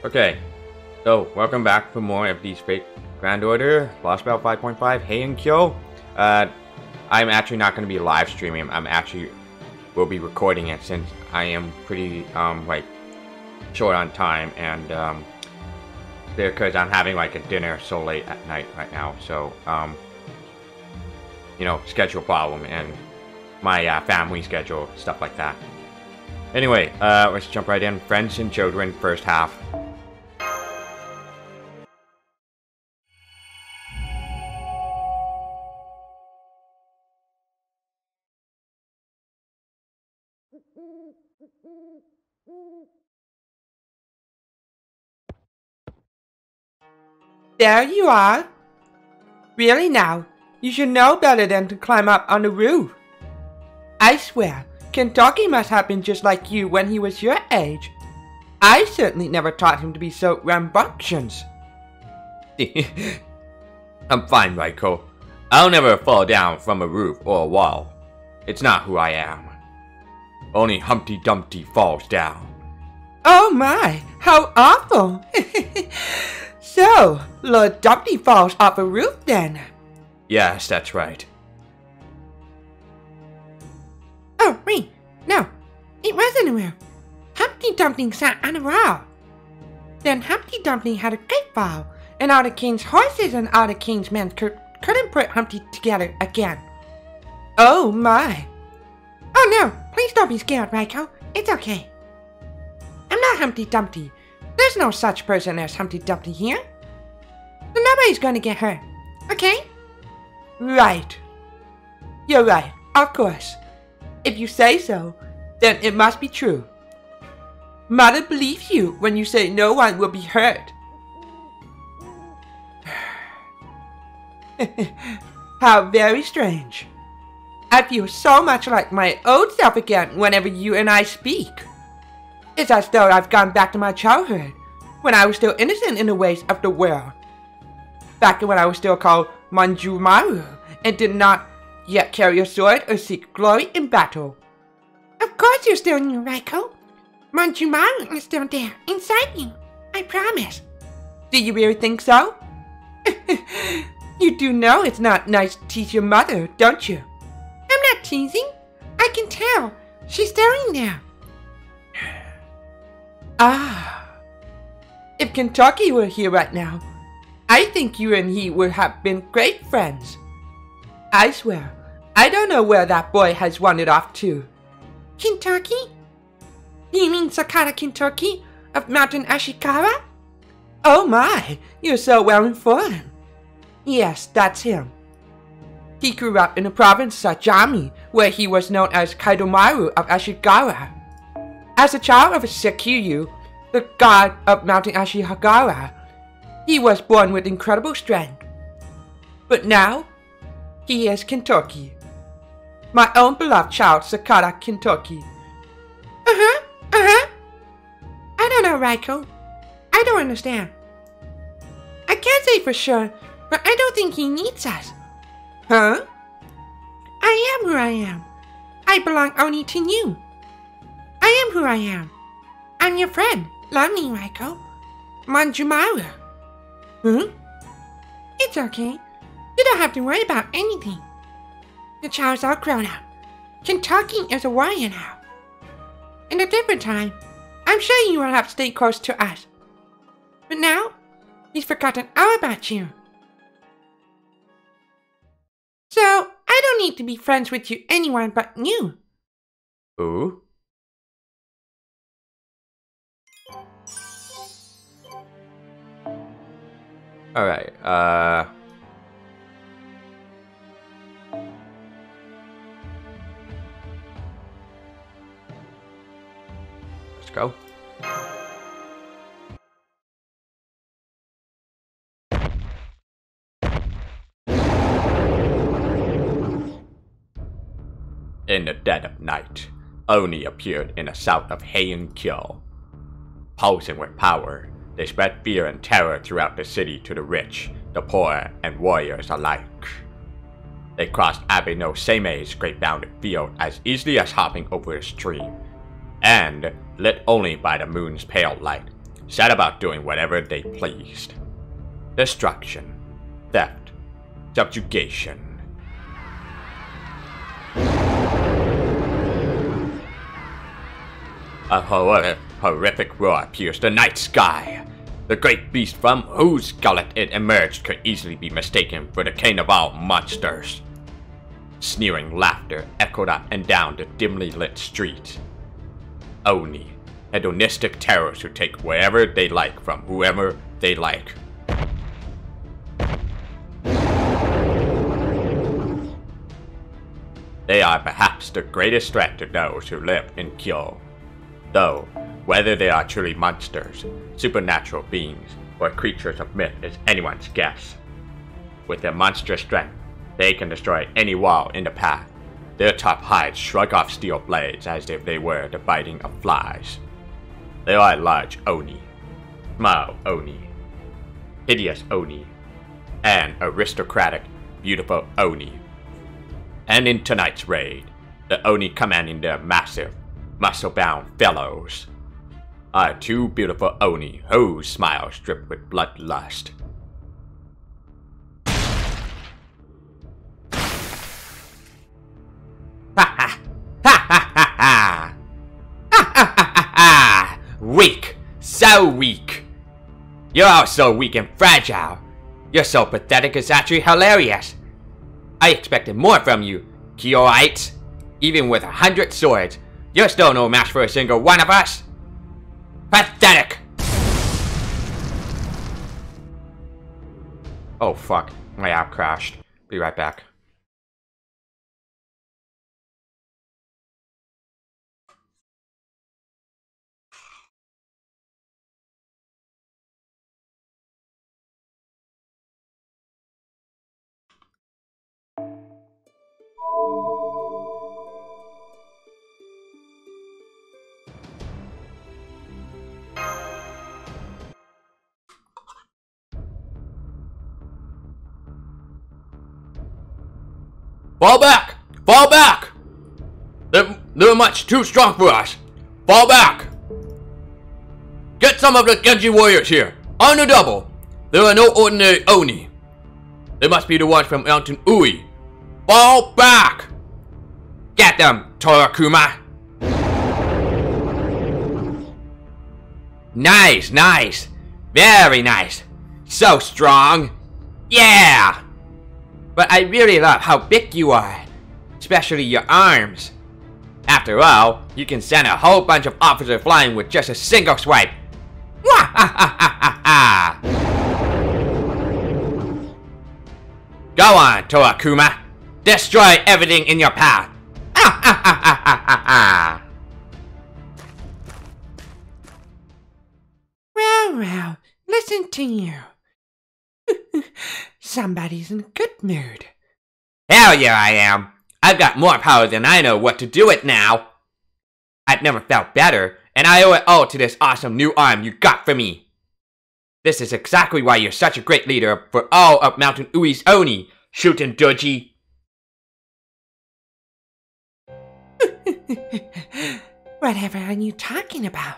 Okay, so welcome back for more of these fake Grand Order, Lostbelt 5.5, Heian-kyo. I'm actually not going to be live streaming. Will be recording it since I am pretty short on time, and because I'm having like a dinner so late at night right now, so schedule problem and my family schedule, stuff like that. Anyway, let's jump right in. Friends and Children, first half. There you are. Really now, you should know better than to climb up on the roof. I swear, Kentucky must have been just like you when he was your age. I certainly never taught him to be so rambunctious. I'm fine, Raiko. I'll never fall down from a roof or a wall. It's not who I am. Only Humpty Dumpty falls down. Oh my, how awful! So, Lord Dumpty falls off a roof then? Yes, that's right. Oh wait, no, it wasn't a roof. Humpty Dumpty sat on a wall. Then Humpty Dumpty had a great fall, and all the king's horses and all the king's men couldn't put Humpty together again. Oh my. Oh no, please don't be scared, Raiko. It's okay. I'm not Humpty Dumpty. There's no such person as Humpty Dumpty here. So nobody's gonna get hurt, okay? Right. You're right, of course. If you say so, then it must be true. Mother believes you when you say no one will be hurt. How very strange. I feel so much like my old self again whenever you and I speak. It's as though I've gone back to my childhood, when I was still innocent in the ways of the world. Back when I was still called Manjumaru, and did not yet carry a sword or seek glory in battle. Of course you're still new, Raiko. Manjumaru is still there, inside you, I promise. Do you really think so? You do know it's not nice to tease your mother, don't you? I'm not teasing. I can tell. She's staring there. Ah. If Kentucky were here right now, I think you and he would have been great friends. I swear, I don't know where that boy has wandered off to. Kentucky? You mean Sakata Kentucky of Mountain Ashikawa? Oh my, you're so well informed. Yes, that's him. He grew up in the province of Sajami, where he was known as Kaidomaru of Ashikawa. As a child of Sekiryu, the god of Mountain Ashikawa, he was born with incredible strength. But now, he is Kentucky. My own beloved child, Sakata Kentucky. I don't know, Raiko. I don't understand. I can't say for sure, but I don't think he needs us. Huh? I am who I am. I belong only to you. I am who I am. I'm your friend. Love me, Raiko. Manjumaru. It's okay. You don't have to worry about anything. The child's all grown up. Kentucky is a warrior now. In a different time, I'm sure you will have stayed close to us. But now, he's forgotten all about you. So, I don't need to be friends with anyone but you. Ooh? Alright, let's go. In the dead of night, Oni appeared in the south of Heian-kyo. Pulsing with power, they spread fear and terror throughout the city to the rich, the poor, and warriors alike. They crossed Abe no Seime's great bounded field as easily as hopping over a stream, and, lit only by the moon's pale light, set about doing whatever they pleased. Destruction, theft, subjugation. A horrific roar pierced the night sky. The great beast from whose gullet it emerged could easily be mistaken for the king of all monsters. Sneering laughter echoed up and down the dimly lit street. Oni, hedonistic terrors who take wherever they like from whoever they like. They are perhaps the greatest threat to those who live in Kyo. Though, whether they are truly monsters, supernatural beings, or creatures of myth is anyone's guess. With their monstrous strength, they can destroy any wall in the path. Their tough hides shrug off steel blades as if they were the biting of flies. There are large Oni, small Oni, hideous Oni, and aristocratic, beautiful Oni. And in tonight's raid, the Oni commanding their massive, muscle-bound fellows are two beautiful Oni whose smiles drip with bloodlust. Ha ha ha ha ha ha! Ha ha ha ha ha! Weak! So weak! You're all so weak and fragile! You're so pathetic it's actually hilarious! I expected more from you, Kyoites! Even with 100 swords, you're still no match for a single one of us! Pathetic! Oh fuck, my app crashed. Be right back. Fall back! Fall back! They're much too strong for us. Fall back! Get some of the Genji warriors here. On the double. There are no ordinary Oni. They must be the ones from Mountain Ui. Fall back! Get them, Torakuma! Nice, nice. Very nice. So strong. Yeah! But I really love how big you are. Especially your arms. After all, you can send a whole bunch of officers flying with just a single swipe. Go on, Torakuma. Destroy everything in your path. Well, listen to you. Somebody's in a good mood. Hell yeah, I am. I've got more power than I know what to do with now. I've never felt better, and I owe it all to this awesome new arm you got for me. This is exactly why you're such a great leader for all of Mountain Ui's Oni, Shootin' Doji. Whatever are you talking about?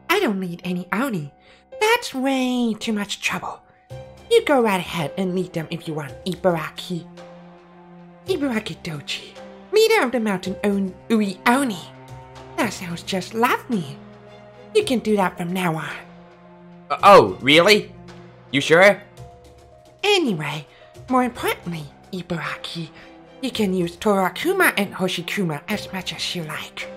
I don't need any Oni. That's way too much trouble. You go right ahead and lead them if you want, Ibaraki. Ibaraki Doji, leader of the Mountain Ui Oni. That sounds just lovely. You can do that from now on. Oh, really? You sure? Anyway, more importantly, Ibaraki, you can use Torakuma and Hoshikuma as much as you like.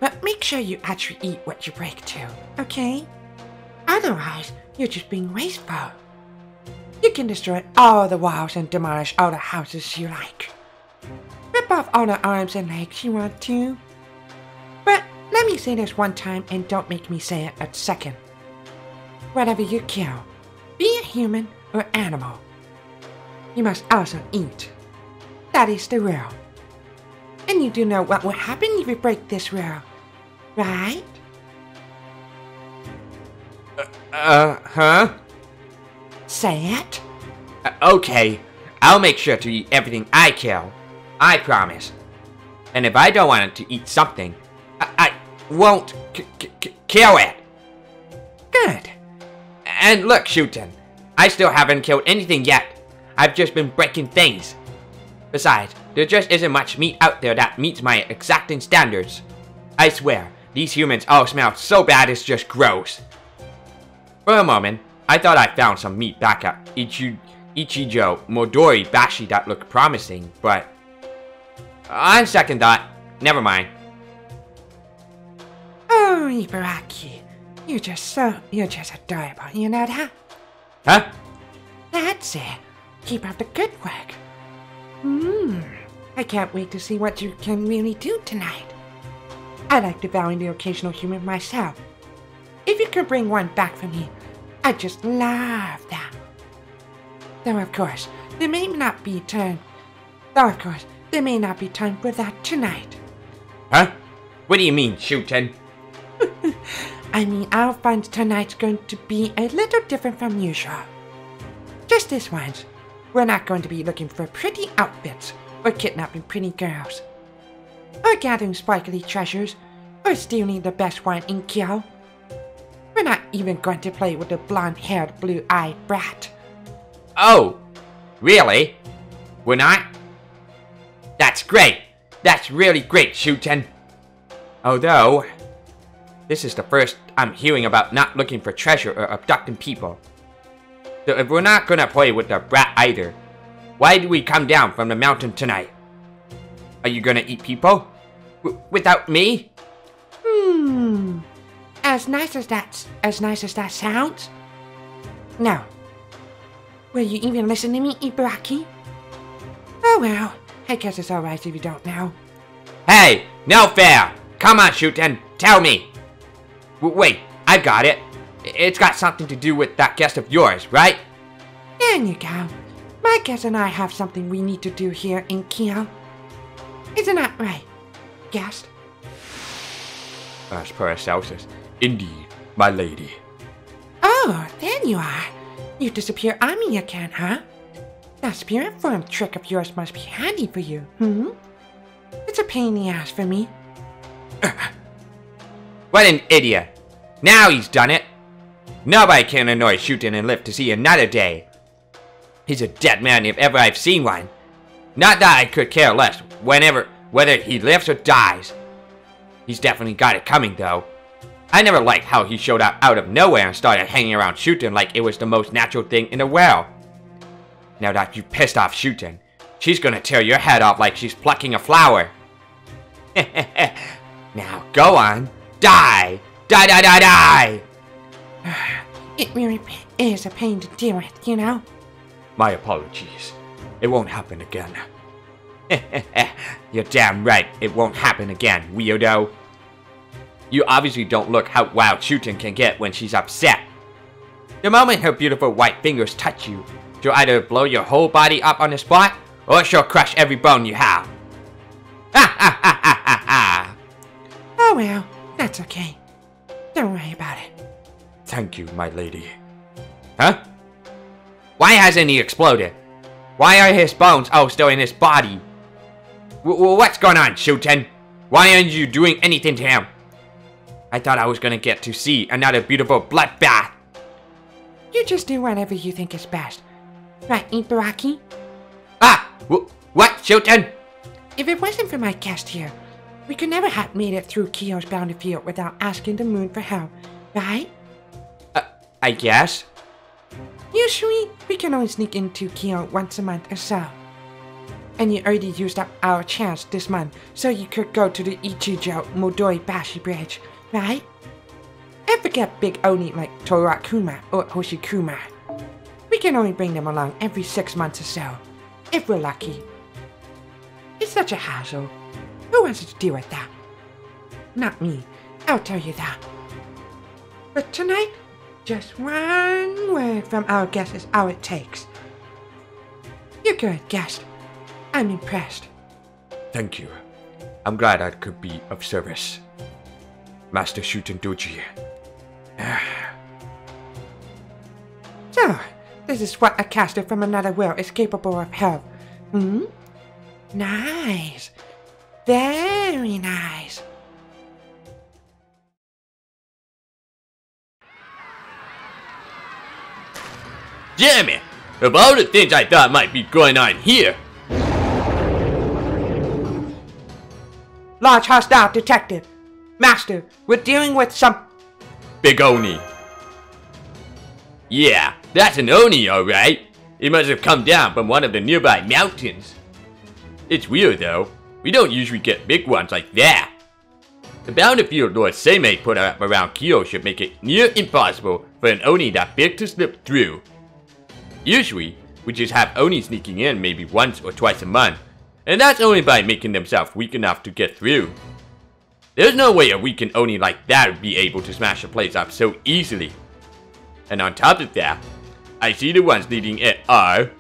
But make sure you actually eat what you break too, okay? Otherwise, you're just being wasteful. You can destroy all the walls and demolish all the houses you like. Rip off all the arms and legs you want to. But let me say this one time and don't make me say it a second. Whatever you kill, be a human or animal, you must also eat. That is the rule. And you do know what will happen if you break this rule, right? Huh? Say it. Okay, I'll make sure to eat everything I kill. I promise. And if I don't want it to eat something, I won't kill it. And look, Shuten, I still haven't killed anything yet. I've just been breaking things. Besides, there just isn't much meat out there that meets my exacting standards. I swear, these humans all smell so bad it's just gross. For a moment, I thought I found some meat back at Ichijo Modori Bashi that looked promising, but on second thought, never mind. Oh, Ibaraki, you're just adorable, you know that? Huh? That's it. Keep up the good work. I can't wait to see what you can really do tonight. I like devouring the occasional human myself. If you could bring one back for me, I'd just love that. Though of course, there may not be time for that tonight. Huh? What do you mean, Shuten? I mean, I'll find tonight's going to be a little different from usual. Just this once, we're not going to be looking for pretty outfits, or kidnapping pretty girls, or gathering sparkly treasures, or stealing the best wine in Kyo. We're not even going to play with the blonde-haired, blue-eyed brat. Oh, really? We're not? That's great! That's really great, Shuten! Although, this is the first I'm hearing about not looking for treasure or abducting people. So if we're not gonna play with the brat either, why do we come down from the mountain tonight? Are you gonna eat people? Without me? As nice as that sounds? No. Will you even listen to me, Ibaraki? Oh well, I guess it's alright if you don't know. Hey, no fair! Come on, Shuten, tell me! Wait, I got it. It's got something to do with that guest of yours, right? There you go. My guest and I have something we need to do here in Kyo. Isn't that right, guest? As Paracelsus, indeed, my lady. Oh, there you are. You disappear on me again, huh? That spirit form trick of yours must be handy for you, It's a pain in the ass for me. What an idiot. Now he's done it. Nobody can annoy Shuten and live to see another day. He's a dead man if ever I've seen one. Not that I could care less whether he lives or dies. He's definitely got it coming though. I never liked how he showed up out of nowhere and started hanging around Shuten like it was the most natural thing in the world. Now that you pissed off Shuten, she's gonna tear your head off like she's plucking a flower. Now go on, die! Die, die, die, die! It really is a pain to deal with, you know? My apologies. It won't happen again. You're damn right, it won't happen again, weirdo. You obviously don't look how wild Shuten can get when she's upset. The moment her beautiful white fingers touch you, she'll either blow your whole body up on the spot, or she'll crush every bone you have. Ha ha ha ha ha ha! Oh well, that's okay. Don't worry about it. Thank you, my lady. Huh? Why hasn't he exploded? Why are his bones all still in his body? What's going on, Shuten? Why aren't you doing anything to him? I thought I was gonna get to see another beautiful bloodbath. You just do whatever you think is best. Right, Ibaraki? Ah! What, Shuten? If it wasn't for my guest here, we could never have made it through Kyo's boundary field without asking the moon for help, right? I guess. Usually, we can only sneak into Kyo once a month or so. And you already used up our chance this month, so you could go to the Ichijo Modori Bashi Bridge, right? And forget big Oni like Torakuma or Hoshikuma. We can only bring them along every 6 months or so, if we're lucky. It's such a hassle. Who wants to deal with that? Not me, I'll tell you that. But tonight, just one word from our guest is all it takes. You're good, guest. I'm impressed. Thank you. I'm glad I could be of service. Master Shuten Doji. So, this is what a caster from another world is capable of help. Nice. Very nice. damn it! Of all the things I thought might be going on here. Large hostile detected. Master, we're dealing with some... Big Oni. Yeah, that's an Oni, alright. It must have come down from one of the nearby mountains. It's weird though. We don't usually get big ones like that. The battlefield Lord Seimei put up around Kyo should make it near impossible for an Oni that big to slip through. Usually, we just have Oni sneaking in maybe once or twice a month, and that's only by making themselves weak enough to get through. There's no way a weakened Oni like that would be able to smash a place up so easily. And on top of that, I see the ones leading it are...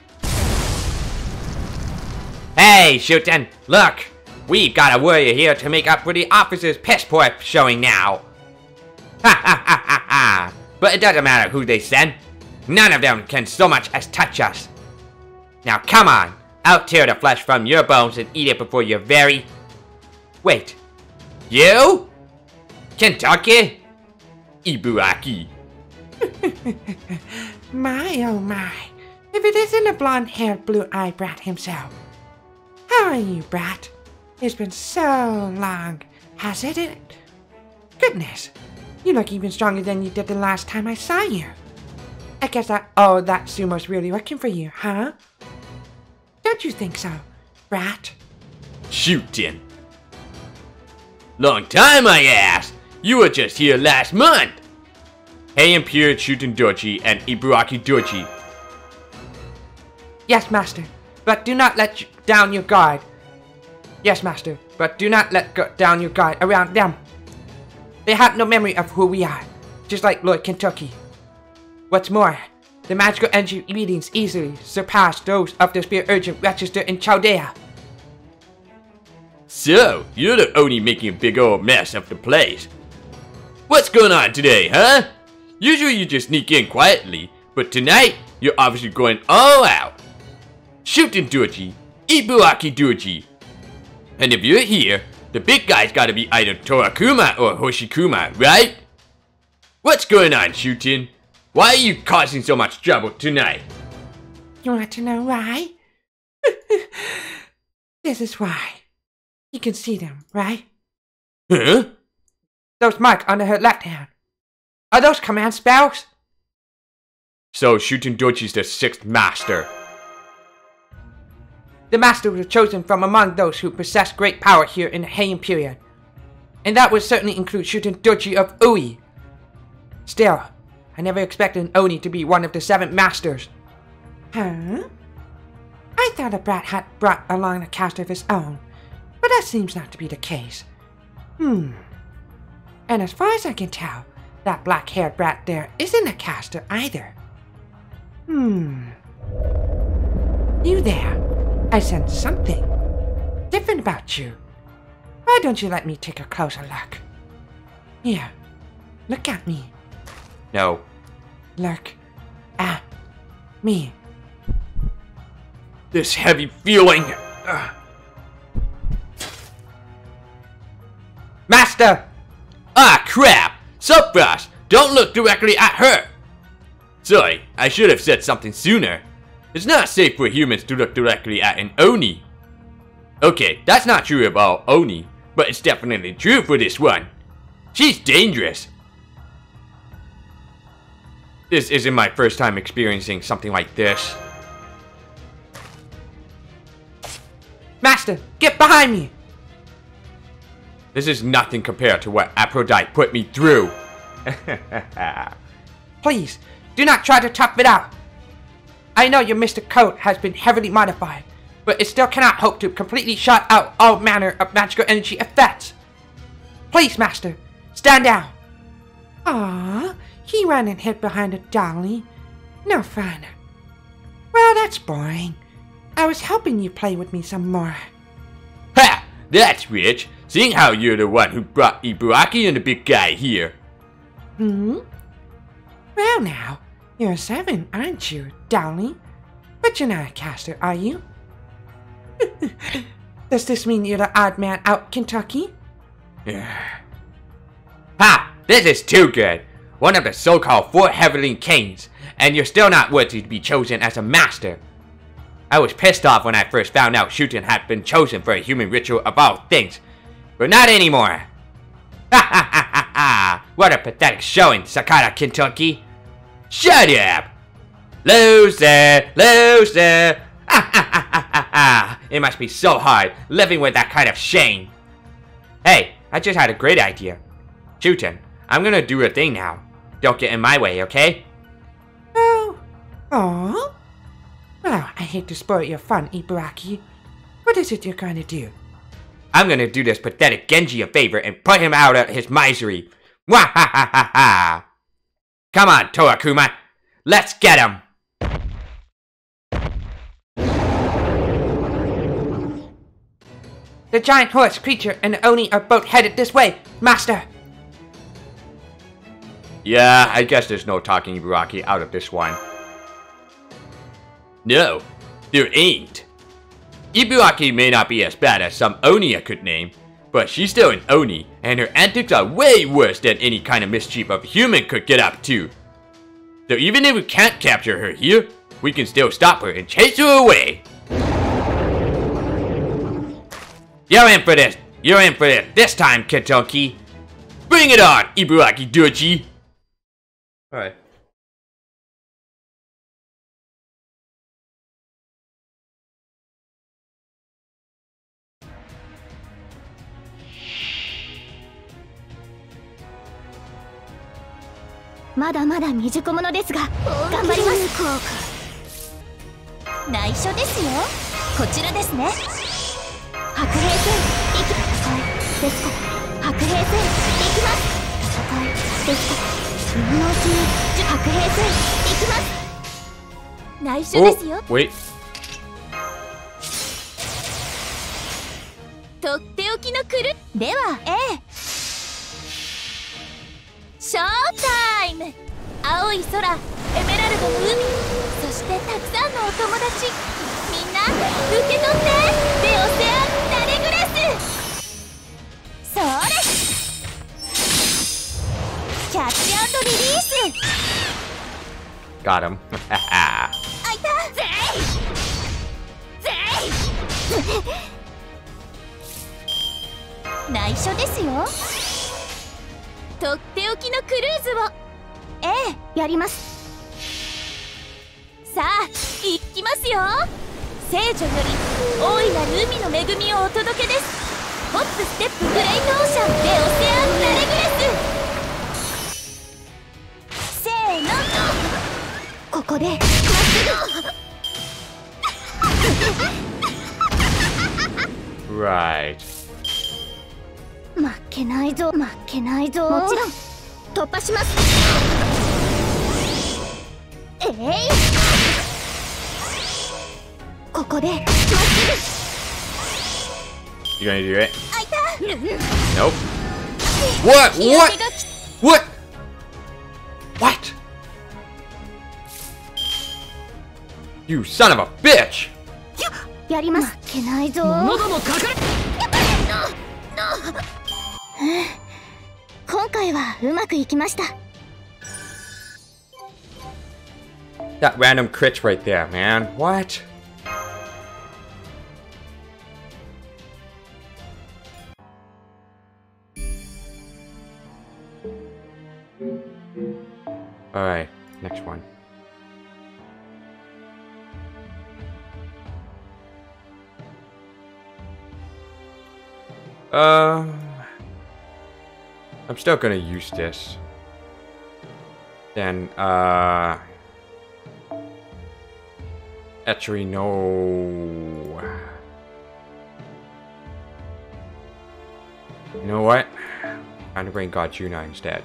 Hey, Shuten! Look! We've got a warrior here to make up for the officer's piss poor showing now! Ha ha ha ha ha! But it doesn't matter who they send. None of them can so much as touch us. Now come on! I'll tear the flesh from your bones and eat it before your very... Wait. You? Kentucky? Ibuaki. My oh my. If it isn't a blonde-haired, blue-eyed brat himself. How are you, brat? It's been so long, hasn't it? Goodness, you look even stronger than you did the last time I saw you. I guess that sumo's really working for you, huh? Don't you think so, brat? Shootin'. Long time, I asked. You were just here last month. Heian-kyo Shuten Doji and Ibuaki Doji. Yes, master, but do not let down your guard. Yes, master, but do not let down your guard around them. They have no memory of who we are, just like Lord Kentucky. What's more, the magical energy readings easily surpass those of the spirit urgent registered in Chaldea. So, you're the Oni making a big old mess of the place. What's going on today, huh? Usually you just sneak in quietly, but tonight, you're obviously going all out. Shuten Doji, Ibuaki Doji. And if you're here, the big guy's gotta be either Torakuma or Hoshikuma, right? What's going on, Shuten? Why are you causing so much trouble tonight? You want to know why? This is why. You can see them, right? Huh? Those marks under her left hand. Are those command spells? So Shuten Doji's the sixth master. The master was chosen from among those who possess great power here in the Heian period. And that would certainly include Shuten Doji of Ui. Still, I never expected an Oni to be one of the 7 masters. Huh? I thought a brat had brought along a caster of his own, but that seems not to be the case. And as far as I can tell, that black-haired brat there isn't a caster either. You there. I sense something different about you. Why don't you let me take a closer look? Here, look at me. No. Look at me. This heavy feeling. Master! Ah, crap! Sup, boss? Don't look directly at her! Sorry, I should have said something sooner. It's not safe for humans to look directly at an Oni. Okay, that's not true about Oni, but it's definitely true for this one. She's dangerous. This isn't my first time experiencing something like this. Master, get behind me! This is nothing compared to what Aphrodite put me through. Please, do not try to tough it out. I know your Mr. Code has been heavily modified, but it still cannot hope to completely shut out all manner of magical energy effects. Please, Master, stand down. Ah, he ran and hid behind a dolly. No fun. Well, that's boring. I was hoping you'd play with me some more. Ha! That's rich, seeing how you're the one who brought Ibuaki and the big guy here. Well now, you're a 7, aren't you, Dolly? But you're not a caster, are you? Does this mean you're the odd man out, Kentucky? Ha! This is too good! One of the so-called 4 Heavenly Kings, and you're still not worthy to be chosen as a master. I was pissed off when I first found out Shuten had been chosen for a human ritual of all things, but not anymore. Ha ha ha ha ha! What a pathetic showing, Sakata Kentucky! Shut up! Loser! Loser! Ha ha ha ha ha ha! It must be so hard living with that kind of shame. Hey, I just had a great idea. Shuten, I'm gonna do a thing now. Don't get in my way, okay? Oh. Aww. Well, I hate to spoil your fun, Ibaraki. What is it you're going to do? I'm gonna do this pathetic Genji a favor and put him out of his misery. Wah ha ha ha ha! Come on, Toakuma. Let's get him! The giant horse creature and the Oni are both headed this way, Master! Yeah, I guess there's no talking Ibaraki out of this one. No, there ain't. Ibaraki may not be as bad as some Oni I could name, but she's still an Oni, and her antics are way worse than any kind of mischief a human could get up to. So even if we can't capture her here, we can still stop her and chase her away. You're in for this. You're in for it this time, Kentucky. Bring it on, Ibaraki Doji. Alright.まだまだ未熟者ですが頑張ります。内緒ですよ。こちらですね。白兵戦行きですか。白兵戦行きます。ですか。今のうちに白兵戦行きます。内緒ですよ。Wait. とっておきのクルではショータイム。青い空、エメラルドの海、そしてたくさんのお友達、みんな受け取ってレオセアン・ラレグレス。それキャッチアンドリリース。 Got him. あいたぜい内緒ですよ。とっておきのクルーズをやります。さあ行きますよ。聖女より大いなる海の恵みをお届けです。ホップステップグレイトオーシャンでオセアン・ラレグレス。せーのここでまっすぐRight. 負けないぞ負けないぞ。もちろん突破します。ここでまっすぐ。 You gonna do it? あいた。 Nope. What? What? What? What? You son of a bitch! やります。負けないぞ。今回はうまくいきました。 That random crits right there, man. What? Alright, next one. I'm still gonna use this. Then, actually, no. You know what? I'm gonna bring God Juna instead.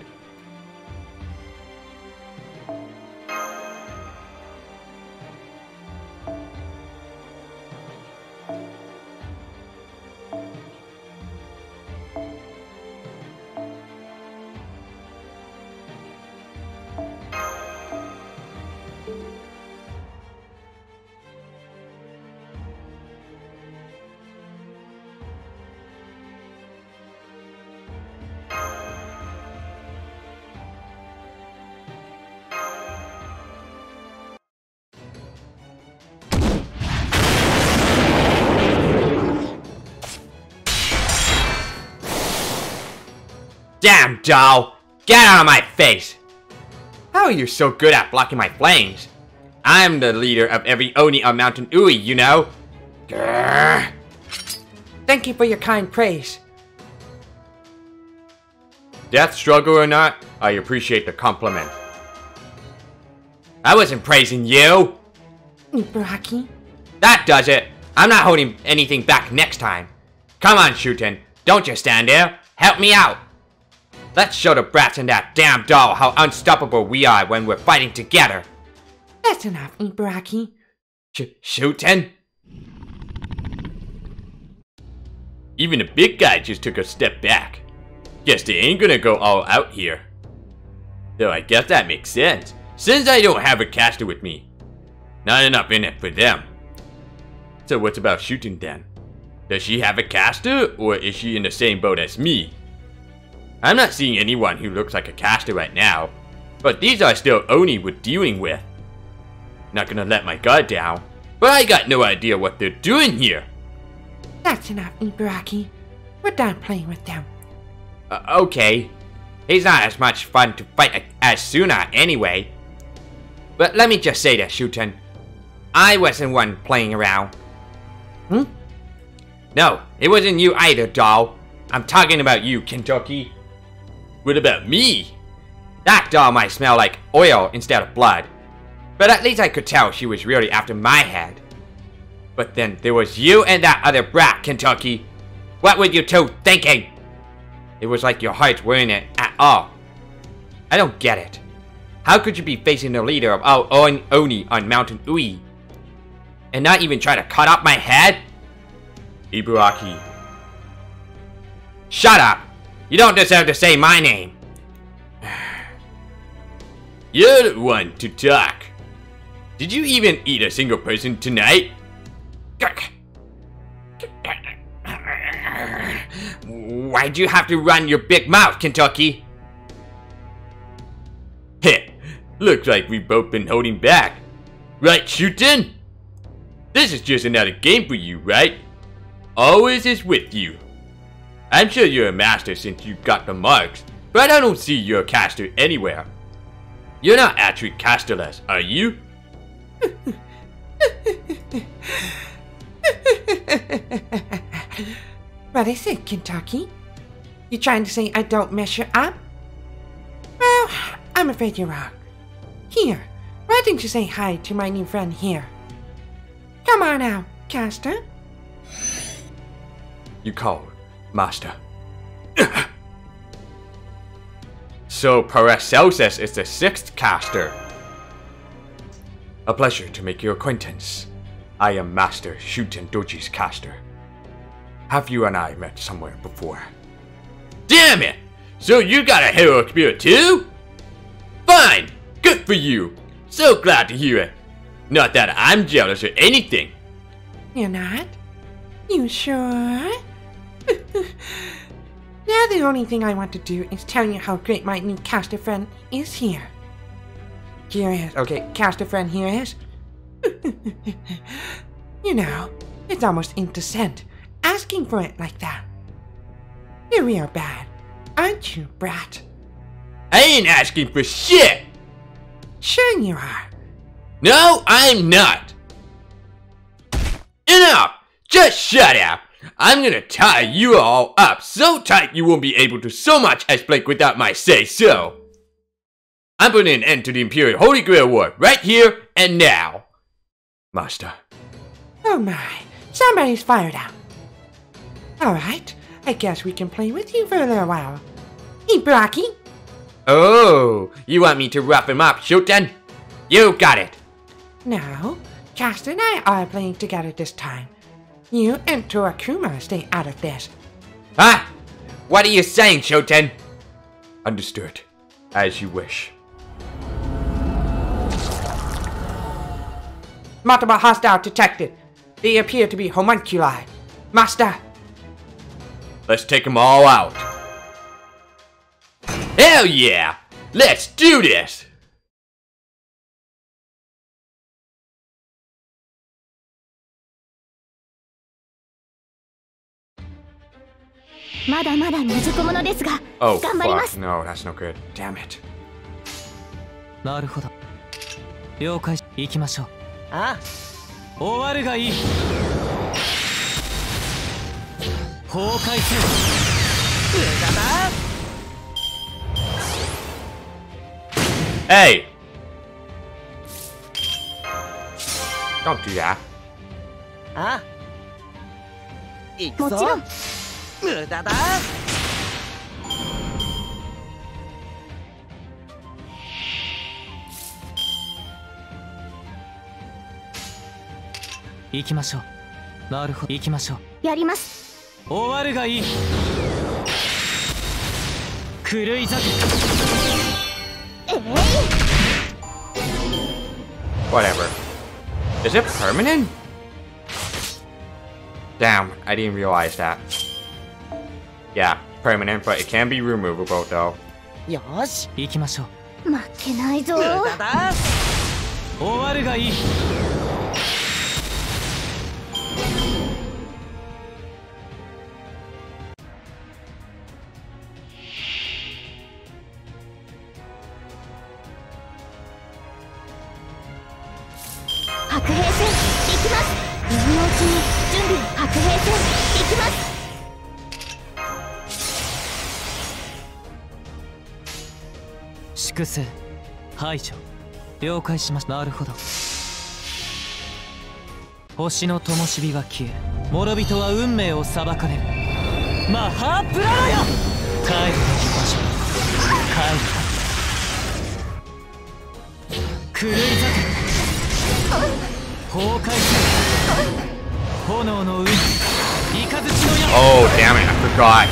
doll! Get out of my face! How are you so good at blocking my flames? I'm the leader of every Oni on Mountain Ui, you know? Grrr. Thank you for your kind praise. Death struggle or not, I appreciate the compliment. I wasn't praising you! Ibaraki? That does it! I'm not holding anything back next time. Come on, Shuten. Don't just stand there. Help me out. Let's show the brats and that damn doll how unstoppable we are when we're fighting together. That's enough, Ibaraki. Shuten? Even the big guy just took a step back. Guess they ain't gonna go all out here. Though I guess that makes sense, since I don't have a caster with me. Not enough in it for them. So what's about Shuten then? Does she have a caster, or is she in the same boat as me? I'm not seeing anyone who looks like a caster right now, but these are still Oni we're dealing with. Not gonna let my guard down, but I got no idea what they're doing here. That's enough, Ibaraki. We're done playing with them. Okay. He's not as much fun to fight as Suna anyway. But let me just say this, Shuten. I wasn't one playing around. No, it wasn't you either, doll. I'm talking about you, Kentucky. What about me? That doll might smell like oil instead of blood. But at least I could tell she was really after my head. But then there was you and that other brat, Kentucky. What were you two thinking? It was like your hearts weren't in it at all. I don't get it. How could you be facing the leader of all Oni on Mountain Ui and not even try to cut off my head? Ibaraki. Shut up! You don't deserve to say my name. You're the one to talk. Did you even eat a single person tonight? Why'd you have to run your big mouth, Kentucky? Heh, looks like we've both been holding back. Right, Shuten? This is just another game for you, right? Always is with you. I'm sure you're a master since you got the marks, but I don't see your caster anywhere. You're not actually casterless, are you? What is it, Kentucky? You trying to say I don't measure up? Well, I'm afraid you're wrong. Here, why don't you say hi to my new friend here? Come on now, caster. You called, master. So Paracelsus is the 6th caster. A pleasure to make your acquaintance. I am Master Shuten Doji's caster. Have you and I met somewhere before? Damn it! So you got a hero spirit too? Fine! Good for you! So glad to hear it. Not that I'm jealous or anything. You're not? You sure? Now the only thing I want to do is tell you how great my new caster friend is here. Here is, okay, caster friend here is. You know, it's almost indecent asking for it like that. You're real bad, aren't you, brat? I ain't asking for shit! Sure you are. No, I'm not! Enough! Just shut up! I'm gonna tie you all up so tight you won't be able to so much as blink without my say-so. I'm putting an end to the Imperial Holy Grail War right here and now. Master. Oh my, somebody's fired up. Alright, I guess we can play with you for a little while. Ibaraki? Oh, you want me to rough him up, Shuten? You got it. No, Caster and I are playing together this time. You and Torakuma stay out of this. Huh? What are you saying, Shuten? Understood. As you wish. Multiple hostile detected. They appear to be homunculi. Master! Let's take them all out. Hell yeah! Let's do this! まだまだ未熟者ですが Oh, 頑張りま fuck. す No, that's no good. Damn it. なるほど。了解。行きましょう。あ終わるがいい。崩壊せよ。Hey! Don't do that. あ行くぞもちろん無駄だ行きましょう。なるほど。行きましょう。やります。終わるがいい。狂い咲く。Whatever. Is it permanent? Damn, I didn't realize that. Yeah, permanent, but it can be removable though. よし行きましょう。負けないぞ無駄だ終わるがいい。白兵戦行きます。今のうちに準備。白兵戦行きます。粛清排除了解しました。なるほど。星の灯火は消え、諸人は運命を裁かれる。マハープララよ。帰るべき場所帰る。狂い咲く。崩壊せよ。炎の海、雷の矢。 Oh, damn it, I forgot.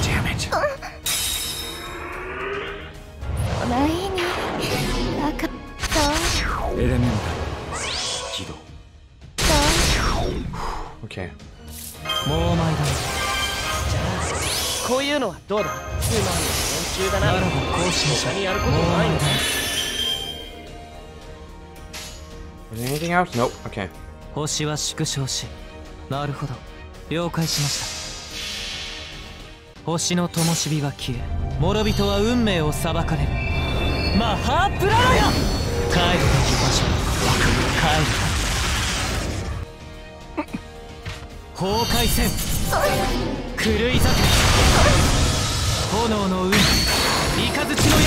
Damn it. 前になかったエレメンタル起動。 Okay. もうお前だ。こういうのはどうだつまり連中だなならばこうしましょう。他にやることないのか Is there anything else? Nope. Okay. 星は縮小し、なるほど、了解しました。星の灯火は消え、諸人は運命を裁かれる。マハープララよ。帰るべき場所帰る。崩壊せん。狂い咲く。炎の海、雷の矢。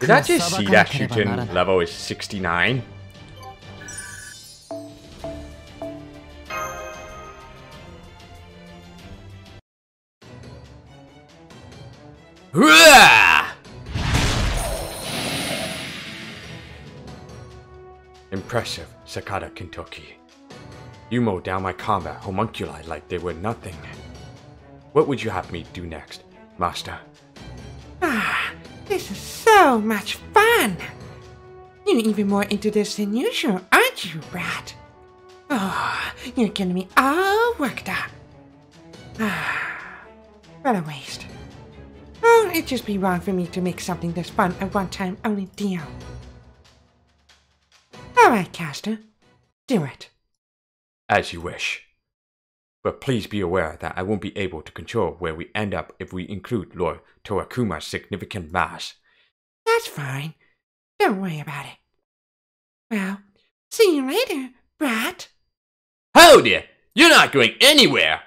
Did I just see that Shuten level is 69? Impressive, Sakata Kentucky. You mowed down my combat homunculi like they were nothing. What would you have me do next, Master? This is so much fun! You're even more into this than usual, aren't you, Brat? Oh, you're getting me all worked up. What a waste. Oh, it'd just be wrong for me to make something this fun a one-time only deal. Alright, Caster. Do it. As you wish. But please be aware that I won't be able to control where we end up if we include Lord Torakuma's significant mass. That's fine. Don't worry about it. Well, see you later, Brat. Hold it! You're not going anywhere!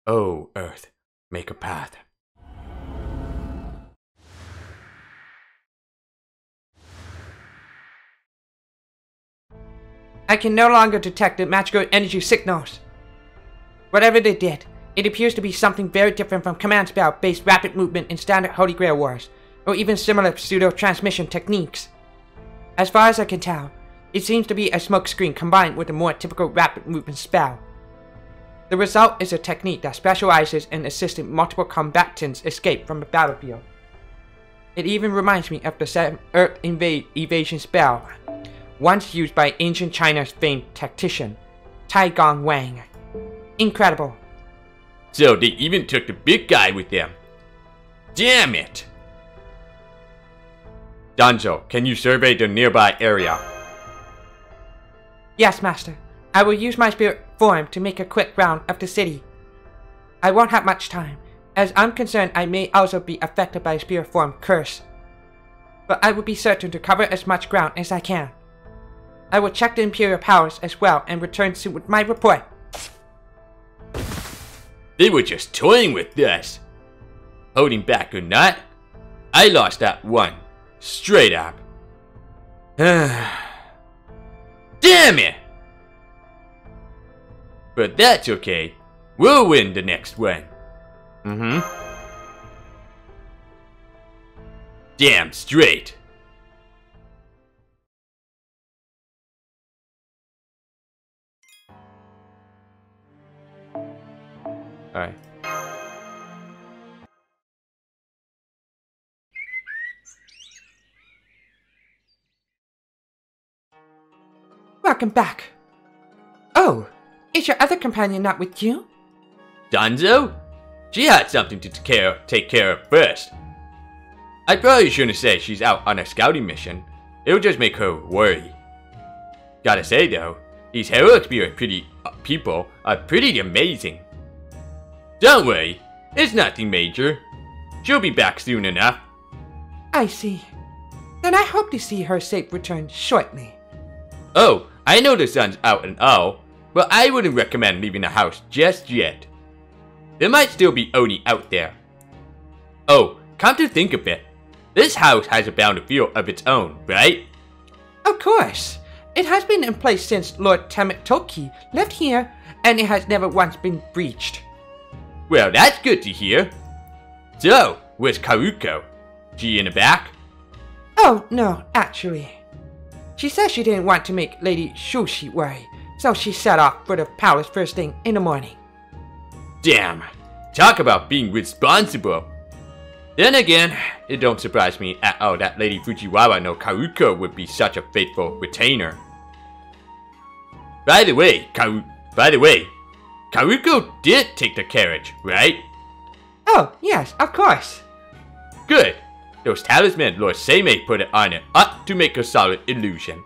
Oh, Earth, make a path. I can no longer detect the magical energy signals. Whatever they did, it appears to be something very different from command spell-based rapid movement in standard Holy Grail wars, or even similar pseudo-transmission techniques. As far as I can tell, it seems to be a smokescreen combined with a more typical rapid movement spell. The result is a technique that specializes in assisting multiple combatants escape from the battlefield. It even reminds me of the Earth evasion spell, once used by ancient China's famed tactician, Tai Gong Wang. Incredible. So they even took the big guy with them. Damn it! Danzo, can you survey the nearby area? Yes, Master. I will use my spirit form to make a quick round of the city. I won't have much time, as I'm concerned I may also be affected by a spirit form curse. But I will be certain to cover as much ground as I can. I will check the Imperial Palace as well and return soon with my report. They were just toying with us. Holding back or not, I lost that one. Straight up. Damn it! But that's okay. We'll win the next one. Damn straight. Alright. Welcome back. Oh, is your other companion not with you? Danzo? She had something to take care of first. I probably shouldn't say she's out on a scouting mission. It'll just make her worry. Gotta say though, these heroic spirit people are pretty amazing. Don't worry, it's nothing major. She'll be back soon enough. I see. Then I hope to see her safe return shortly. Oh, I know the sun's out and all, but I wouldn't recommend leaving the house just yet. There might still be Oni out there. Oh, come to think of it, this house has a boundary of its own, right? Of course. It has been in place since Lord Tametoki lived here, and it has never once been breached. Well, that's good to hear. So, where's Karuko? She in the back? Oh, no, actually. She said she didn't want to make Lady Shushi worry, so she set off for the palace first thing in the morning. Damn, talk about being responsible. Then again, it don't surprise me at all that Lady Fujiwara no Karuko would be such a faithful retainer. By the way, Karuko did take the carriage, right? Oh, yes, of course. Good. Those talismans Lord Seimei put it on it ought to make a solid illusion.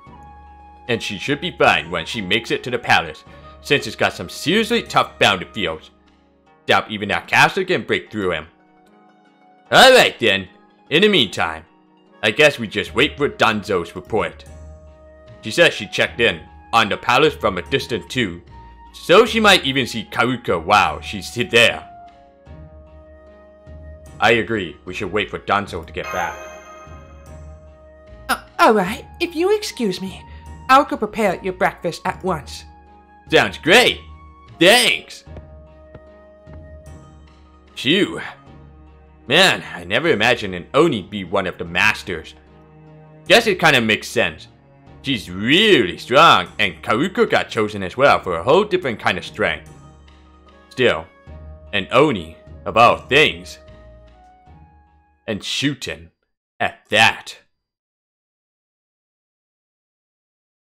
And she should be fine when she makes it to the palace, since it's got some seriously tough boundary fields. Doubt even that caster can break through him. Alright then, in the meantime, I guess we just wait for Danzo's report. She says she checked in on the palace from a distance too, so she might even see Karuko while she's there. I agree, we should wait for Danzo to get back. Alright, if you excuse me, I'll go prepare your breakfast at once. Sounds great! Thanks! Phew. Man, I never imagined an Oni'd be one of the masters. Guess it kinda makes sense. She's really strong, and Karuko got chosen as well for a whole different kind of strength. Still, an Oni, of all things. And shooting at that.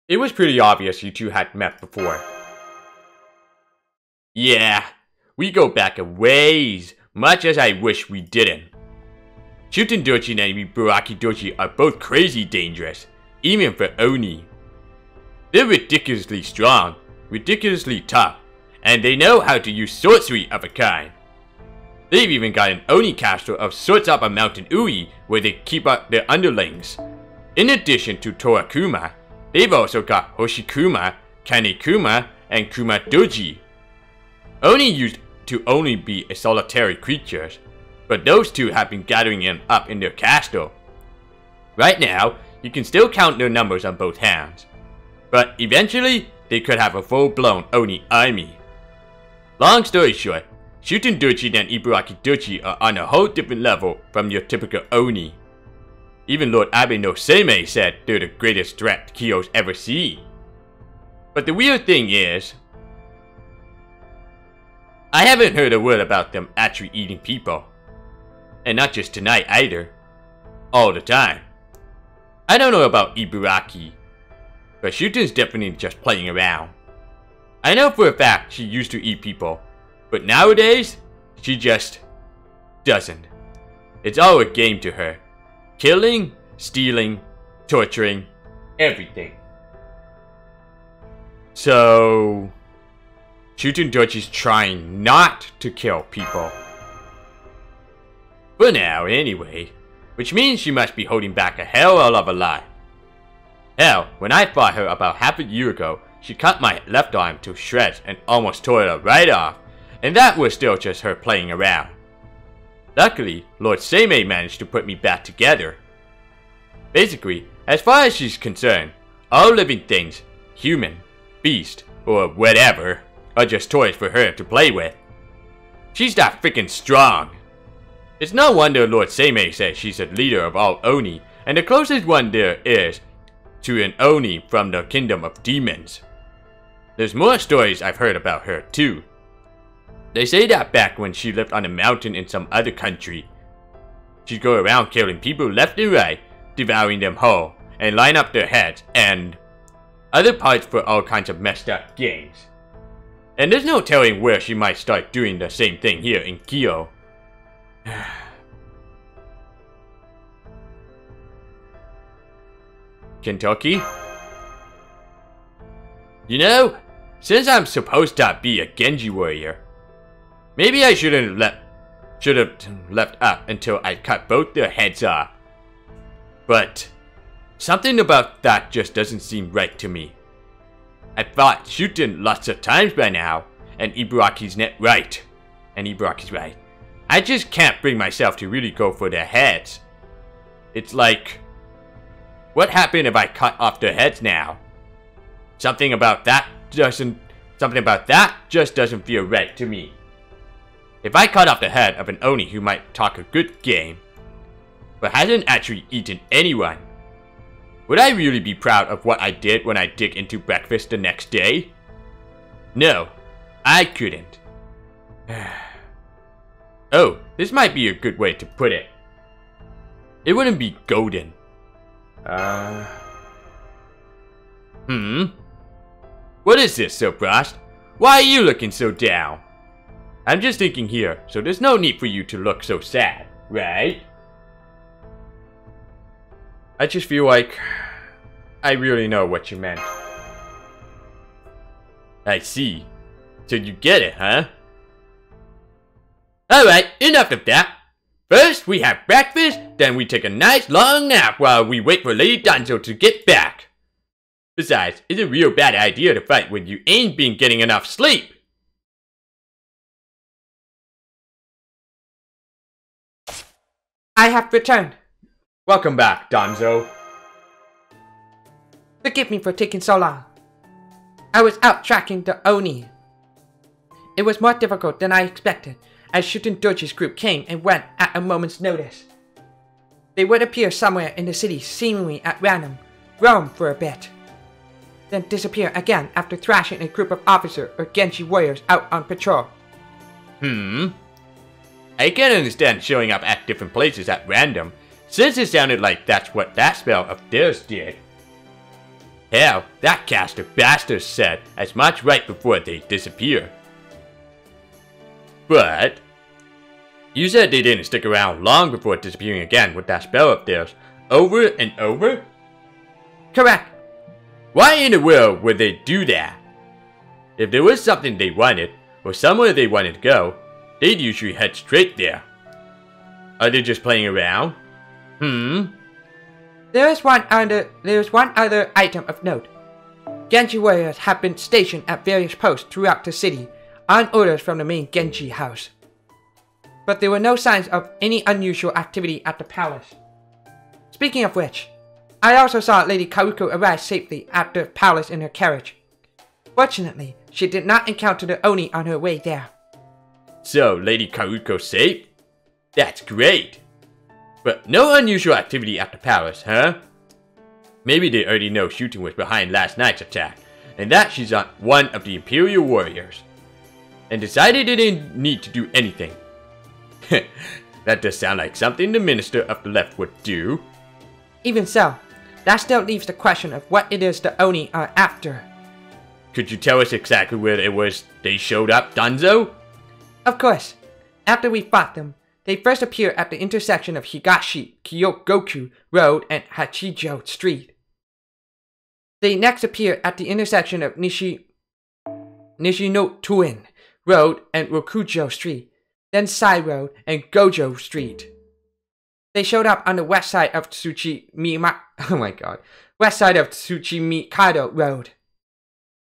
It was pretty obvious you two had met before. Yeah, we go back a ways, much as I wish we didn't. Shooting Doji and Ibaraki Doji are both crazy dangerous, even for Oni. They're ridiculously strong, ridiculously tough, and they know how to use sorcery of a kind. They've even got an Oni castle of sorts up on Mountain Ui where they keep up their underlings. In addition to Torakuma, they've also got Hoshikuma, Kanekuma, and Kumadoji. Oni used to only be a solitary creatures, but those two have been gathering up in their castle. Right now, you can still count their numbers on both hands, but eventually they could have a full-blown Oni army. Long story short, Shuten Doji and Ibaraki Doji are on a whole different level from your typical Oni. Even Lord Abe no Seimei said they're the greatest threat Kyo's ever seen. But the weird thing is, I haven't heard a word about them actually eating people. And not just tonight either. All the time. I don't know about Ibaraki, but Shuten's definitely just playing around. I know for a fact she used to eat people, but nowadays, she just doesn't. It's all a game to her. Killing, stealing, torturing, everything. So, Shuten Dochi's trying not to kill people. For now, anyway. Which means she must be holding back a hell of a lot. Hell, when I fought her about half a year ago, she cut my left arm to shreds and almost tore it right off. And that was still just her playing around. Luckily, Lord Seimei managed to put me back together. Basically, as far as she's concerned, all living things, human, beast, or whatever, are just toys for her to play with. She's that freaking strong. It's no wonder Lord Seimei says she's a leader of all Oni, and the closest one there is to an Oni from the Kingdom of Demons. There's more stories I've heard about her too. They say that back when she lived on a mountain in some other country, she'd go around killing people left and right, devouring them whole, and line up their heads and other parts for all kinds of messed up games. And there's no telling where she might start doing the same thing here in Kyo. Kentucky? You know, since I'm supposed to be a Genji warrior, maybe I should have left up until I cut both their heads off. But something about that just doesn't seem right to me. I've fought Shuten lots of times by now, and Ibaraki's right. And Ibaraki's right. I just can't bring myself to really go for their heads. It's like, what happened if I cut off their heads now? Something about that just doesn't feel right to me. If I cut off the head of an Oni who might talk a good game, but hasn't actually eaten anyone, would I really be proud of what I did when I dig into breakfast the next day? No, I couldn't. Oh, this might be a good way to put it. It wouldn't be golden. What is this, Silfrost? Why are you looking so down? I'm just thinking here, so there's no need for you to look so sad, right? I just feel like I really know what you meant. I see. So you get it, huh? Alright, enough of that. First, we have breakfast, then we take a nice long nap while we wait for Lady Danzo to get back. Besides, it's a real bad idea to fight when you ain't been getting enough sleep. I have returned. Welcome back, Danzo. Forgive me for taking so long. I was out tracking the Oni. It was more difficult than I expected, as Shuten Dochi's group came and went at a moment's notice. They would appear somewhere in the city seemingly at random, roam for a bit, then disappear again after thrashing a group of officer or Genji warriors out on patrol. I can understand showing up at different places at random, since it sounded like that's what that spell of theirs did. Hell, that cast of bastards said as much right before they disappeared. But you said they didn't stick around long before disappearing again with that spell of theirs, over and over? Correct. Why in the world would they do that? If there was something they wanted, or somewhere they wanted to go, they'd usually head straight there. Are they just playing around? There is one other item of note. Genji warriors have been stationed at various posts throughout the city on orders from the main Genji house. But there were no signs of any unusual activity at the palace. Speaking of which, I also saw Lady Karuko arrive safely at the palace in her carriage. Fortunately, she did not encounter the Oni on her way there. So, Lady Karuko's safe? That's great! But no unusual activity at the palace, huh? Maybe they already know Shuten was behind last night's attack, and that she's not one of the Imperial warriors, and decided they didn't need to do anything. That does sound like something the Minister of the Left would do. Even so, that still leaves the question of what it is the Oni are after. Could you tell us exactly where it was they showed up, Danzo? Of course. After we fought them, they first appeared at the intersection of Higashi Kyogoku Road and Hachijo Street. They next appeared at the intersection of Nishino-Tuin Road and Rokujo Street, then Side Road and Gojo Street. They showed up on the west side of west side of Tsuchimikado Road.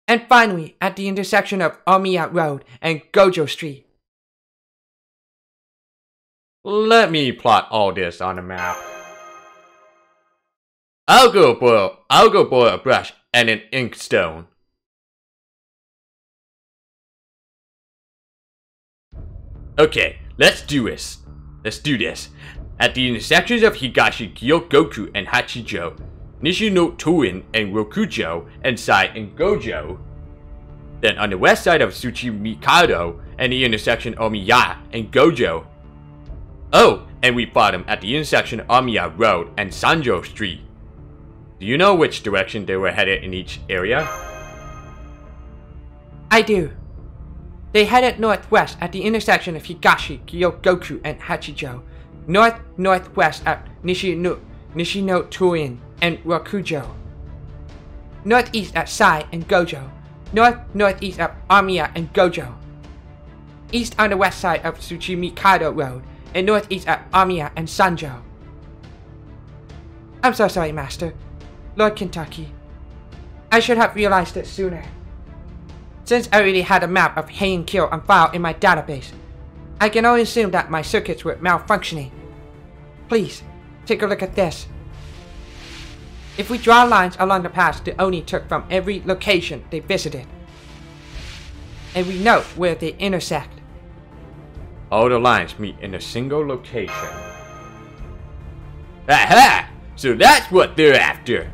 And finally, at the intersection of Omiya Road and Gojo Street. Let me plot all this on a map. I'll go boil a brush and an inkstone. Okay, let's do this. At the intersections of Higashi-Kyogoku and Hachijo, Nishino-Tuin and Rokujo, and Sai and Gojo. Then on the west side of Tsuchimikado and the intersection Omiya and Gojo. Oh, and we fought them at the intersection of Omiya Road and Sanjo Street. Do you know which direction they were headed in each area? I do. They headed northwest at the intersection of Higashi, Kyogoku, and Hachijo. Northwest at Nishino-Tuin and Rokujo. Northeast at Sai and Gojo. Northeast at Omiya and Gojo. East on the west side of Tsuchimikado Road, and northeast at Omiya and Sanjo. I'm so sorry, Master. Lord Kentucky. I should have realized it sooner. Since I already had a map of Heian-kyo on file in my database, I can only assume that my circuits were malfunctioning. Please, take a look at this. If we draw lines along the paths the Oni took from every location they visited, and we note where they intersect. All the lines meet in a single location. Aha! So that's what they're after.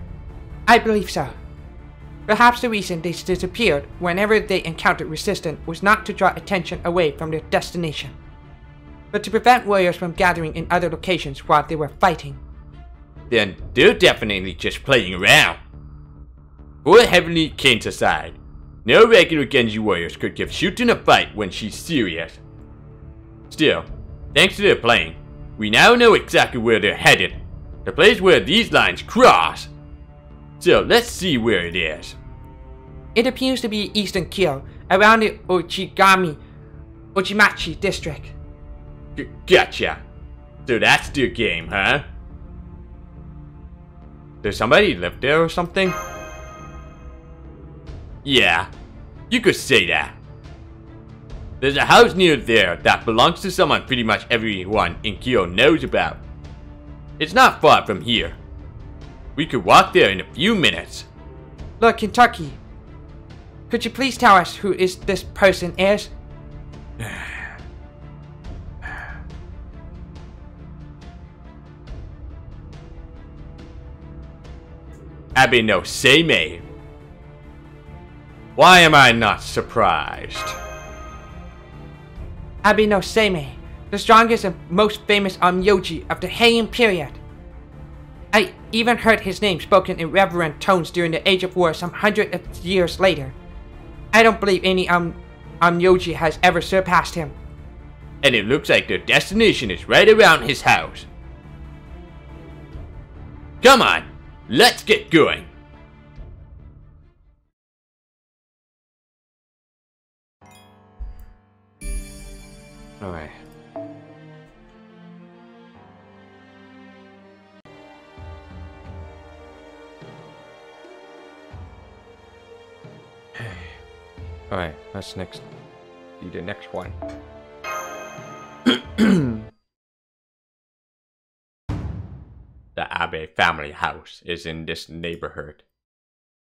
I believe so. Perhaps the reason they disappeared whenever they encountered resistance was not to draw attention away from their destination, but to prevent warriors from gathering in other locations while they were fighting. Then they're definitely just playing around. Put Heavenly Kings aside, no regular Genji warriors could give Shuten a fight when she's serious. Still, thanks to their playing, we now know exactly where they're headed, the place where these lines cross. So let's see where it is. It appears to be Eastern Kyo, around the Ojimachi district. Gotcha. So that's their game, huh? Does somebody live there or something? Yeah, you could say that. There's a house near there that belongs to someone pretty much everyone in Kyo knows about. It's not far from here. We could walk there in a few minutes. Lord Kentucky, could you please tell us who this person is? Abe no Seimei. Why am I not surprised? Abe no Seimei, the strongest and most famous Onmyoji of the Heian period. I even heard his name spoken in reverent tones during the Age of War some hundred of years later. I don't believe any Onmyoji has ever surpassed him. And it looks like their destination is right around his house. Come on, let's get going. Alright. Alright, let's do the next one. The Abe family house is in this neighborhood,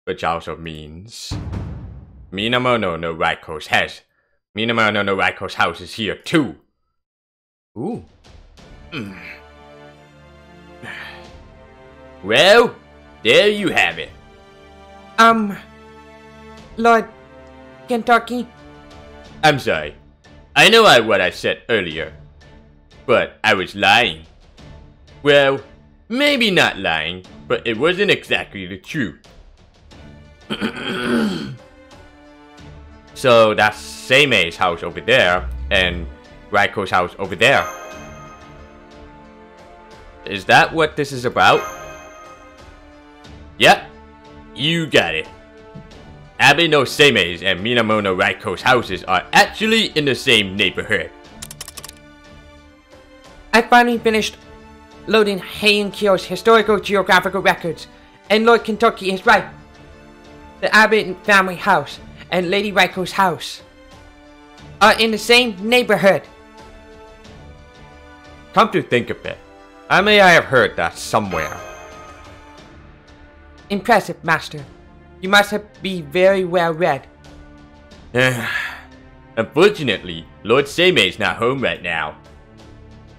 which also means Minamono no Raiko's house is here too. Ooh. Well, there you have it. Lord Kentucky? I'm sorry. I know what I said earlier, but I was lying. Well, maybe not lying, but it wasn't exactly the truth. So that's Seimei's house over there, and Raiko's house over there. Is that what this is about? Yep, you got it. Abe no Seime's and Minamono Raiko's houses are actually in the same neighborhood. I finally finished loading Heian-kyo's historical geographical records, and Lord Kentucky is right. The Abe family house and Lady Raiko's house are in the same neighborhood. Come to think of it, I may have heard that somewhere. Impressive, Master. You must be very well read. Unfortunately, Lord Seimei's not home right now.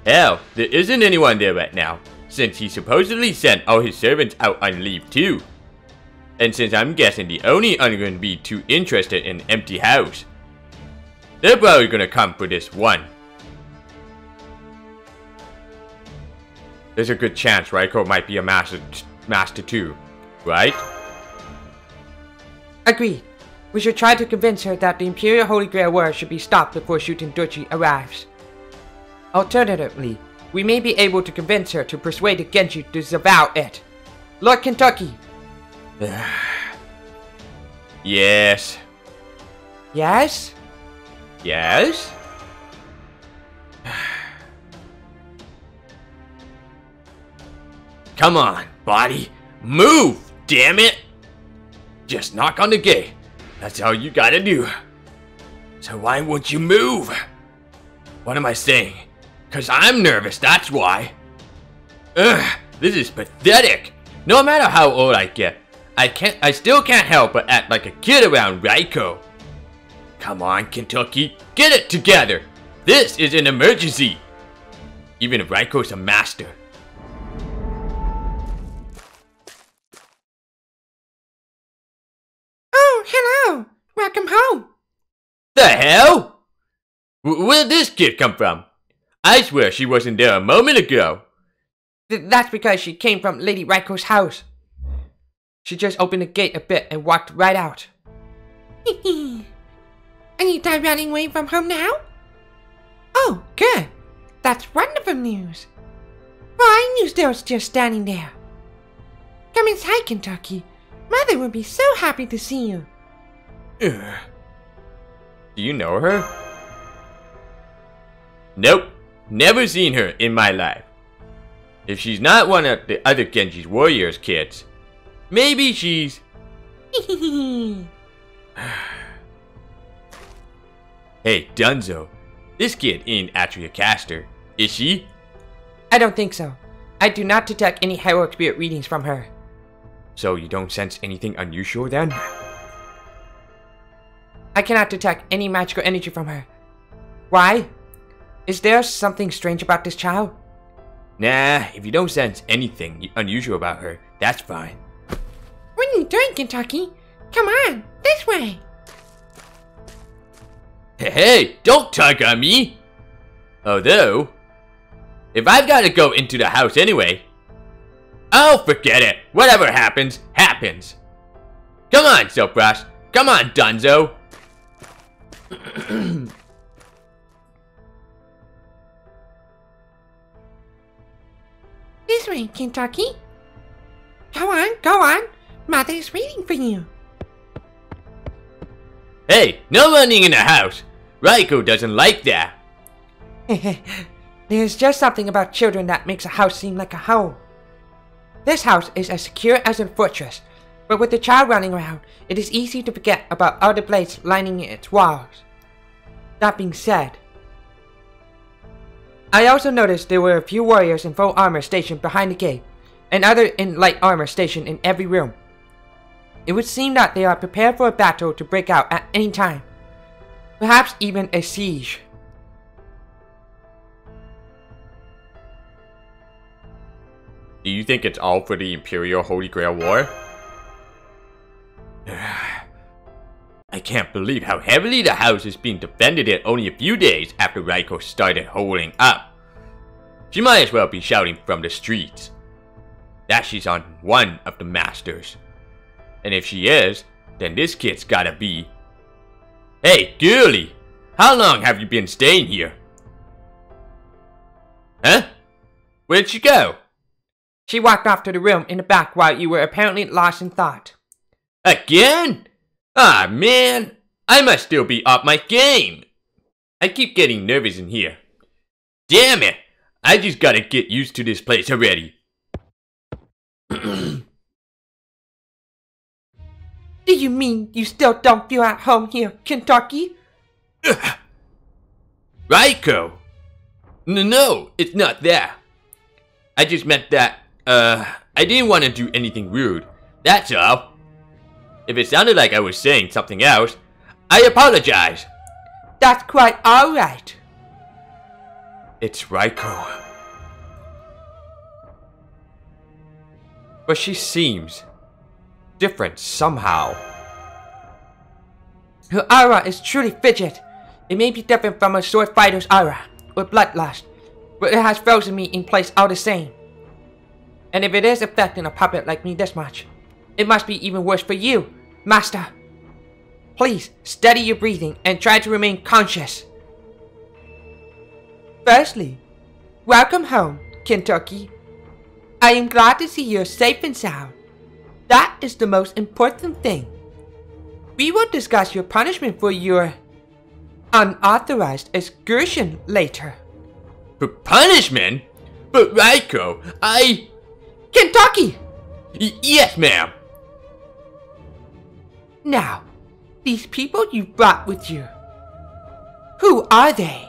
Hell, there isn't anyone there right now, since he supposedly sent all his servants out on leave too. And since I'm guessing the Oni aren't going to be too interested in an empty house, they're probably going to come for this one. There's a good chance Raiko might be a master too, right? Agreed. We should try to convince her that the Imperial Holy Grail War should be stopped before shooting Doji arrives. Alternatively, we may be able to convince her to persuade the Genji to disavow it. Lord Kentucky! Yes. Yes? Yes? Come on, body. Move, damn it! Just knock on the gate. That's all you gotta do. So why won't you move? What am I saying? 'Cause I'm nervous, that's why. Ugh, this is pathetic. No matter how old I get, I still can't help but act like a kid around Raiko. Come on, Kentucky, get it together. This is an emergency. Even if Raiko's a master. Oh, hello! Welcome home! The hell? Where'd this kid come from? I swear she wasn't there a moment ago. That's because she came from Lady Raiko's house. She just opened the gate a bit and walked right out. And you done running away from home now? Oh, good. That's wonderful news. Well, I knew Still was just standing there. Come inside, Kentucky. Mother would be so happy to see you. Do you know her? Nope. Never seen her in my life. If she's not one of the other Genji's warriors kids, maybe she's... Hey, Dunzo. This kid ain't actually a caster, is she? I don't think so. I do not detect any heroic spirit readings from her. So you don't sense anything unusual then? I cannot detect any magical energy from her. Why? Is there something strange about this child? Nah, if you don't sense anything unusual about her, that's fine. What are you doing, Kentucky? Come on, this way. Hey, don't tug on me! Although, if I've got to go into the house anyway, oh, forget it. Whatever happens, happens. Come on, Silfrost. Come on, Dunzo. This way, Kentucky. Go on. Mother's waiting for you. Hey, no running in the house. Raiko doesn't like that. There's just something about children that makes a house seem like a home. This house is as secure as a fortress, but with the child running around, it is easy to forget about all the blades lining its walls. That being said, I also noticed there were a few warriors in full armor stationed behind the gate, and others in light armor stationed in every room. It would seem that they are prepared for a battle to break out at any time. Perhaps even a siege. Do you think it's all for the Imperial Holy Grail War? I can't believe how heavily the house is being defended in only a few days after Raiko started holding up. She might as well be shouting from the streets that she's on one of the masters. And if she is, then this kid's gotta be... Hey, girlie! How long have you been staying here? Huh? Where'd she go? She walked off to the room in the back while you were apparently lost in thought. Again? Ah, man! I must still be off my game! I keep getting nervous in here. Damn it! I just gotta get used to this place already. Do you mean you still don't feel at home here, Kentucky? Raiko! No, it's not that. I just meant that, I didn't want to do anything rude. That's all. If it sounded like I was saying something else, I apologize. That's quite alright. It's Raiko. But she seems different somehow. Her aura is truly fidget. It may be different from a sword fighter's aura, or bloodlust, but it has frozen me in place all the same. And if it is affecting a puppet like me this much, it must be even worse for you, Master. Please, steady your breathing and try to remain conscious. Firstly, welcome home, Kentucky. I am glad to see you're safe and sound. That is the most important thing. We will discuss your punishment for your unauthorized excursion later. For punishment? But Raiko, Kentucky! Yes, ma'am. Now, these people you brought with you, who are they?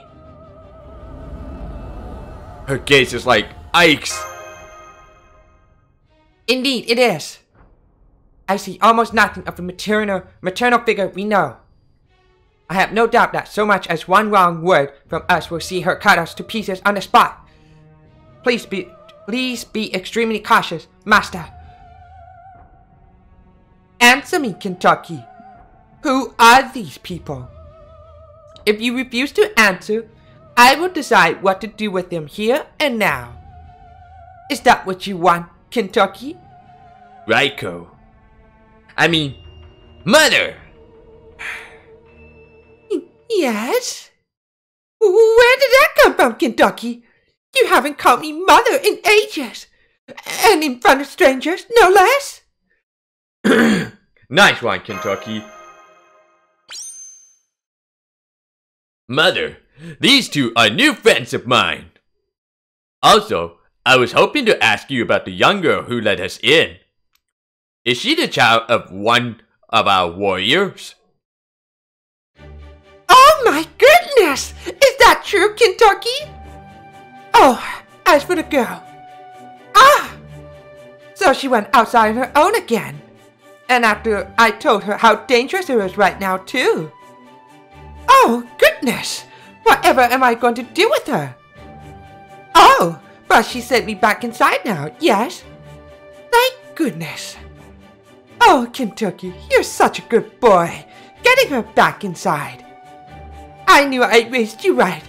Her gaze is like Ike's. Indeed, it is. I see almost nothing of the maternal figure we know. I have no doubt that so much as one wrong word from us will see her cut us to pieces on the spot. Please be extremely cautious, Master. Answer me, Kentucky. Who are these people? If you refuse to answer, I will decide what to do with them here and now. Is that what you want, Kentucky? Raiko. Mother! Yes? Where did that come from, Kentucky? You haven't called me mother in ages. And in front of strangers, no less. Nice one, Kentucky. Mother, these two are new friends of mine. Also, I was hoping to ask you about the young girl who let us in. Is she the child of one of our warriors? Oh my goodness! Is that true, Kentucky? Oh, as for the girl. So she went outside on her own again. And after I told her how dangerous it was right now, too. Oh, goodness! Whatever am I going to do with her? Oh, but she sent me back inside now, yes? Thank goodness. Oh, Kentucky, you're such a good boy, getting her back inside. I knew I raised you right.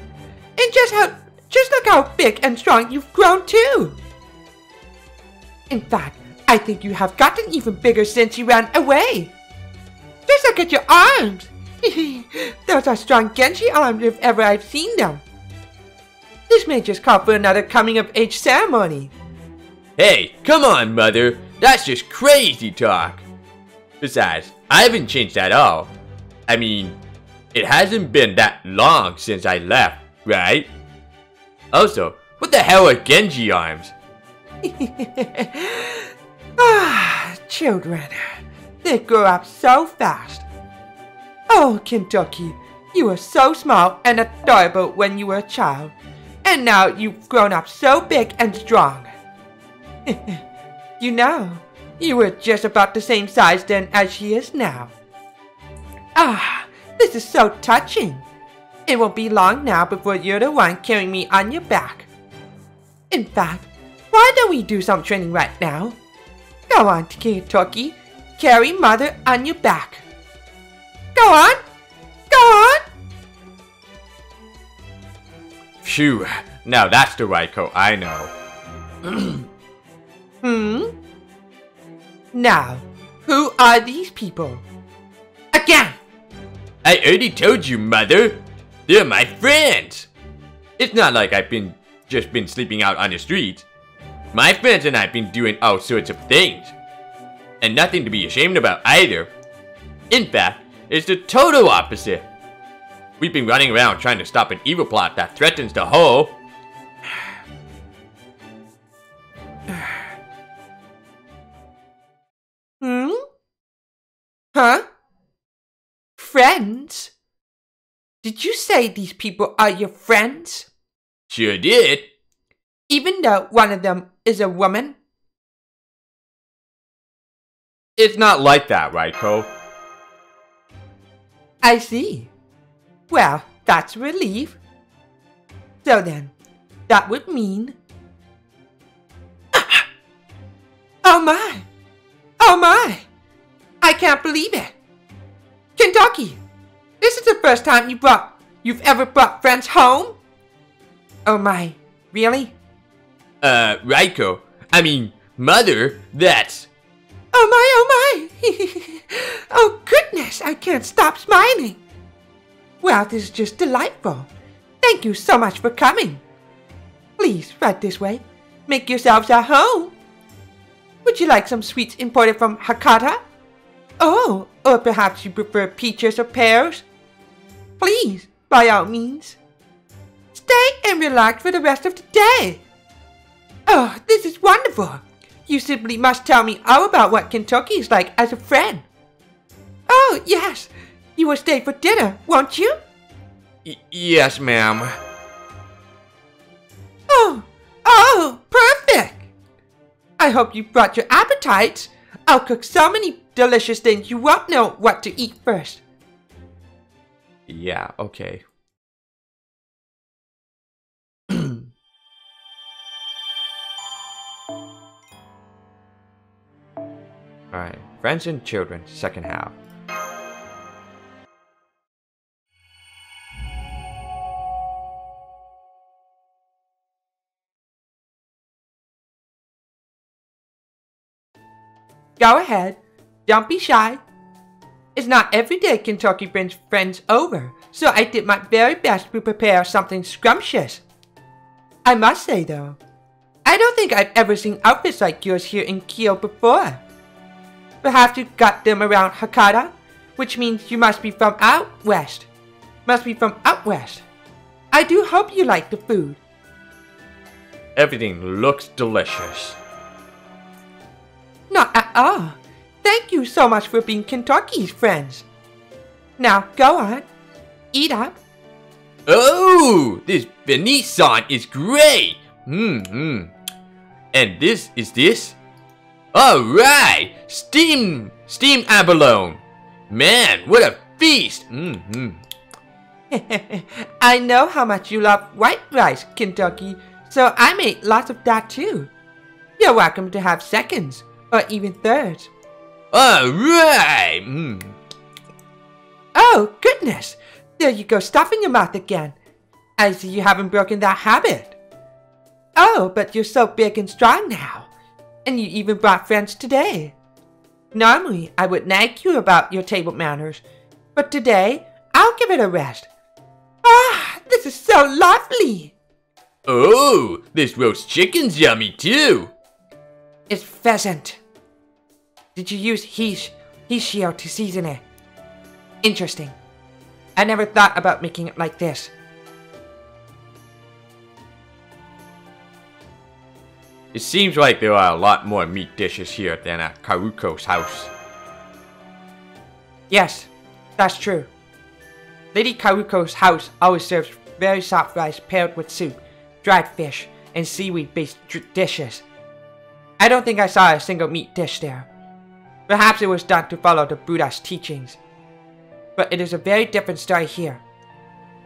And just look how big and strong you've grown too. In fact, I think you have gotten even bigger since you ran away. Just look at your arms. Those are strong Genji arms if ever I've seen them. This may just call for another coming-of-age ceremony. Hey, come on, Mother. That's just crazy talk. Besides, I haven't changed at all. It hasn't been that long since I left, right? Also, what the hell are Genji arms? Children. They grow up so fast. Oh, Kentucky, you were so small and adorable when you were a child. And now you've grown up so big and strong. You know, you were just about the same size then as she is now. This is so touching. It won't be long now before you're the one carrying me on your back. In fact, why don't we do some training right now? Go on, Kentucky. Carry Mother on your back. Go on! Go on! Phew, now that's the Raiko I know. Now, who are these people? Again! I already told you, Mother. They're my friends. It's not like I've just been sleeping out on the streets. My friends and I've been doing all sorts of things. And nothing to be ashamed about either. In fact, it's the total opposite. We've been running around trying to stop an evil plot that threatens the whole... Huh? Friends? Did you say these people are your friends? Sure did. Even though one of them is a woman? It's not like that, right, Ko? I see. Well, that's a relief. So then, that would mean... Oh my! Oh my! I can't believe it! Kentucky! This is the first time you've ever brought friends home? Oh my, really? Raiko. I mean, Mother, that's... Oh my, oh goodness, I can't stop smiling. Well, this is just delightful. Thank you so much for coming. Please, right this way. Make yourselves at home. Would you like some sweets imported from Hakata? Oh, or perhaps you prefer peaches or pears? Please, by all means. Stay and relax for the rest of the day. Oh, this is wonderful. You simply must tell me all about what Kentucky is like as a friend. Oh, yes. You will stay for dinner, won't you? Yes, ma'am. Oh, perfect. I hope you brought your appetites. I'll cook so many delicious things you won't know what to eat first. Yeah, okay. Alright, Friends and Children, second half. Go ahead. Don't be shy. It's not every day Kentucky brings friends over, so I did my very best to prepare something scrumptious. I must say though, I don't think I've ever seen outfits like yours here in Kyo before. Perhaps you got them around Hakata, which means you must be from out west. I do hope you like the food. Everything looks delicious. Not at all. Thank you so much for being Kentucky's friends. Now go on. Eat up. Oh, this venison is great. And this is this? Alright, steamed abalone. Man, what a feast. I know how much you love white rice, Kentucky, so I made lots of that too. You're welcome to have seconds, or even thirds. Alright. Oh, goodness. There you go, stuffing your mouth again. I see you haven't broken that habit. Oh, but you're so big and strong now. And you even brought friends today. Normally, I would nag you about your table manners, but today, I'll give it a rest. Ah, this is so lovely. Oh, this roast chicken's yummy too. It's pheasant. Did you use hishio to season it? Interesting. I never thought about making it like this. It seems like there are a lot more meat dishes here than at Karuko's house. Yes, that's true. Lady Karuko's house always serves very soft rice paired with soup, dried fish, and seaweed-based dishes. I don't think I saw a single meat dish there. Perhaps it was done to follow the Buddha's teachings. But it is a very different story here.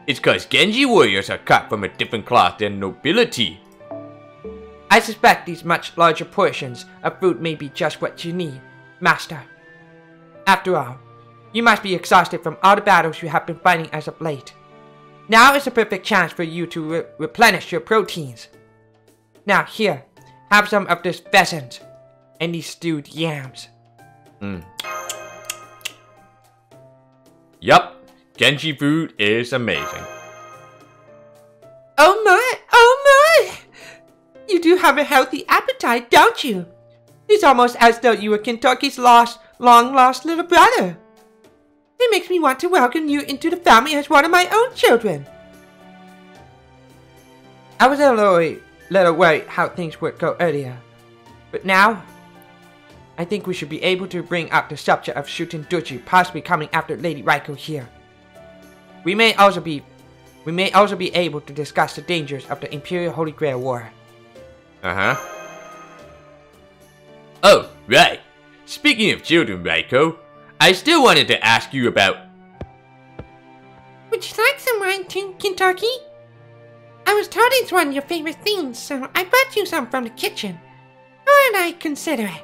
It's cause Genji warriors are cut from a different cloth than nobility. I suspect these much larger portions of food may be just what you need, Master. After all, you must be exhausted from all the battles you have been fighting as of late. Now is the perfect chance for you to replenish your proteins. Now here, have some of this pheasant and these stewed yams. Yup, Genji food is amazing. Oh my, oh my! You do have a healthy appetite, don't you? It's almost as though you were Kentucky's long-lost little brother. It makes me want to welcome you into the family as one of my own children. I was a little worried how things would go earlier. But now, I think we should be able to bring up the subject of shooting Doji possibly coming after Lady Raiko here. We may also be able to discuss the dangers of the Imperial Holy Grail War. Oh, right. Speaking of children, Raiko, I still wanted to ask you about... Would you like some wine too, Kentucky? I was told it's one of your favorite things, so I brought you some from the kitchen. Aren't I considerate?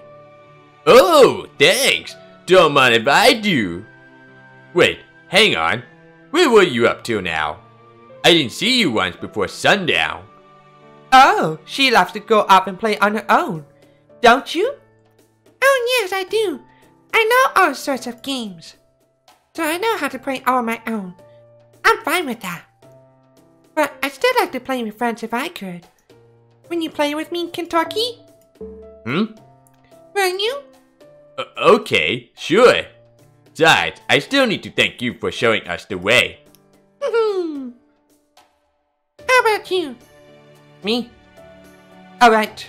Oh, thanks. Don't mind if I do. Wait, hang on. Where were you up till now? I didn't see you once before sundown. Oh, she loves to go up and play on her own. Don't you? Oh yes, I do. I know all sorts of games. So I know how to play all on my own. I'm fine with that. But I'd still like to play with friends if I could. Will you play with me, Kentucky? Will you? Okay, sure. Besides, I still need to thank you for showing us the way. How about you? Me? Alright.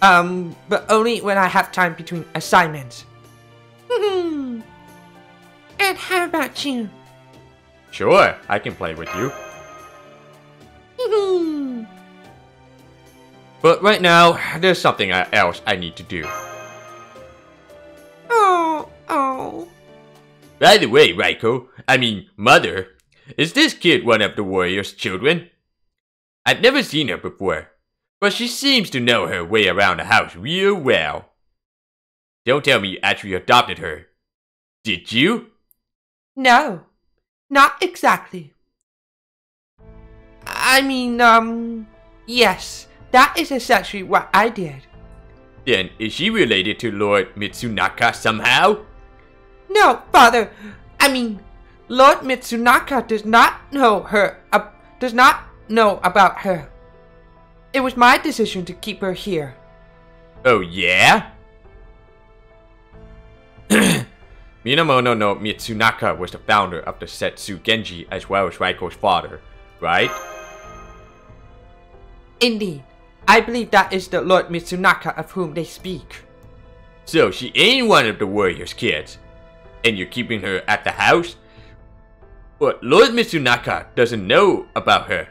But only when I have time between assignments. And how about you? Sure, I can play with you. But right now, there's something else I need to do. Oh. By the way, Raiko, Mother, is this kid one of the warrior's children? I've never seen her before, but she seems to know her way around the house real well. Don't tell me you actually adopted her. Did you? No, not exactly. Yes, that is essentially what I did. Then, is she related to Lord Mitsunaka somehow? No, Father. Lord Mitsunaka does not know about her. It was my decision to keep her here. Oh yeah? Minamono no Mitsunaka was the founder of the Setsu Genji as well as Raiko's father, right? Indeed. I believe that is the Lord Mitsunaka of whom they speak. So she ain't one of the warrior's kids. And you're keeping her at the house? But Lord Mitsunaka doesn't know about her.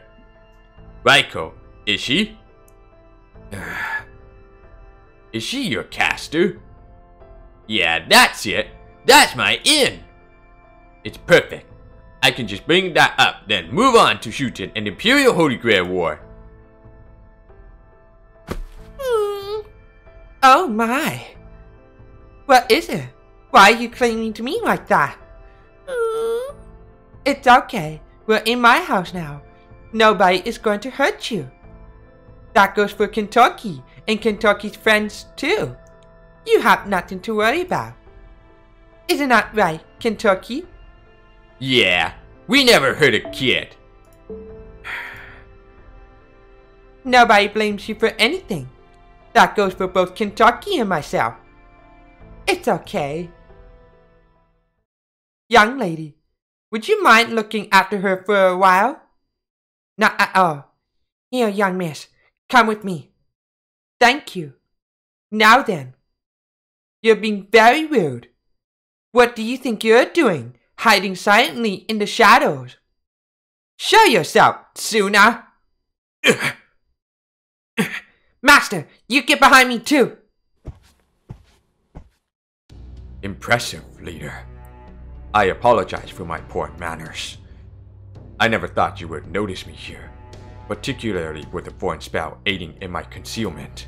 Raiko, is she? Is she your caster? Yeah, that's it. That's my in. It's perfect. I can just bring that up, then move on to shooting an Imperial Holy Grail War. Oh my. What is it? Why are you clinging to me like that? It's okay. We're in my house now. Nobody is going to hurt you. That goes for Kentucky and Kentucky's friends too. You have nothing to worry about. Isn't that right, Kentucky? Yeah, we never hurt a kid. Nobody blames you for anything. That goes for both Kentucky and myself. It's okay. Young lady, would you mind looking after her for a while? Not at all. Here, young miss, come with me. Thank you. Now then, you're being very rude. What do you think you're doing, hiding silently in the shadows? Show yourself, Tsuna! Master, you get behind me too! Impressive, leader. I apologize for my poor manners. I never thought you would notice me here, particularly with the foreign spell aiding in my concealment.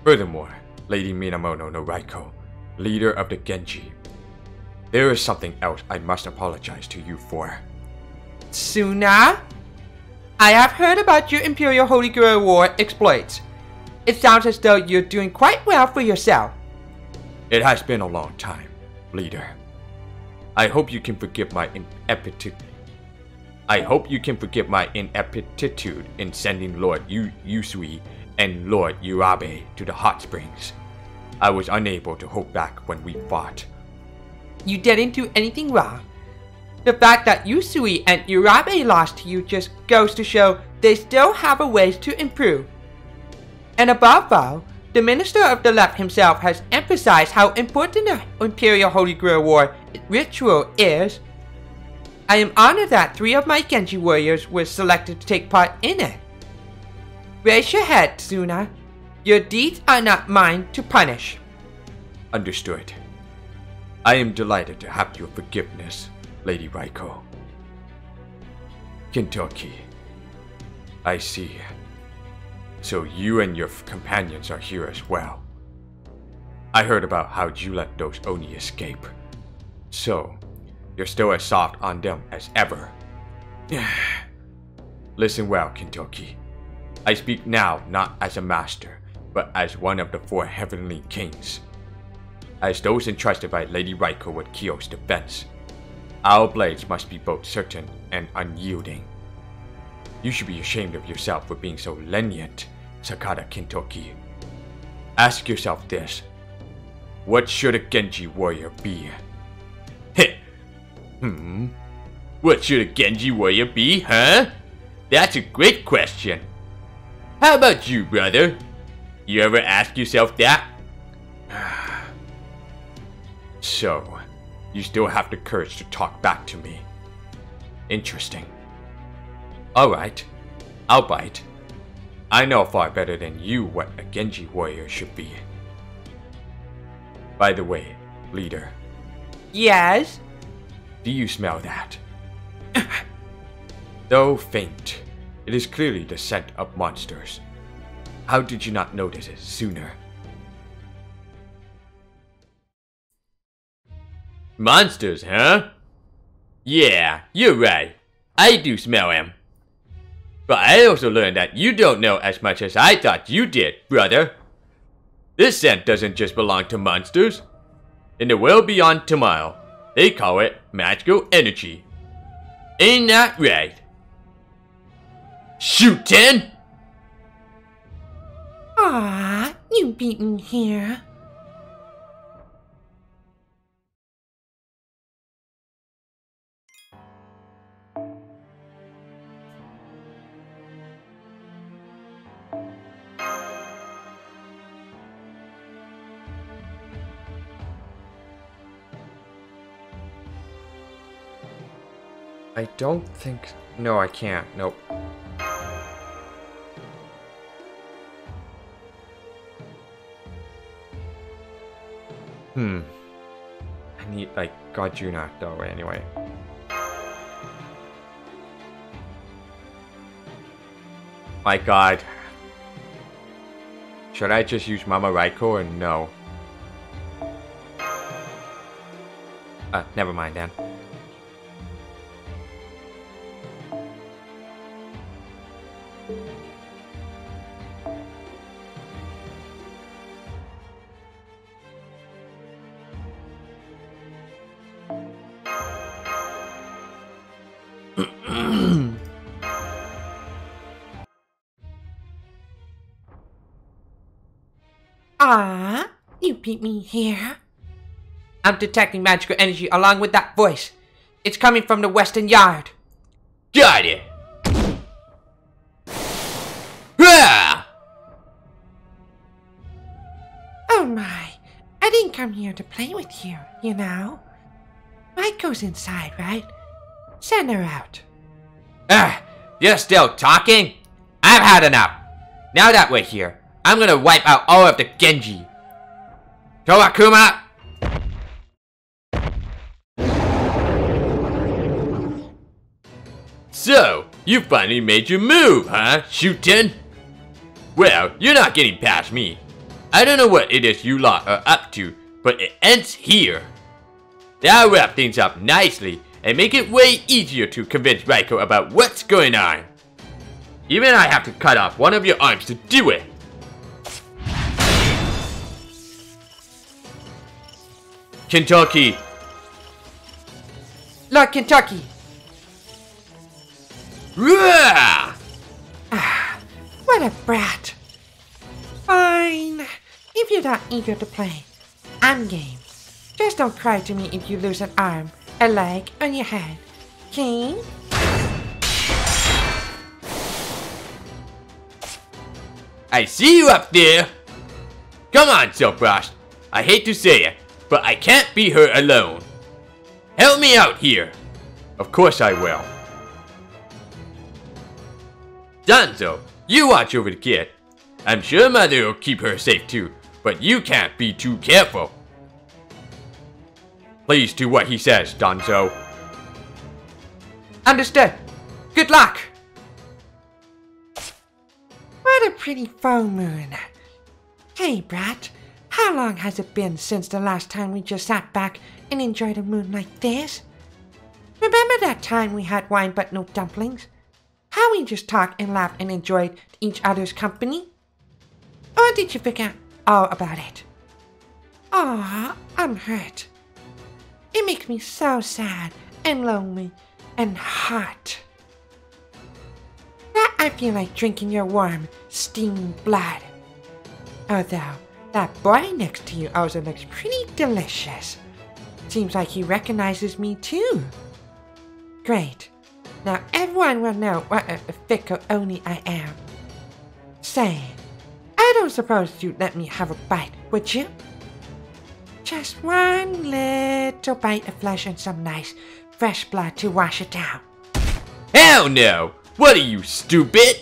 Furthermore, Lady Minamono no Raiko, leader of the Genji, there is something else I must apologize to you for. Tsuna? I have heard about your Imperial Holy Grail War exploits. It sounds as though you're doing quite well for yourself. It has been a long time, leader. I hope you can forgive my ineptitude in sending Lord Yusui and Lord Urabe to the hot springs. I was unable to hold back when we fought. you didn't do anything wrong. The fact that Yusui and Urabe lost to you just goes to show they still have a ways to improve. And above all, the Minister of the Left himself has emphasized how important the Imperial Holy Grail War ritual is. I am honored that 3 of my Genji warriors were selected to take part in it. Raise your head, Tsuna. Your deeds are not mine to punish. Understood. I am delighted to have your forgiveness, Lady Raiko. Kentucky. I see. So you and your companions are here as well. I heard about how you let those Oni escape. So, you're still as soft on them as ever. Listen well, Kentucky. I speak now not as a master, but as one of the 4 heavenly kings. As those entrusted by Lady Raiko with Kyo's defense, our blades must be both certain and unyielding. You should be ashamed of yourself for being so lenient, Sakata Kentucky. Ask yourself this. What should a Genji warrior be? What should a Genji warrior be, huh? That's a great question. How about you, brother? You ever ask yourself that? So, you still have the courage to talk back to me. Interesting. Alright, I'll bite. I know far better than you what a Genji warrior should be. By the way, leader. Yes? Do you smell that? Though faint, it is clearly the scent of monsters. How did you not notice it sooner? Monsters, huh? Yeah, you're right. I do smell them. But I also learned that you don't know as much as I thought you did, brother. This scent doesn't just belong to monsters. In the world beyond tomorrow, they call it magical energy. Ain't that right? Shoot, 10! Ah, you beat me here. I don't think... No, I can't. Nope. I need, like, Gajuna, though, anyway. My god. Should I just use Mama Raiko or no? Never mind then. Ah, you beat me here. I'm detecting magical energy along with that voice. It's coming from the western yard. Got it! Ah! Oh my, I didn't come here to play with you, you know. Raiko's inside, right? Send her out. You're still talking? I've had enough. Now that we're here, I'm gonna wipe out all of the Genji. Towakuma! So, you finally made your move, huh, Shuten? Well, you're not getting past me. I don't know what it is you lot are up to, but it ends here. That'll wrap things up nicely and make it way easier to convince Raiko about what's going on. Even I have to cut off one of your arms to do it. Kentucky. Lord Kentucky. Rah! What a brat. Fine. If you're not eager to play, I'm game. Just don't cry to me if you lose an arm, a leg, or your head. Okay? I see you up there! Come on, Silverchaos. I hate to say it, but I can't be hurt alone. Help me out here. Of course I will. Danzo, you watch over the kid. I'm sure Mother will keep her safe too, but you can't be too careful. Please do what he says, Danzo. Understood. Good luck. What a pretty full moon. Hey, Brat. How long has it been since the last time we just sat back and enjoyed a moon like this? Remember that time we had wine but no dumplings? How we just talked and laughed and enjoyed each other's company? Or did you forget all about it? Aw, I'm hurt. It makes me so sad and lonely and hot. Now I feel like drinking your warm, steaming blood. Although, that boy next to you also looks pretty delicious. Seems like he recognizes me too. Great. Now everyone will know what a fickle Oni I am. Say, I don't suppose you'd let me have a bite, would you? Just one little bite of flesh and some nice, fresh blood to wash it down. Hell no! What are you, stupid?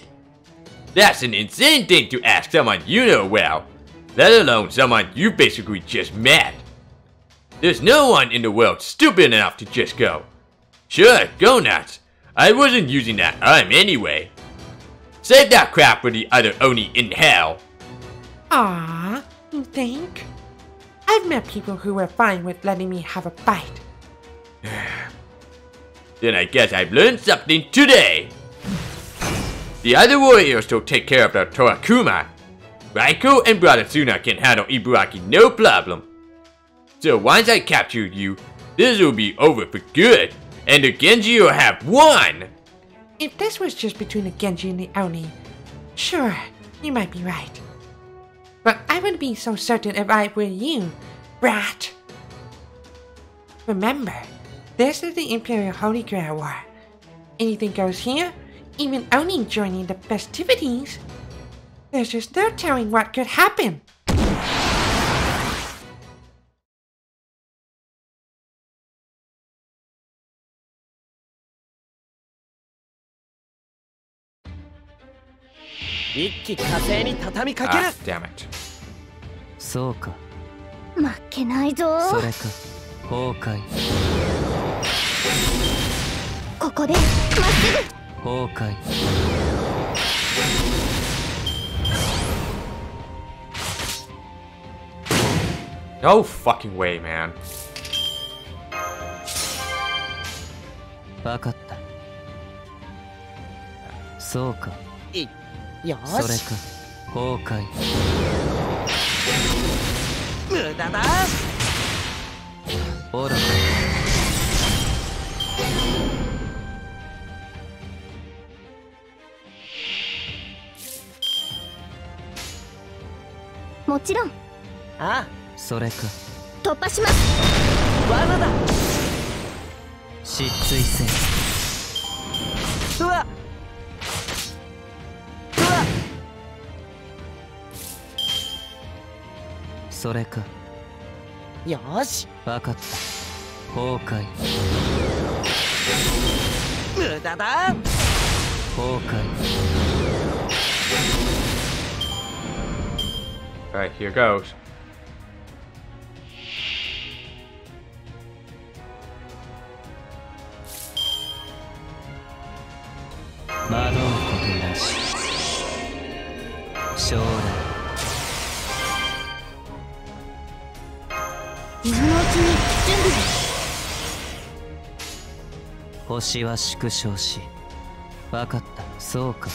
That's an insane thing to ask someone you know well, let alone someone you basically just met. There's no one in the world stupid enough to just go. Sure, go nuts. I wasn't using that arm anyway. Save that crap for the other Oni in hell. Aww, you think? I've met people who were fine with letting me have a bite. Then I guess I've learned something today. The other warriors will take care of the Torakuma. Raiko and Brother Suna can handle Ibaraki no problem. So once I capture you, this will be over for good, and the Genji will have won! If this was just between the Genji and the Oni, sure, you might be right. But I wouldn't be so certain if I were you, Brat. Remember, this is the Imperial Holy Grail War. Anything goes here, even Oni joining the festivities. There's just no telling what could happen. Ah, damn it. そうか。負けないぞ。それか。崩壊。ここでまっすぐ。崩壊。No fucking way, man. わかった。そうか。よそれか。し崩壊。無駄だおら。もちろんあそれか。突破します。罠だ失墜せん。うわそれか。よしわかった。崩壊。無駄だ崩壊。 Alright, here goes. Shora. 星は縮小し、わかった。そうか。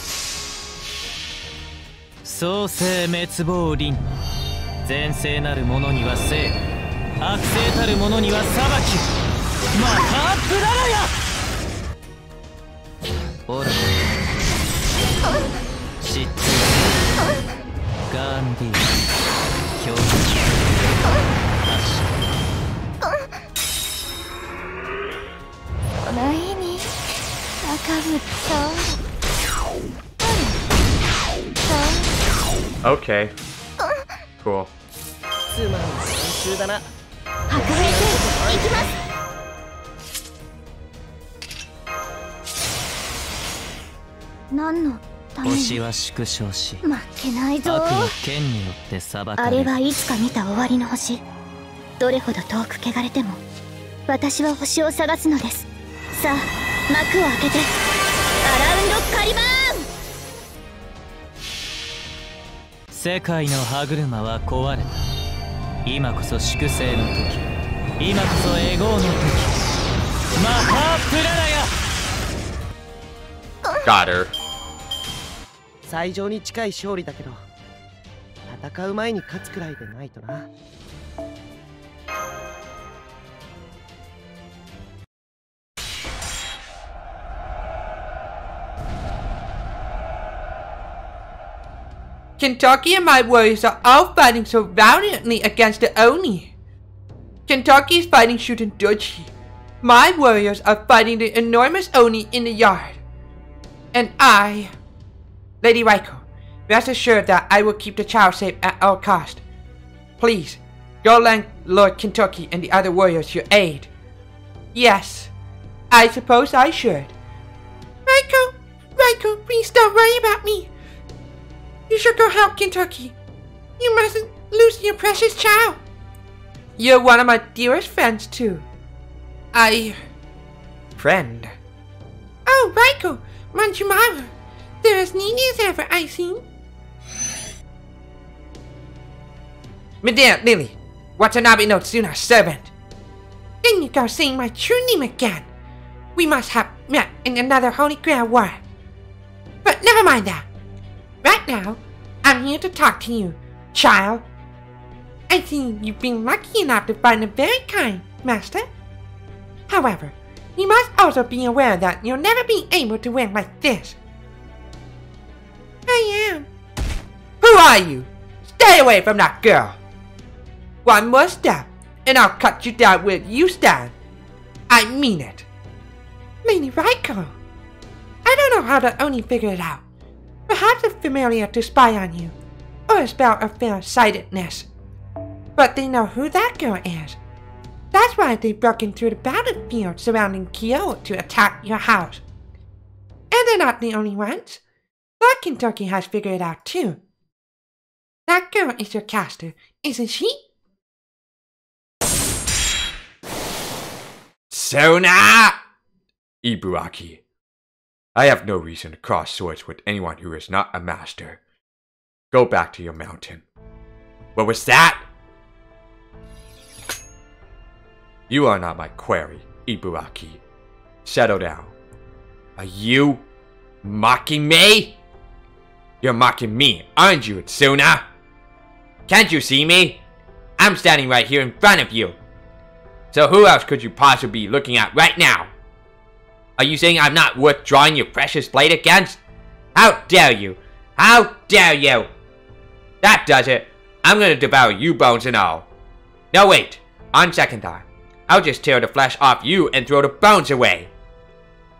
創世滅亡輪。善性なる者には生、悪性たる者には裁き。マハープララヤ。オラ。失墜。ガンディ。強。Okay. Cool. つまんない練習だな。白兵戦行きます。何のために星は縮小し、負けないぞ。悪の剣によって裁かれる。あれはいつか見た終わりの星。どれほど遠く汚れても私は星を探すのです。さあ幕を開けてアラウンドカリバーン。世界の歯車は壊れた。今こそ粛清の時、今こそエゴーの時。マハープララヤ。 Got her. 最上に近い勝利だけど、戦う前に勝つくらいでないとな。Kentucky and my warriors are all fighting so valiantly against the Oni. Kentucky is fighting Shutendoji. My warriors are fighting the enormous Oni in the yard. And I... Lady Raiko, rest assured that I will keep the child safe at all cost. Please, go lend Lord Kentucky and the other warriors your aid. Yes, I suppose I should. Raiko, please don't worry about me. You should go help Kentucky. You mustn't lose your precious child. You're one of my dearest friends, too. Friend? Oh, Raiko, Manchumaru. They're as needy as ever, I see. Madame Lily, Watanabe no Tsuna's servant. Then you go saying my true name again. We must have met in another Holy Grail war. But never mind that. Right now, I'm here to talk to you, child. I see you've been lucky enough to find a very kind master. However, you must also be aware that you'll never be able to win like this. I am. Who are you? Stay away from that girl. One more step, and I'll cut you down where you stand. I mean it. Lady Raiko. I don't know how to only figure it out. Perhaps a familiar to spy on you, or a spell of fair-sightedness. But they know who that girl is. That's why they broke into the battlefield surrounding Kyo to attack your house. And they're not the only ones. Lord Kentucky has figured it out too. That girl is your caster, isn't she? Sona! Ibuaki. I have no reason to cross swords with anyone who is not a master. Go back to your mountain. What was that? You are not my quarry, Ibuaki. Settle down. Are you mocking me? You're mocking me, aren't you, Tsuna? Can't you see me? I'm standing right here in front of you. So who else could you possibly be looking at right now? Are you saying I'm not worth drawing your precious blade against? How dare you? How dare you? That does it. I'm gonna devour you bones and all. No wait, on second thought, I'll just tear the flesh off you and throw the bones away.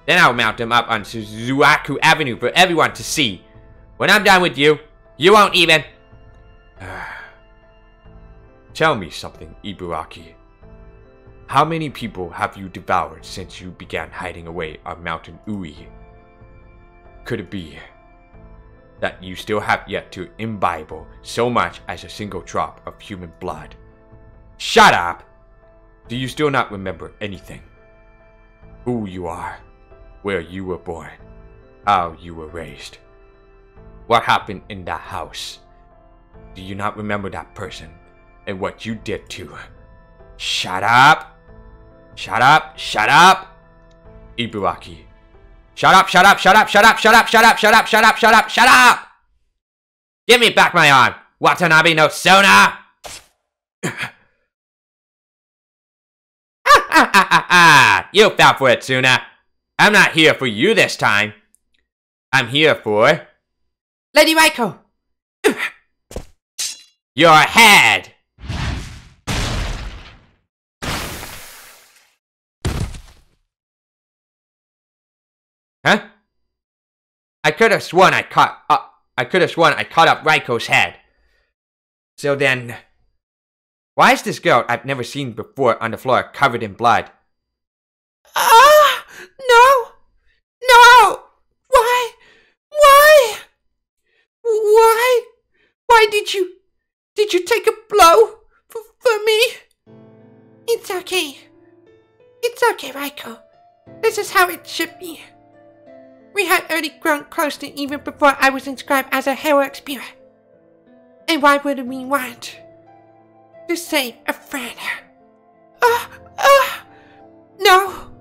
Then I'll mount them up on Suzuaku Avenue for everyone to see. When I'm done with you, you won't even... Tell me something, Ibuaki. How many people have you devoured since you began hiding away on Mountain Ui? Could it be that you still have yet to imbibe so much as a single drop of human blood? Shut up! Do you still not remember anything? Who you are, where you were born, how you were raised? What happened in that house? Do you not remember that person and what you did to her? Shut up! Shut up! Shut up! Ibuaki. Shut up! Shut up! Shut up! Shut up! Shut up! Shut up! Shut up! Shut up! Shut up! Shut up! Give me back my arm! Watanabe no Sona! You fell for it, Tsuna. I'm not here for you this time. I'm here for... Lady Raiko! Your head! Huh? I could have sworn I caught I could have sworn I cut up Raiko's head. So then, why is this girl I've never seen before on the floor covered in blood? No! No! Why? Why? Why? Why did you take a blow for me? It's okay. It's okay, Raiko. This is how it should be. We had already grown close to even before I was inscribed as a heroic spirit. And why wouldn't we want to save a friend? No!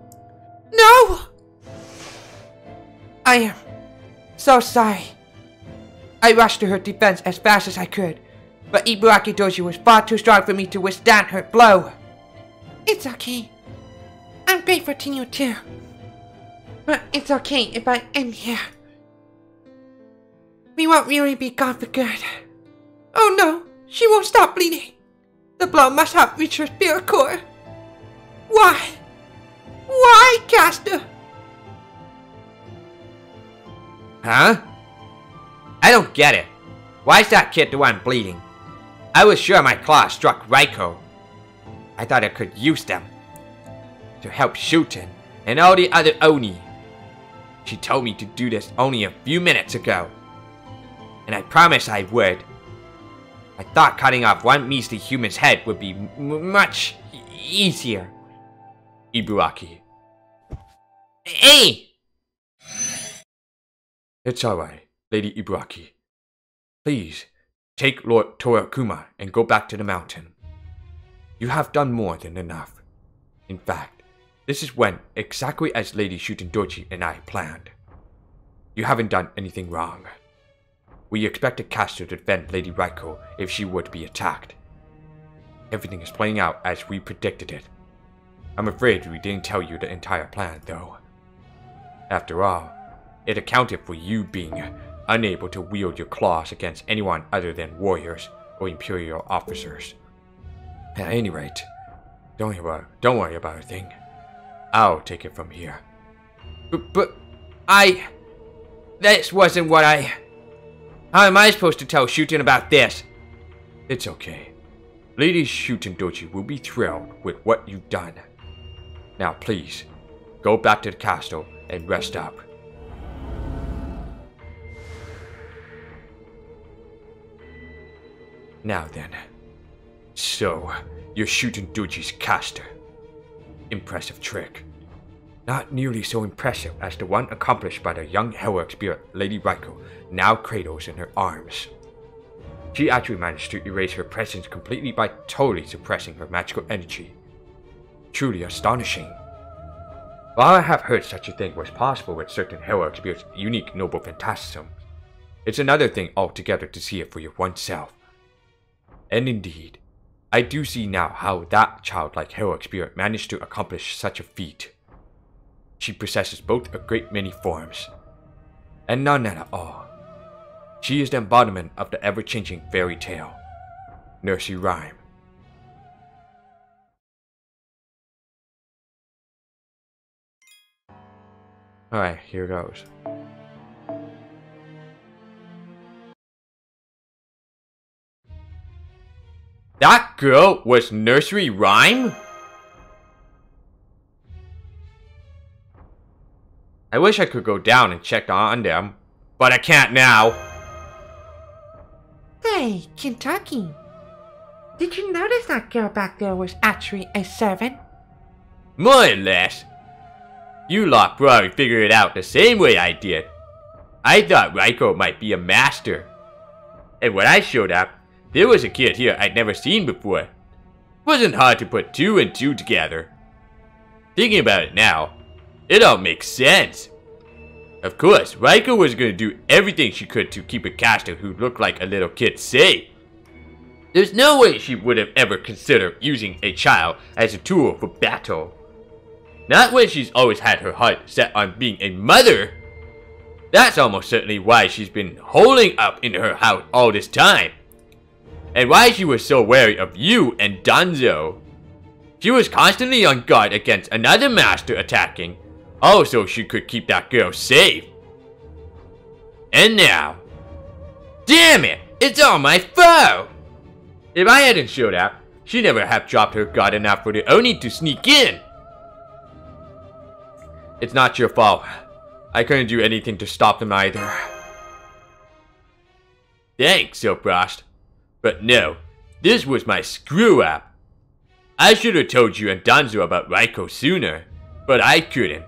No! I am so sorry. I rushed to her defense as fast as I could, but Ibaraki Doji was far too strong for me to withstand her blow. It's okay. I'm grateful to you too. But it's okay if I end here. We won't really be gone for good. Oh no, she won't stop bleeding. The blow must have reached her spirit core. Why? Why, Caster? Huh? I don't get it. Why is that kid the one bleeding? I was sure my claw struck Raiko. I thought I could use them to help Shuten and all the other Oni. She told me to do this only a few minutes ago, and I promised I would. I thought cutting off one measly human's head would be much easier. Ibaraki. Hey! It's alright, Lady Ibaraki. Please, take Lord Torakuma and go back to the mountain. You have done more than enough. In fact, this went exactly as Lady Shutendoji and I planned. You haven't done anything wrong. We expected Caster to defend Lady Raiko if she were to be attacked. Everything is playing out as we predicted it. I'm afraid we didn't tell you the entire plan, though. After all, it accounted for you being unable to wield your claws against anyone other than warriors or imperial officers. At any rate, don't worry about a thing. I'll take it from here. But this wasn't what How am I supposed to tell Shuten about this? It's okay. Lady Shutendoji will be thrilled with what you've done. Now please, go back to the castle and rest up. Now then. So, you're Shutendoji's caster. Impressive trick. Not nearly so impressive as the one accomplished by the young heroic spirit Lady Raiko now cradles in her arms. She actually managed to erase her presence completely by totally suppressing her magical energy. Truly astonishing. While I have heard such a thing was possible with certain heroic spirits' unique noble phantasm, it's another thing altogether to see it for your oneself. And indeed, I do see now how that childlike heroic spirit managed to accomplish such a feat. She possesses both a great many forms, and none at all. She is the embodiment of the ever-changing fairy tale, nursery rhyme. Alright, here goes. That girl was nursery rhyme? I wish I could go down and check on them, but I can't now. Hey, Kentucky. Did you notice that girl back there was actually a servant? More or less. You lot probably figured it out the same way I did. I thought Raiko might be a master. And when I showed up, there was a kid here I'd never seen before. Wasn't hard to put two and two together. Thinking about it now, it all makes sense. Of course, Raiko was going to do everything she could to keep a caster who looked like a little kid safe. There's no way she would have ever considered using a child as a tool for battle. Not when she's always had her heart set on being a mother. That's almost certainly why she's been holding up in her house all this time. And why she was so wary of you and Danzo. She was constantly on guard against another master attacking, also she could keep that girl safe. And now, Damn it! It's all my fault! If I hadn't showed up, she'd never have dropped her guard enough for the Oni to sneak in! It's not your fault. I couldn't do anything to stop them either. Thanks, Silfrost. But no, this was my screw-up. I should have told you and Danzo about Raiko sooner, but I couldn't.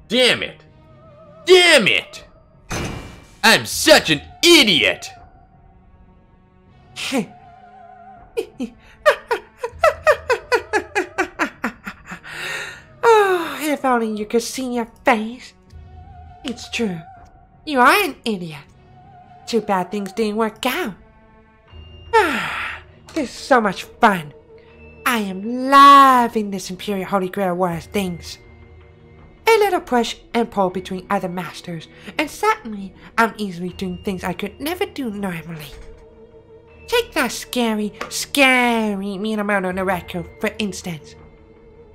Damn it! Damn it! I'm such an idiot! Oh, if only you could see your face. It's true. You are an idiot. Too bad things didn't work out. Ah, this is so much fun. I am loving this Imperial Holy Grail Wars things. A little push and pull between other masters, and suddenly I'm easily doing things I could never do normally. Take that scary Minamoto Nareko, for instance.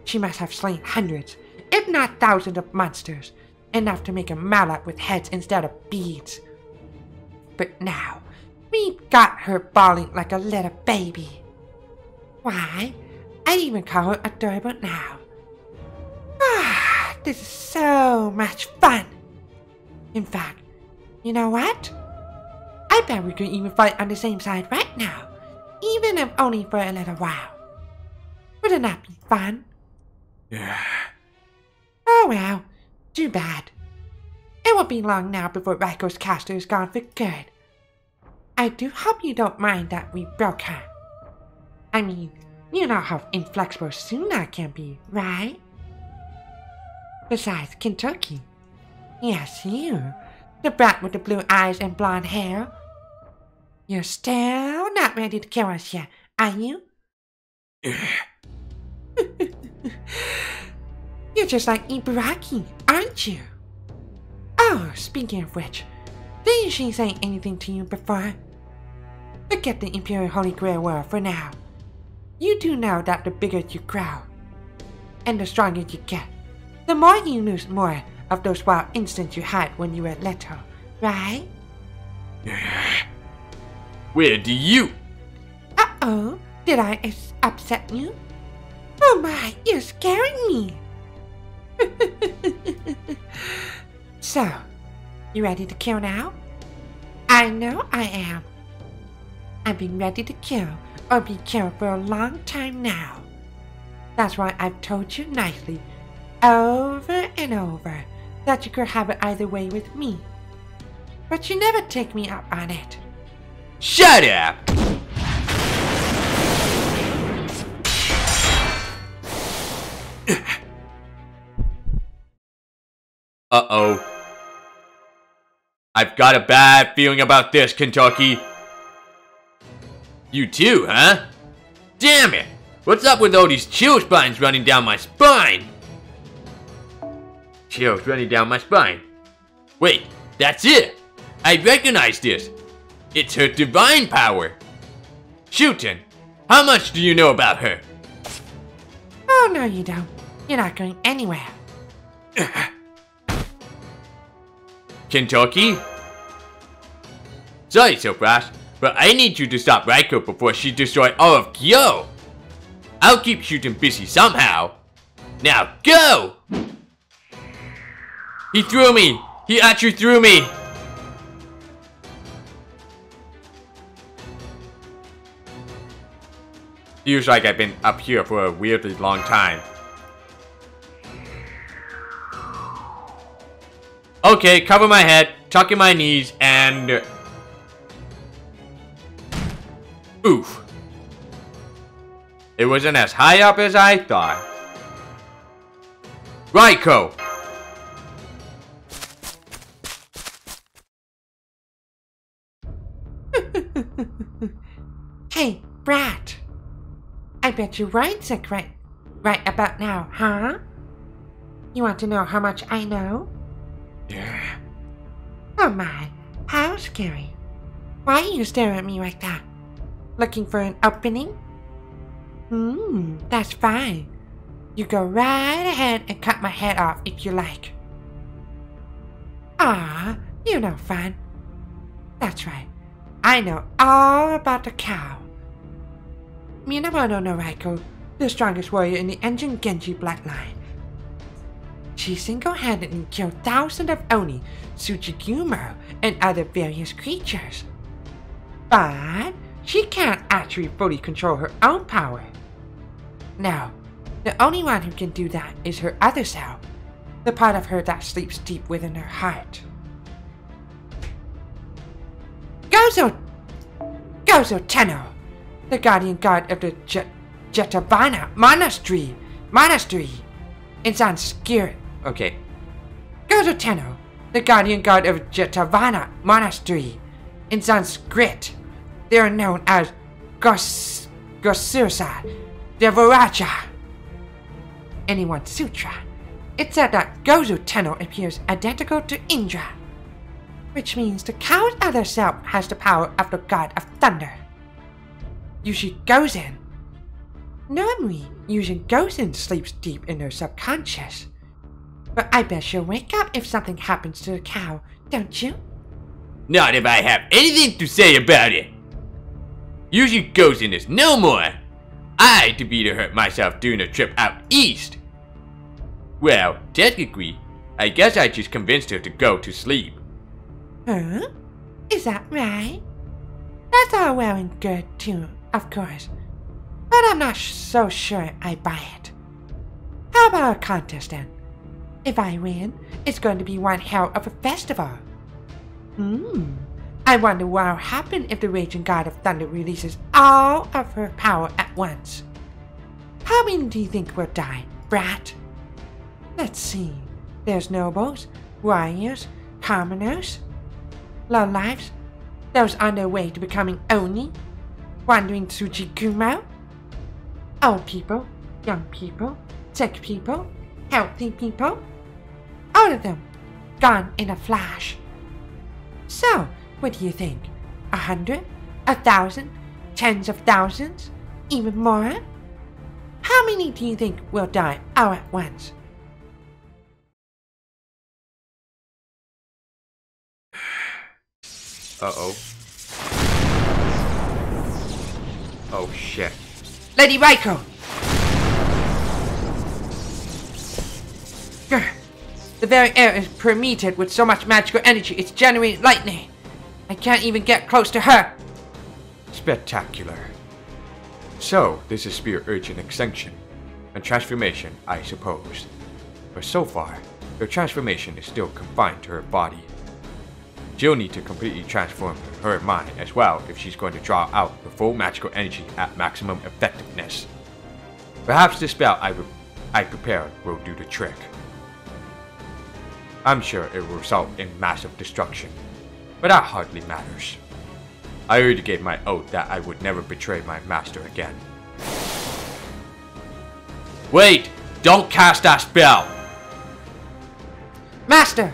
She must have slain hundreds, if not thousands of monsters, enough to make a mallet with heads instead of beads. But now, we've got her bawling like a little baby. Why, I'd even call her adorable now. Ah, this is so much fun. In fact, you know what? I bet we could even fight on the same side right now, even if only for a little while. Wouldn't that be fun? Oh well, too bad. It won't be long now before Raiko's caster is gone for good. I do hope you don't mind that we broke her. I mean, you know how inflexible Suna can be, right? Besides, Kentucky. Yes, you. The brat with the blue eyes and blonde hair. You're still not ready to kill us yet, are you? You're just like Ibaraki, aren't you? Oh, speaking of which, didn't she say anything to you before? Forget the Imperial Holy Grail War for now. You do know that the bigger you grow, and the stronger you get, the more you lose more of those wild instincts you had when you were little, right? Where do you? Uh-oh, did I upset you? Oh my, you're scaring me! So, you ready to kill now? I know I am. I've been ready to kill or be killed for a long time now. That's why I've told you nicely, over and over, that you could have it either way with me. But you never take me up on it. Shut up! Uh-oh. I've got a bad feeling about this, Kentucky. You too, huh? Damn it! What's up with all these chill spines running down my spine? Chills running down my spine. Wait, that's it! I recognize this! It's her divine power! Shootin', how much do you know about her? Oh, no you don't. You're not going anywhere. Kentucky? Sorry, Silfrost, but I need you to stop Raiko before she destroys all of Kyo! I'll keep shooting busy somehow. Now go! He threw me! He actually threw me! Feels like I've been up here for a weirdly long time. Okay, cover my head, tuck in my knees, and... oof. It wasn't as high up as I thought. Raiko! Hey, brat. I bet you weren't sick right about now, huh? You want to know how much I know? Yeah. Oh my, how scary. Why are you staring at me like that? Looking for an opening? That's fine. You go right ahead and cut my head off if you like. Ah, you're no fun. That's right. I know all about the cow. Minamoto no Raiko, the strongest warrior in the Engine Genji bloodline. She single-handedly killed thousands of Oni, Tsuchigumo, and other various creatures. But she can't actually fully control her own power. No, the only one who can do that is her other self, the part of her that sleeps deep within her heart. Gozo Tenno, the guardian god of the Jetavana Monastery in Sanskrit. Okay. Gozo Tenno, the guardian god of Jetavana Monastery in Sanskrit. They are known as Gosirsa Devaraja. In one sutra, it said that Gozo Tenno appears identical to Indra, which means the cow's other self has the power of the god of thunder. Usually Gozen. Normally, Gozen sleeps deep in her subconscious. But I bet she'll wake up if something happens to the cow, don't you? Not if I have anything to say about it. Usually Gozen is no more. I to be to hurt myself during a trip out east. Well, technically, I guess I just convinced her to go to sleep. Huh? Is that right? That's all well and good too, of course. But I'm not so sure I buy it. How about a contest then? If I win, it's going to be one hell of a festival. I wonder what will happen if the raging god of thunder releases all of her power at once. How many do you think will die, brat? Let's see. There's nobles, warriors, commoners, lowlifes, those on their way to becoming Oni, wandering Tsuchigumo, old people, young people, sick people, healthy people, all of them gone in a flash. So, what do you think? 100? 1,000? Tens of thousands? Even more? How many do you think will die all at once? Uh-oh. Oh, shit. Lady Raiko! The very air is permeated with so much magical energy, it's generating lightning. I can't even get close to her. Spectacular. So, this is Spirit Urgent Extinction, and transformation, I suppose. But so far, her transformation is still confined to her body. She'll need to completely transform her mind as well if she's going to draw out the full magical energy at maximum effectiveness. Perhaps the spell I prepared will do the trick. I'm sure it will result in massive destruction, but that hardly matters. I already gave my oath that I would never betray my master again. Wait! Don't cast that spell! Master!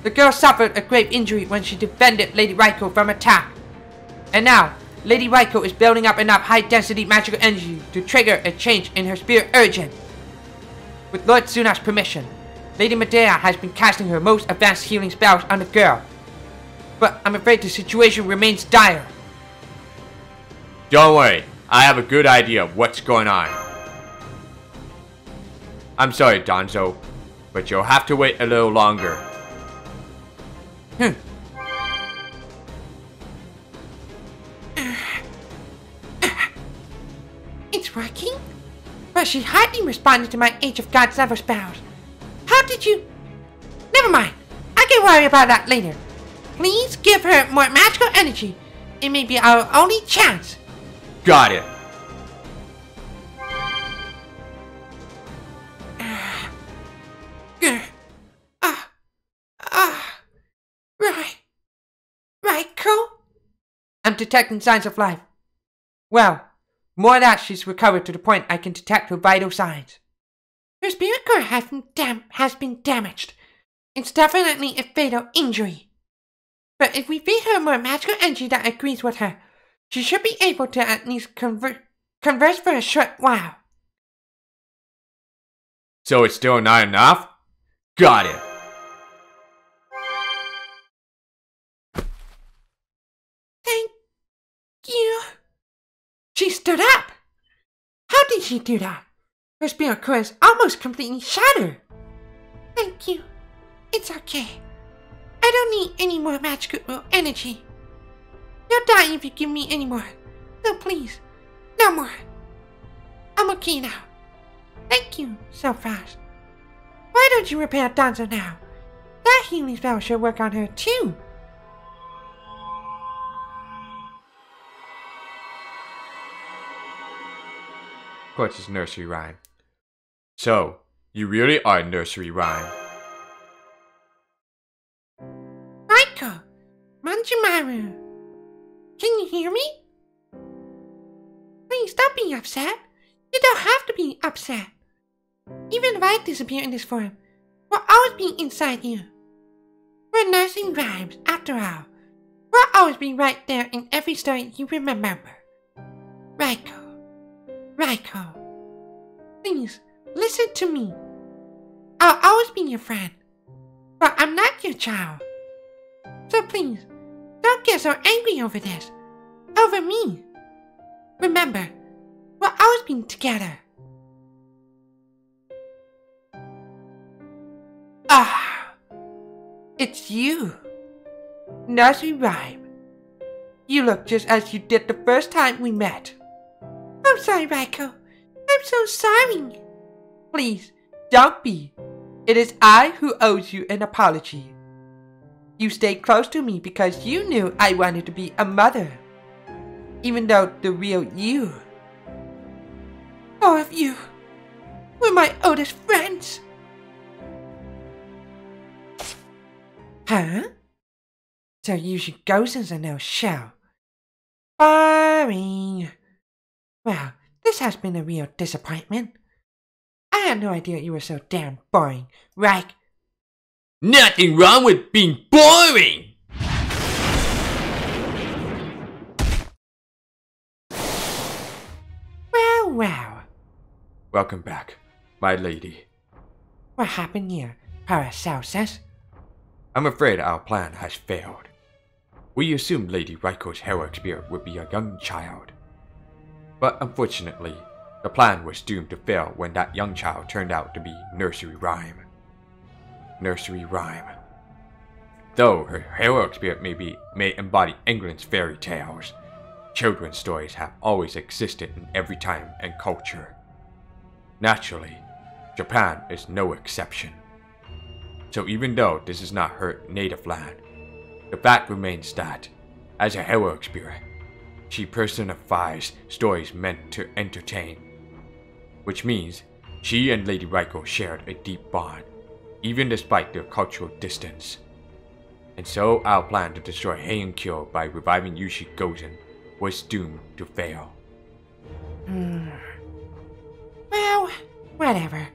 The girl suffered a grave injury when she defended Lady Raiko from attack. And now, Lady Raiko is building up enough high-density magical energy to trigger a change in her spirit urgent. With Lord Tsuna's permission, Lady Medea has been casting her most advanced healing spells on the girl. But I'm afraid the situation remains dire. Don't worry, I have a good idea of what's going on. I'm sorry, Danzo, but you'll have to wait a little longer. It's working? But she hardly responded to my Age of Gods level spells. How did you... Never mind. I can worry about that later. Please give her more magical energy. It may be our only chance. Got it. Raiko? I'm detecting signs of life. Well, more that she's recovered to the point I can detect her vital signs. Her spirit core has been damaged. It's definitely a fatal injury. But if we feed her more magical energy that agrees with her, she should be able to at least converse for a short while. So it's still not enough? Got it. She stood up! How did she do that? Her spirit core is almost completely shattered. Thank you. It's okay. I don't need any more magical energy. You'll die if you give me any more. No, please. No more. I'm okay now. Thank you so fast. Why don't you repair Danzo now? That healing spell should work on her too. Of course, it's nursery rhyme. So, you really are nursery rhyme. Michael, Manjimaru, can you hear me? Please don't be upset. You don't have to be upset. Even if I disappear in this form, we'll always be inside you. We're nursery rhymes, after all. We'll always be right there in every story you remember. Raiko. Raiko, please, listen to me. I'll always be your friend, but I'm not your child. So please, don't get so angry over this, over me. Remember, we'll always be together. Ah, it's you. Nursery rhyme. You look just as you did the first time we met. I'm sorry, Raiko. I'm so sorry. Please, don't be. It is I who owes you an apology. You stayed close to me because you knew I wanted to be a mother. Even though the real you, all of you, were my oldest friends. Huh? So Yushi-Gosen's a no-show. Boring. Well, this has been a real disappointment. I had no idea you were so damn boring, right? Nothing wrong with being boring! Well. Welcome back, my lady. What happened here, Paracelsus? I'm afraid our plan has failed. We assumed Lady Raiko's heroic spirit would be a young child. But unfortunately, the plan was doomed to fail when that young child turned out to be Nursery Rhyme. Nursery Rhyme. Though her heroic spirit may embody England's fairy tales, children's stories have always existed in every time and culture. Naturally, Japan is no exception. So even though this is not her native land, the fact remains that, as a heroic spirit, she personifies stories meant to entertain. Which means, she and Lady Raiko shared a deep bond, even despite their cultural distance. And so our plan to destroy Heian-kyo by reviving Yushi-Gosen was doomed to fail. Well, whatever.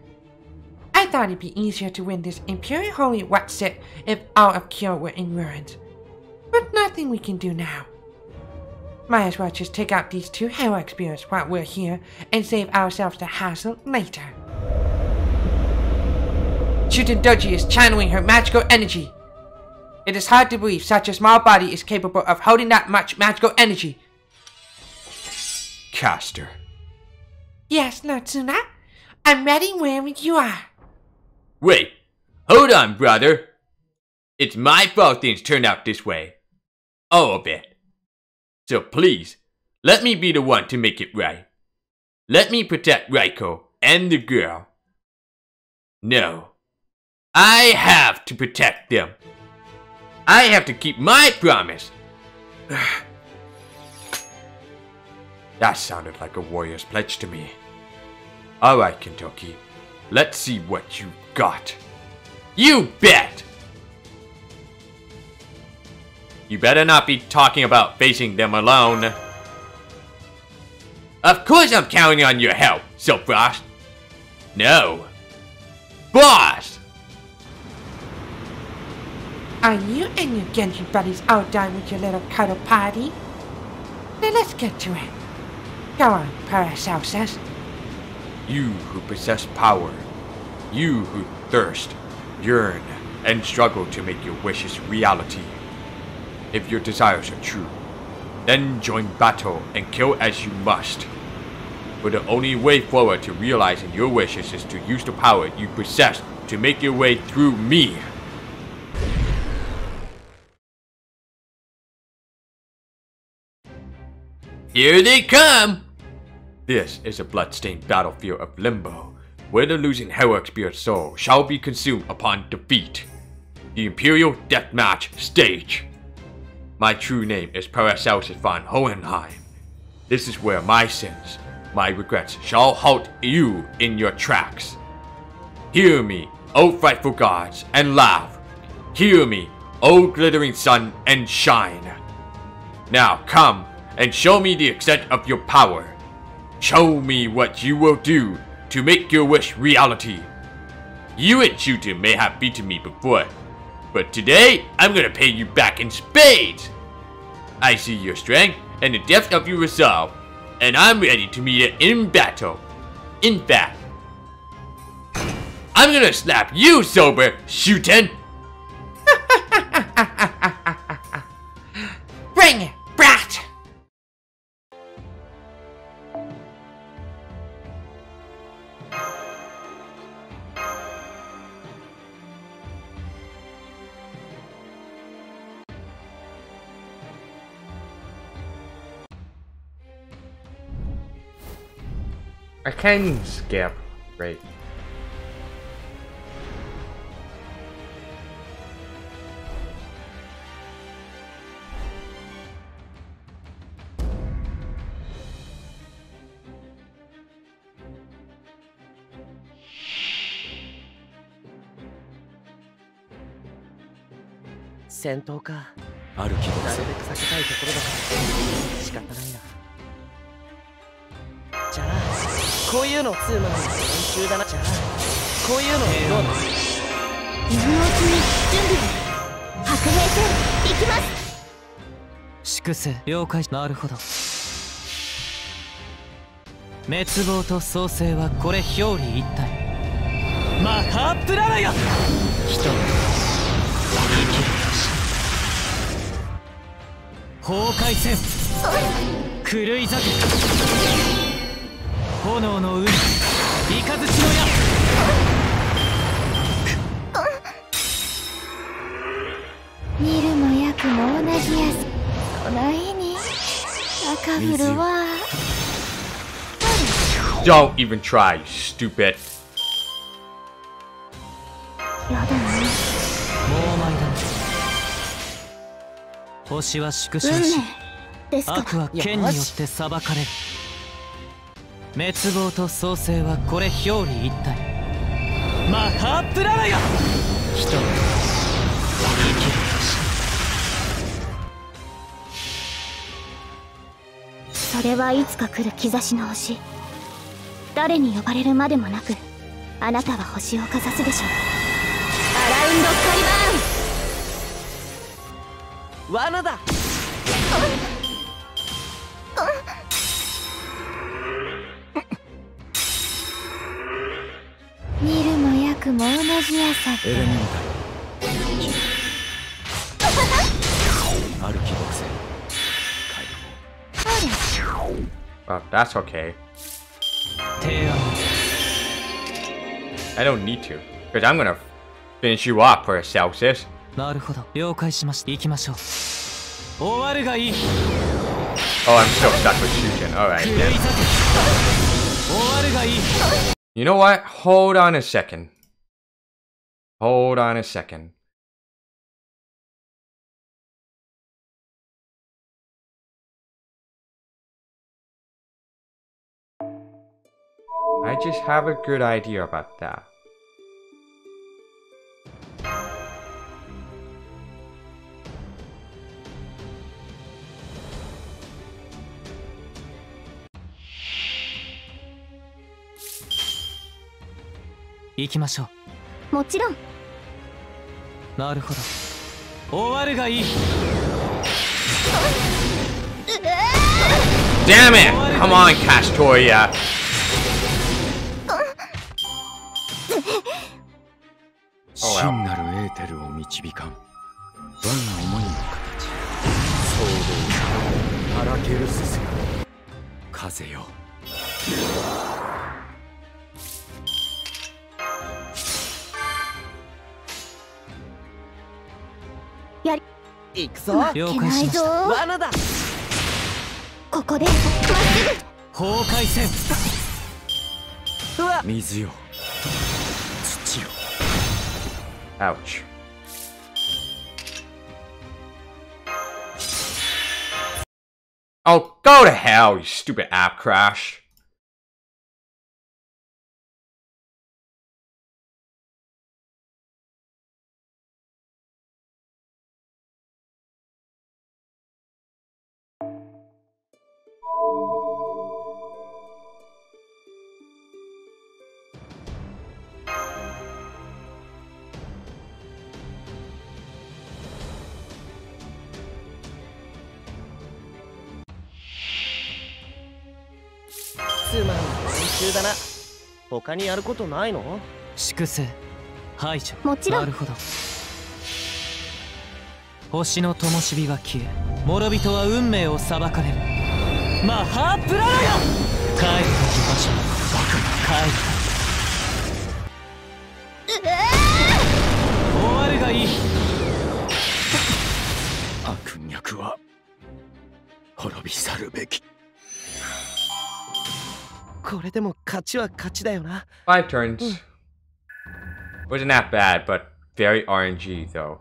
I thought it'd be easier to win this Imperial Holy Whatsit if all of Kyo were in ruins. But nothing we can do now. Might as well just take out these two heroic spirits while we're here and save ourselves the hassle later. Shutendoji is channeling her magical energy. It is hard to believe such a small body is capable of holding that much magical energy. Caster. Yes, Natsuna. I'm ready wherever you are. Wait, hold on, brother. It's my fault things turned out this way. All of it. So please, let me be the one to make it right. Let me protect Raiko and the girl. No. I have to protect them. I have to keep my promise. That sounded like a warrior's pledge to me. Alright, Kentucky. Let's see what you've got. You bet! You better not be talking about facing them alone. Of course I'm counting on your help, Silfrost. No. Boss! Are you and your Genji buddies all done with your little cuddle party? Then let's get to it. Go on, Paracelsus. You who possess power. You who thirst, yearn, and struggle to make your wishes reality. If your desires are true, Then join battle and kill as you must. But the only way forward to realizing your wishes is to use the power you possess to make your way through me. Here they come! This is a bloodstained battlefield of Limbo, where the losing Hero Spirit soul shall be consumed upon defeat. The Imperial Deathmatch Stage. My true name is Paracelsus von Hohenheim. This is where my sins, my regrets shall halt you in your tracks. Hear me, O frightful gods, and laugh. Hear me, O glittering sun, and shine. Now come and show me the extent of your power. Show me what you will do to make your wish reality. You and Shuto may have beaten me before, but today I'm gonna pay you back in spades. I see your strength and the depth of your resolve, and I'm ready to meet it in battle. In fact, I'm gonna slap you sober, Shuten! Bring it, brat! I can skip, right?戦闘か。ある気がする。なるべく避けたいところだから仕方ないな。じゃあこういうの2の練習だな。じゃあこういうのどうだ。今のうちに準備を。白兵戦行きます。粛清了解。なるほど。滅亡と創生はこれ表裏一体。マハープララヤ。人生きる崩壊せん。狂い咲け。炎の海、雷の矢。見るも役も同じやす。この日に赤降るわ。Don't even try, you stupid. やだな。もうまいだ。星は縮小し、悪は剣によって裁かれる。滅亡と創生はこれ表裏一体。マハープララヤ。人は生きるそれはいつか来る兆しの星。誰に呼ばれるまでもなくあなたは星をかざすでしょう。アラウンドカリバーン。罠だ。見るも役も同じやさ。エレメンタルある気木星解放。 Well, that's okay. 提案。 I don't need to, because I'm gonna finish you off for Celsius. なるほど。了解しました。行きましょう。終わるがいい。 Oh, I'm still stuck with Shuten. Alright, 狂い then. 咲け。終わるがいい。 You know what? Hold on a second. Hold on a second. I just have a good idea about that. Go. 行きましょう。もちろん。なるほど。終わるがいい。 Damn it! Come on, Castoria. 真なるエーテルを導かん。我が思いの形。騒動。あるらけるすす風よ。行くぞ。了解しました。罠だ。ここでまっすぐ崩壊せん。うわ、水よ。土よ。 Ouch. Oh, go to hell, you stupid app crash.つまんない練習だな。他にやることないの？粛清排除。もちろんなるほど。星の灯火は消え、諸人は運命を裁かれる。マハープララヤ、帰るべき場所。帰る。終わるがいい。悪逆は滅び去るべき。これでも勝ちは勝ちだよな。 5 turns. Wasn't that bad, but very RNG though.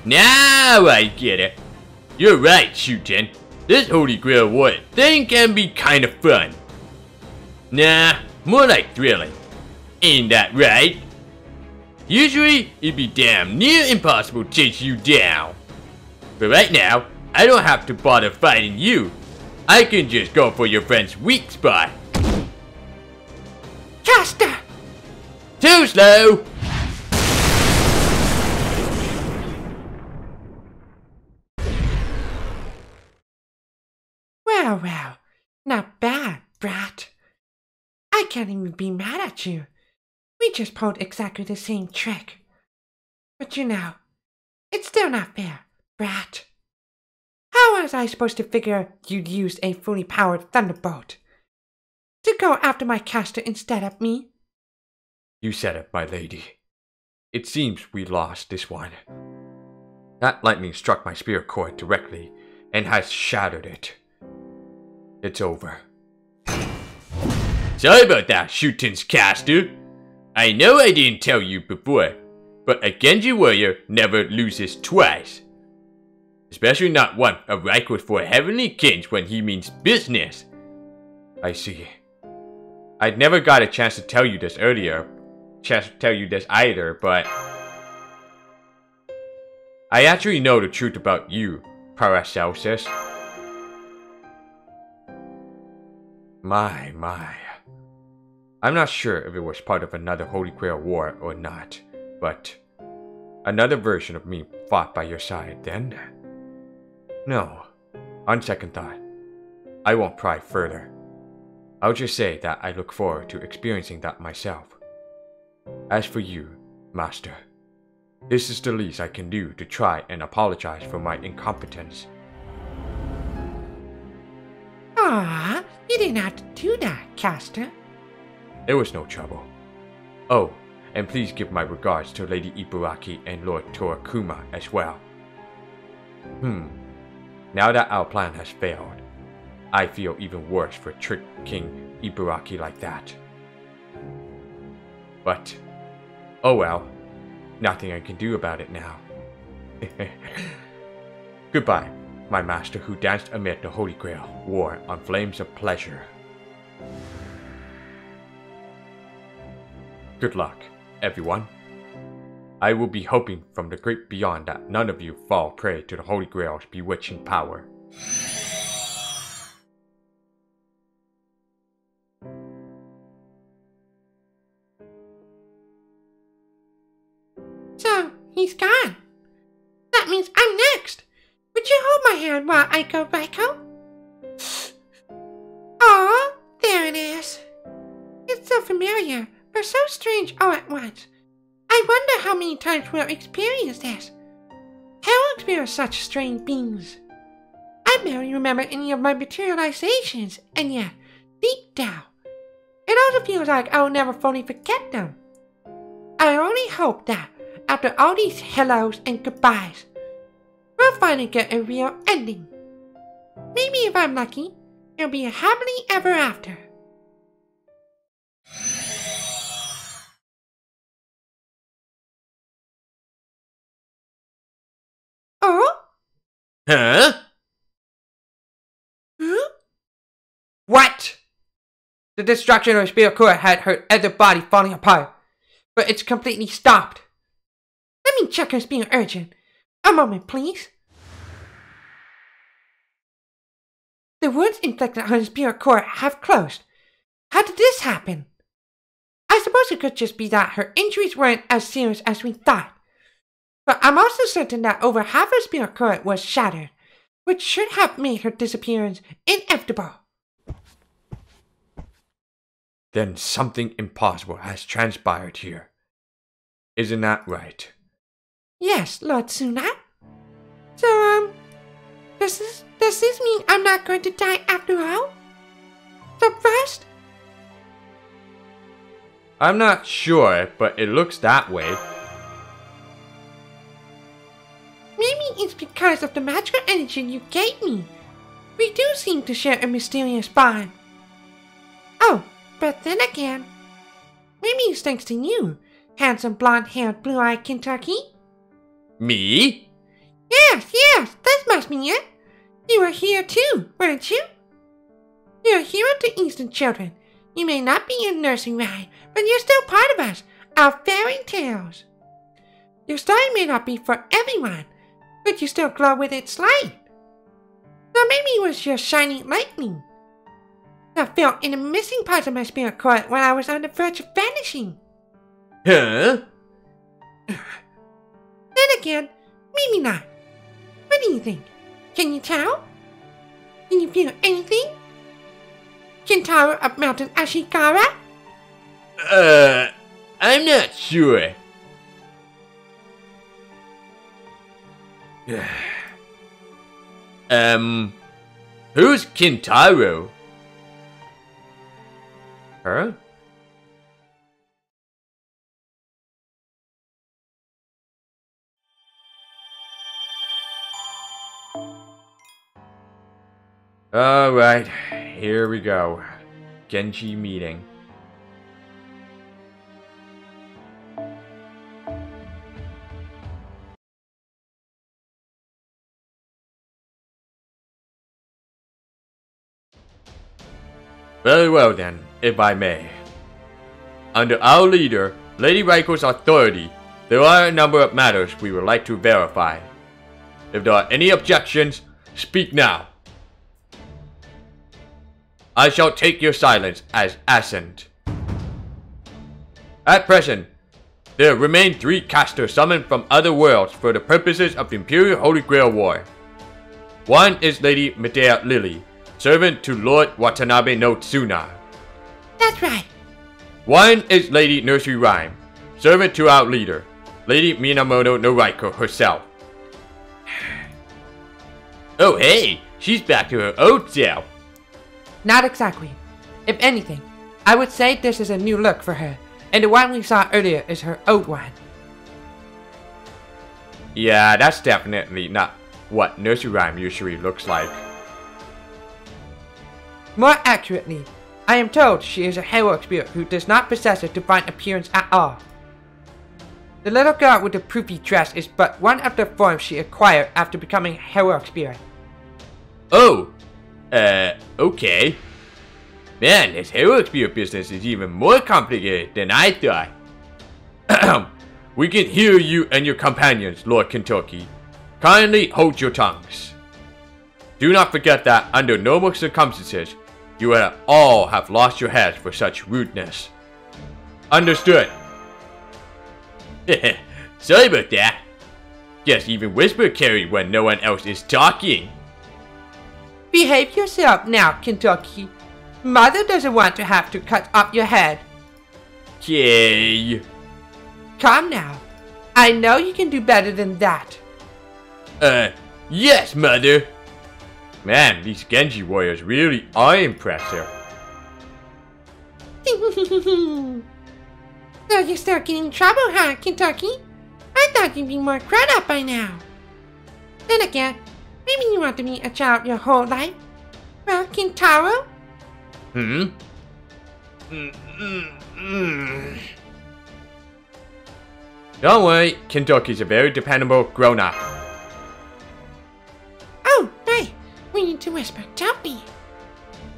Now I get it. You're right, Shuten. This Holy Grail War thing can be kind of fun. Nah, more like thrilling. Ain't that right? Usually, it'd be damn near impossible to chase you down. But right now, I don't have to bother fighting you. I can just go for your friend's weak spot. Caster! Too slow! Well, not bad, brat. I can't even be mad at you. We just pulled exactly the same trick. But you know, it's still not fair, brat. How was I supposed to figure you'd use a fully powered thunderbolt to go after my caster instead of me? You said it, my lady. It seems we lost this one. That lightning struck my spirit core directly and has shattered it. It's over. Sorry about that, Shuten's caster. I know I didn't tell you before, but a Genji warrior never loses twice. Especially not one of rank for heavenly kings when he means business. I see. I'd never got a chance to tell you this either, but I actually know the truth about you, Paracelsus. My. I'm not sure if it was part of another Holy Grail war or not, but another version of me fought by your side then? No. On second thought, I won't pry further. I'll just say that I look forward to experiencing that myself. As for you, Master, this is the least I can do to try and apologize for my incompetence. Ah, you didn't have to do that, caster. It was no trouble. Oh, and please give my regards to Lady Ibaraki and Lord Torakuma as well. Now that our plan has failed, I feel even worse for tricking Ibaraki like that. But, oh well, nothing I can do about it now. Goodbye, my master who danced amid the Holy Grail war on flames of pleasure. Good luck, everyone. I will be hoping from the great beyond that none of you fall prey to the Holy Grail's bewitching power. So, he's gone. That means I'm next. Would you hold my hand while I go back home? Aw, there familiar, but so strange all at once. I wonder how many times we'll experience this. How will experience such strange beings? I barely remember any of my materializations, and yet, deep down, it also feels like I will never fully forget them. I only hope that, after all these hellos and goodbyes, we'll finally get a real ending. Maybe if I'm lucky, it'll be a happily ever after. Oh? Huh? Huh? What? The destruction of Spirit Core had her other body falling apart, but it's completely stopped. Let me check her being urgent. A moment, please. The wounds inflicted on her Spirit Core have closed. How did this happen? I suppose it could just be that her injuries weren't as serious as we thought. But I'm also certain that over half her Spirit Core was shattered, which should have made her disappearance inevitable. Then something impossible has transpired here. Isn't that right? Yes, Lord Suna. So, does this mean I'm not going to die after all? So first? I'm not sure, but it looks that way. Maybe it's because of the magical energy you gave me. We do seem to share a mysterious bond. Oh, but then again, maybe it's thanks to you, handsome blonde-haired blue-eyed Kentucky. Me? Yes, that must be it. You were here too, weren't you? You're a hero to Eastern children. You may not be in nursery rhyme, but you're still part of us, our fairy tales. Your story may not be for everyone, but you still glow with its light. So maybe it was your shining lightning that felt in the missing parts of my Spirit Core when I was on the verge of vanishing. Huh? Then again, maybe not. What do you think? Can you tell? Can you feel anything? Kintaro of Mountain Ashigara? I'm not sure. Who's Kintaro? Huh? Alright, here we go. Genji meeting. Very well then, if I may. Under our leader, Lady Raiko's authority, there are a number of matters we would like to verify. If there are any objections, speak now. I shall take your silence as assent. At present, there remain 3 casters summoned from other worlds for the purposes of the Imperial Holy Grail War. One is Lady Medea Lily, servant to Lord Watanabe no Tsuna. That's right. One is Lady Nursery Rhyme, servant to our leader, Lady Minamoto no Raiko herself. Oh hey, she's back to her old self. Not exactly. If anything, I would say this is a new look for her, and the one we saw earlier is her old one. Yeah, that's definitely not what Nursery Rhyme usually looks like. More accurately, I am told she is a heroic spirit who does not possess a divine appearance at all. The little girl with the poofy dress is but one of the forms she acquired after becoming a heroic spirit. Oh! Okay. Man, this heroic spirit business is even more complicated than I thought. We can hear you and your companions, Lord Kentucky. Kindly hold your tongues. Do not forget that under normal circumstances, you would all have lost your heads for such rudeness. Understood. Sorry about that. Just even whisper carry when no one else is talking. Behave yourself now, Kentucky. Mother doesn't want to have to cut off your head. Okay. Come now. I know you can do better than that. Yes, Mother. Man, these Genji warriors really are impressive. So you start getting in trouble, huh, Kentucky? I thought you'd be more grown up by now. Then again, maybe you want to be a child your whole life. Well, Kintaro? Don't worry, Kentucky's a very dependable grown-up. Oh, right. We need to whisper, don't we?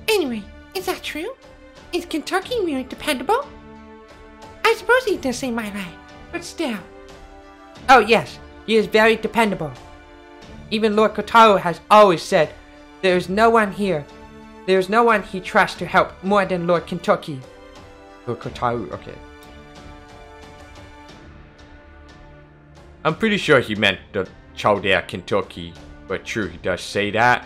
Anyway, is that true? Is Kentucky really dependable? I suppose he does save my life, but still. Oh yes, he is very dependable. Even Lord Kotaro has always said there is no one here. There is no one he trusts to help more than Lord Kentucky. Lord Kotaro, okay. I'm pretty sure he meant the Chaldea Kentucky, but true, he does say that.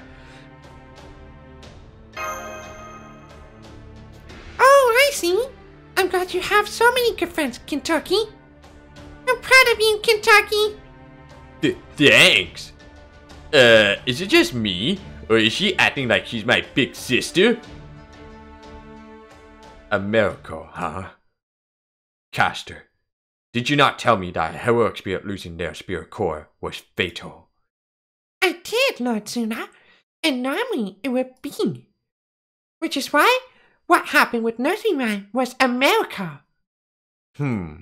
Oh, I see. I'm glad you have so many good friends, Kentucky. I'm proud of you, Kentucky. Thanks. Is it just me? Or is she acting like she's my big sister? A miracle, huh? Caster, did you not tell me that a heroic spirit losing their spirit core was fatal? I did, Lord Tsuna. And normally it would be. Which is why what happened with Nursery Rhyme was a miracle. How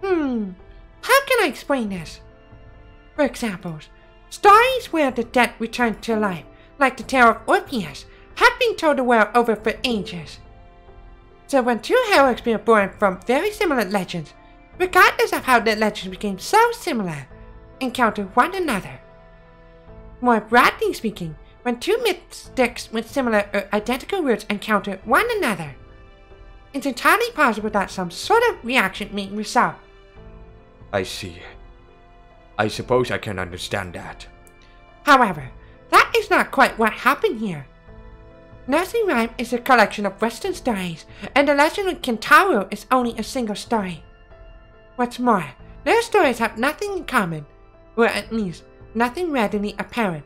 can I explain this? For example, stories where the dead return to life, like the tale of Orpheus, have been told the world over for ages. So when two heroics were born from very similar legends, regardless of how the legends became so similar, encounter one another. More broadly speaking, when two mystics with similar or identical roots encounter one another, it's entirely possible that some sort of reaction may result. I see. I suppose I can understand that. However, that is not quite what happened here. Nursery Rhyme is a collection of Western stories, and the legend of Kintaro is only a single story. What's more, their stories have nothing in common, or at least, nothing readily apparent.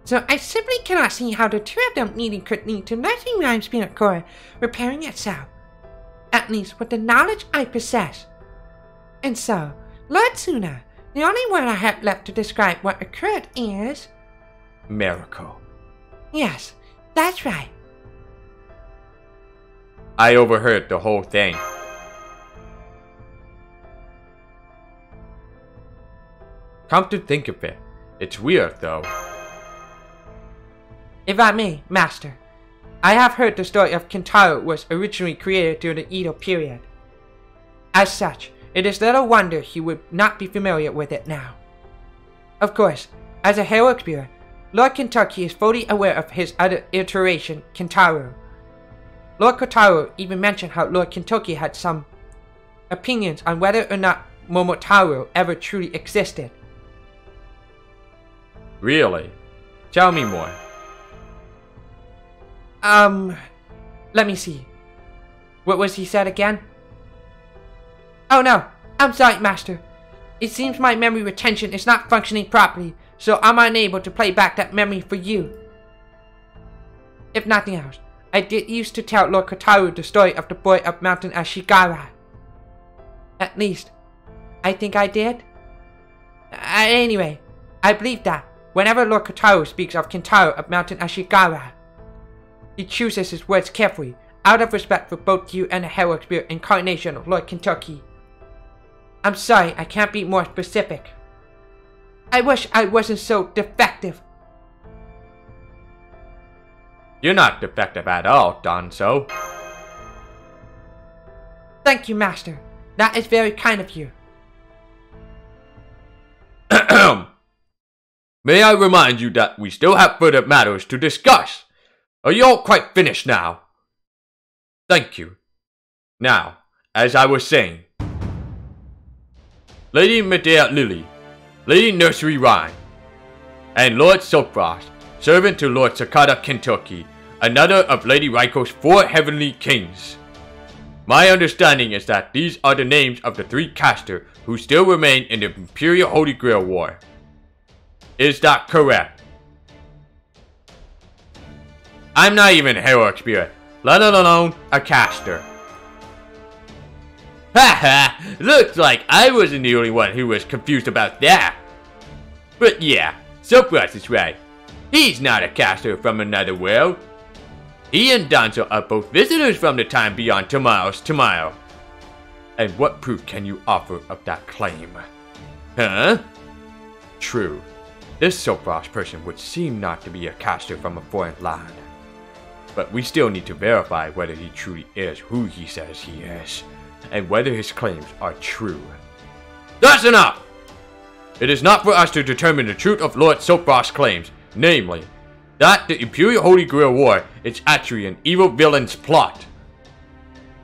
So I simply cannot see how the two of them meeting could lead to Nursery Rhyme's spirit core repairing itself. At least with the knowledge I possess. And so, Lord Tsuna, the only word I have left to describe what occurred is... Miracle. Yes, that's right. I overheard the whole thing. Come to think of it, it's weird though. If I may, Master, I have heard the story of Kintaro was originally created during the Edo period. As such, it is little wonder he would not be familiar with it now. Of course, as a heroic spirit, Lord Kentucky is fully aware of his other iteration, Kintaro. Lord Kotaro even mentioned how Lord Kentucky had some opinions on whether or not Momotaro ever truly existed. Really? Tell me more. Let me see. What was he said again? Oh no, I'm sorry, Master. It seems my memory retention is not functioning properly, so I'm unable to play back that memory for you. If nothing else, I did used to tell Lord Kotaro the story of the boy up Mountain Ashigara. At least, I think I did. Anyway, I believe that whenever Lord Kotaro speaks of Kintaro up Mountain Ashigara, he chooses his words carefully, out of respect for both you and the heroic spirit incarnation of Lord Kentucky. I'm sorry I can't be more specific. I wish I wasn't so defective. You're not defective at all, Danzo. Thank you, Master. That is very kind of you. May I remind you that we still have further matters to discuss? Are you all quite finished now? Thank you. Now, as I was saying, Lady Medea Lily, Lady Nursery Rhyme, and Lord Silkfrost, servant to Lord Sakata Kentucky, another of Lady Raiko's 4 Heavenly Kings. My understanding is that these are the names of the 3 casters who still remain in the Imperial Holy Grail War. Is that correct? I'm not even a heroic spirit, let alone a caster. Haha, looks like I wasn't the only one who was confused about that. But yeah, SilverChaos is right. He's not a caster from another world. He and Danzo are both visitors from the time beyond tomorrow's tomorrow. And what proof can you offer of that claim? Huh? True, this SilverChaos person would seem not to be a caster from a foreign land. But we still need to verify whether he truly is who he says he is, and whether his claims are true. That's enough! It is not for us to determine the truth of Lord SilverChaos' claims, namely, that the Imperial Holy Grail War is actually an evil villain's plot.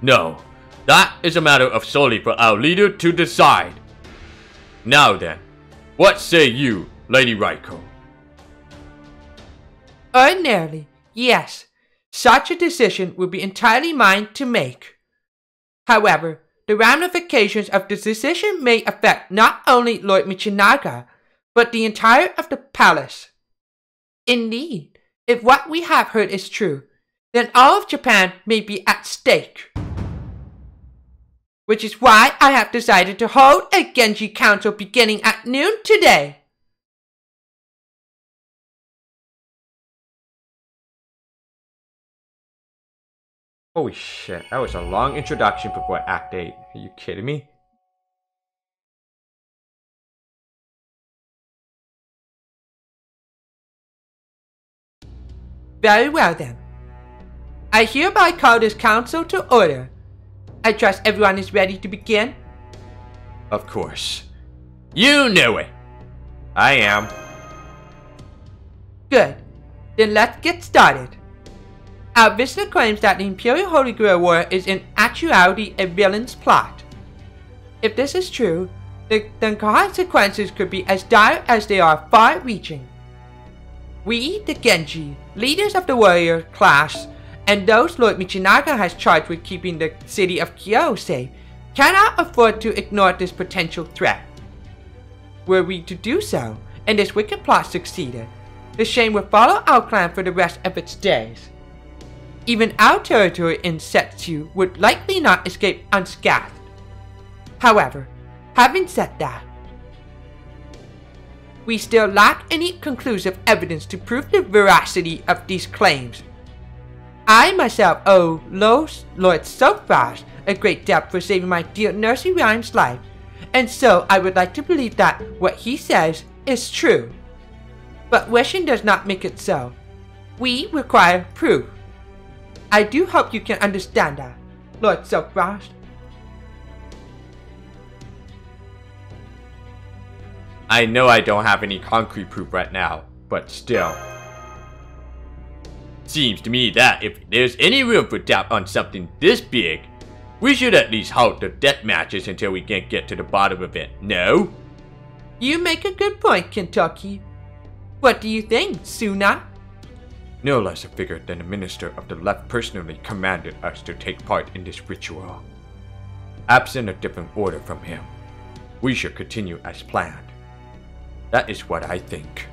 No, that is a matter of solely for our leader to decide. Now then, what say you, Lady Raiko? Ordinarily, yes. Such a decision would be entirely mine to make. However, the ramifications of this decision may affect not only Lord Michinaga, but the entire of the palace. Indeed, if what we have heard is true, then all of Japan may be at stake. Which is why I have decided to hold a Genji Council beginning at noon today. Holy shit, that was a long introduction before Act 8. Are you kidding me? Very well then. I hereby call this council to order. I trust everyone is ready to begin. Of course. You knew it! I am. Good. Then let's get started. Our visitor claims that the Imperial Holy Grail War is in actuality a villain's plot. If this is true, then consequences could be as dire as they are far-reaching. We, the Genji, leaders of the warrior class, and those Lord Michinaga has charged with keeping the city of Kyo safe, cannot afford to ignore this potential threat. Were we to do so, and this wicked plot succeeded, the shame will follow our clan for the rest of its days. Even our territory in Setsu would likely not escape unscathed. However, having said that, we still lack any conclusive evidence to prove the veracity of these claims. I myself owe Lord SilverChaos a great debt for saving my dear nursery rhyme's life, and so I would like to believe that what he says is true. But wishing does not make it so. We require proof. I do hope you can understand that, Lord SilverChaos. I know I don't have any concrete proof right now, but still. Seems to me that if there's any room for doubt on something this big, we should at least halt the death matches until we can get to the bottom of it, no? You make a good point, Kentucky. What do you think, Suna? No less a figure than the Minister of the Left personally commanded us to take part in this ritual. Absent a different order from him, we should continue as planned. That is what I think.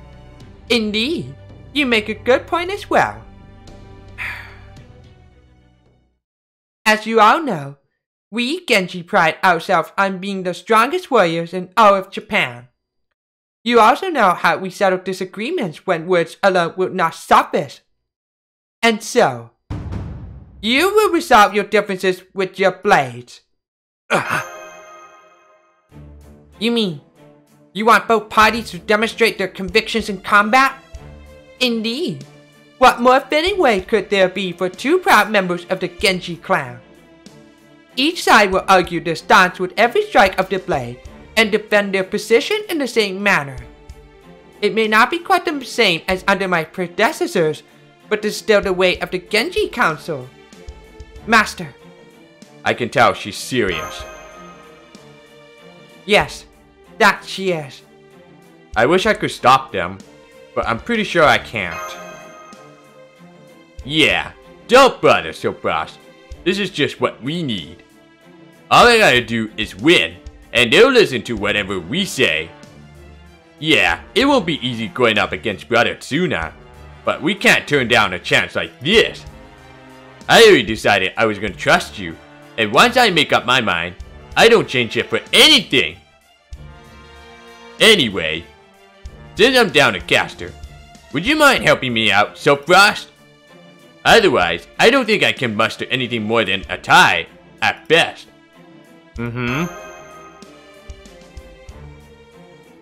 Indeed, you make a good point as well. As you all know, we Genji pride ourselves on being the strongest warriors in all of Japan. You also know how we settle disagreements when words alone would not suffice. And so, you will resolve your differences with your blades. You mean, you want both parties to demonstrate their convictions in combat? Indeed. What more fitting way could there be for two proud members of the Genji clan? Each side will argue their stance with every strike of the blade, and defend their position in the same manner. It may not be quite the same as under my predecessors, but is still the way of the Genji Council. Master. I can tell she's serious. Yes, that she is. I wish I could stop them, but I'm pretty sure I can't. Yeah, don't bother, Silverchaos. This is just what we need. All I gotta do is win, and they'll listen to whatever we say. Yeah, it won't be easy going up against Brother Tsuna, but we can't turn down a chance like this. I already decided I was gonna trust you, and once I make up my mind, I don't change it for anything. Anyway, since I'm down a caster, would you mind helping me out, Silverchaos? Otherwise, I don't think I can muster anything more than a tie, at best.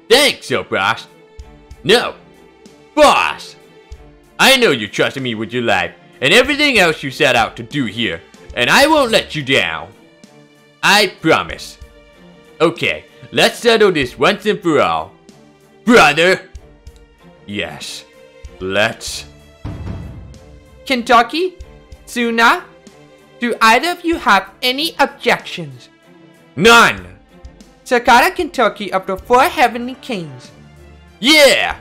Thanks, Silverchaos. No, boss! I know you trusted me with your life and everything else you set out to do here, and I won't let you down. I promise. Okay, let's settle this once and for all. Brother! Yes, let's. Kentucky? Tsuna? Do either of you have any objections? None! Sakata Kentucky of the 4 Heavenly Kings. Yeah!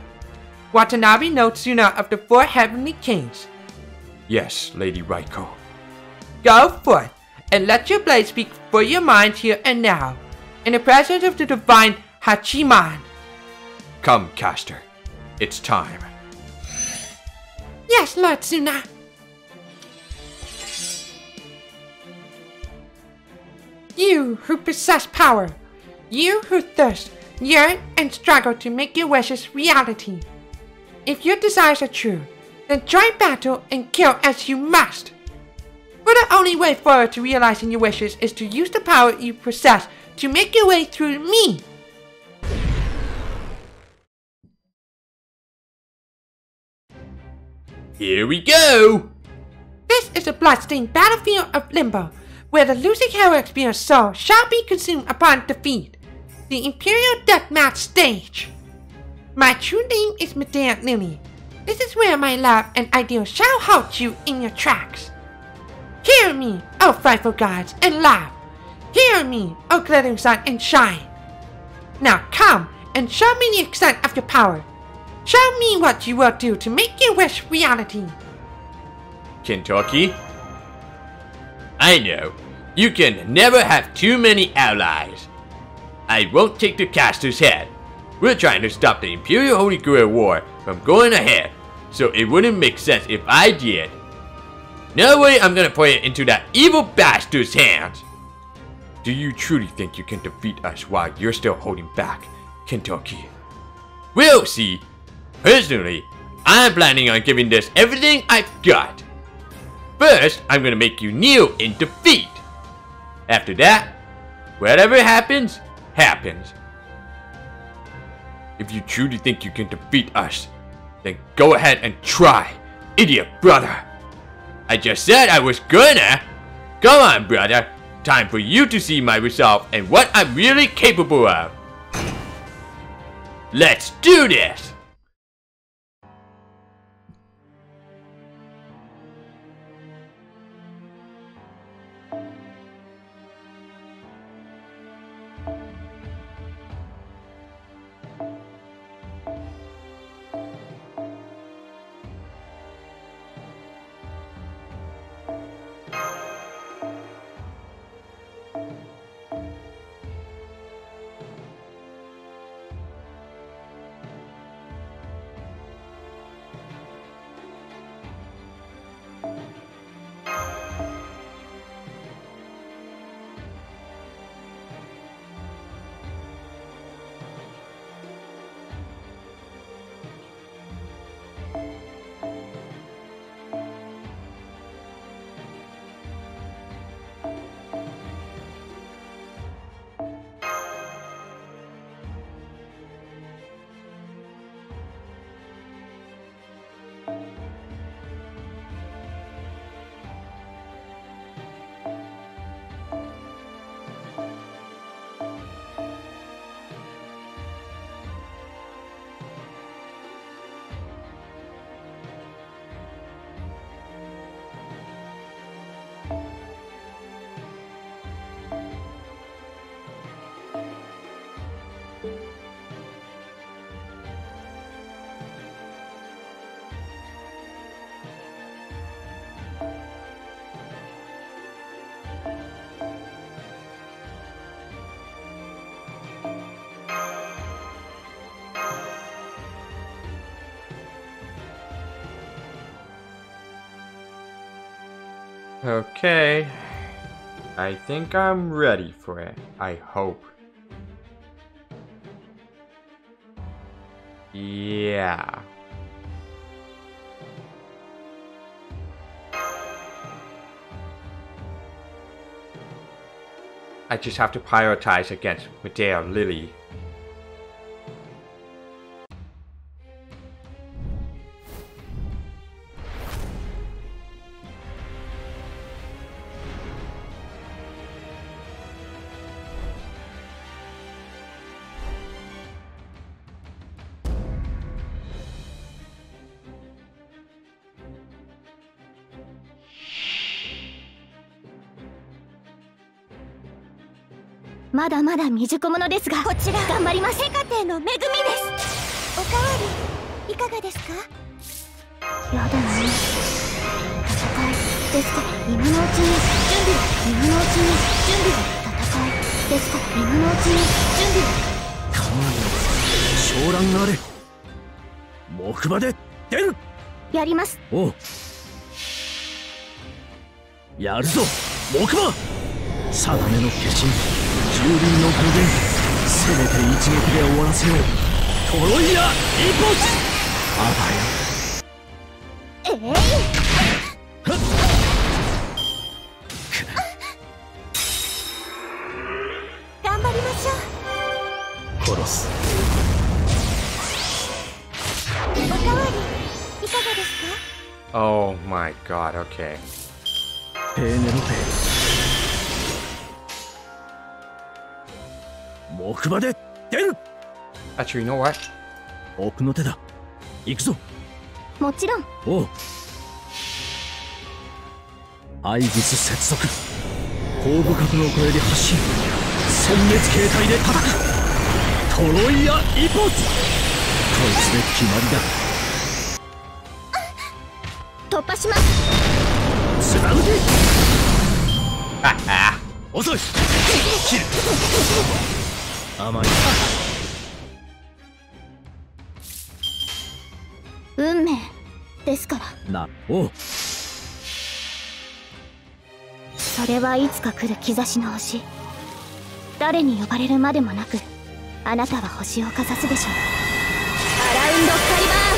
Watanabe no Tsuna of the 4 Heavenly Kings. Yes, Lady Raiko. Go forth, and let your blade speak for your mind here and now, in the presence of the divine Hachiman. Come, caster. It's time. Yes, Lord Tsuna. You who possess power, you who thirst, yearn, and struggle to make your wishes reality. If your desires are true, then join battle and kill as you must. For the only way forward to realizing your wishes is to use the power you possess to make your way through me. Here we go! This is the bloodstained battlefield of Limbo, where the losing hero experienced soul shall be consumed upon defeat. The Imperial Deathmatch stage. My true name is Medea Lily. This is where my love and ideal shall halt you in your tracks. Hear me, O frightful gods, and laugh. Hear me, O glittering sun, and shine. Now come and show me the extent of your power. Show me what you will do to make your wish reality. Kentucky? I know. You can never have too many allies. I won't take the caster's head. We're trying to stop the Imperial Holy Grail War from going ahead, so it wouldn't make sense if I did. No way I'm gonna put it into that evil bastard's hands. Do you truly think you can defeat us while you're still holding back, Kentucky? We'll see. Personally, I'm planning on giving this everything I've got. First, I'm gonna make you kneel in defeat. After that, whatever happens, happens. If you truly think you can defeat us, then go ahead and try, idiot brother. I just said I was gonna. Come on, brother. Time for you to see my resolve and what I'm really capable of. Let's do this! Okay. I think I'm ready for it. I hope. Yeah. I just have to prioritize against Medea Lily.まだまだ未熟者ですが、こちら頑張ります。家庭の恵みです。おかわりいかがですか？やだね。戦いですから今のうちに準備を。今のうちに準備を。戦いですから今のうちに準備を。かなりの昇乱あれ。木馬で出る。やります。おう。やるぞ木馬。定めの化身。蹂躙の語源、せめて一撃で終わらせよう。トロイヤ一発。あばや。頑張りましょう。殺す。おかわりいかがですか？ Oh my god, okay. ペーネロペ。木馬で出る。 Actually, you know what? 奥の手だ。行くぞ。もちろん。おう。アイギス接続。後部角の小槍発進。殲滅形態で叩く。トロイヤ一発。こいつで決まりだ。突破します。貫け。Ha ha. 遅い。切る。甘い。運命ですからな。おう。それはいつか来る兆しの星。誰に呼ばれるまでもなくあなたは星をかざすでしょう。アラウンドカリバー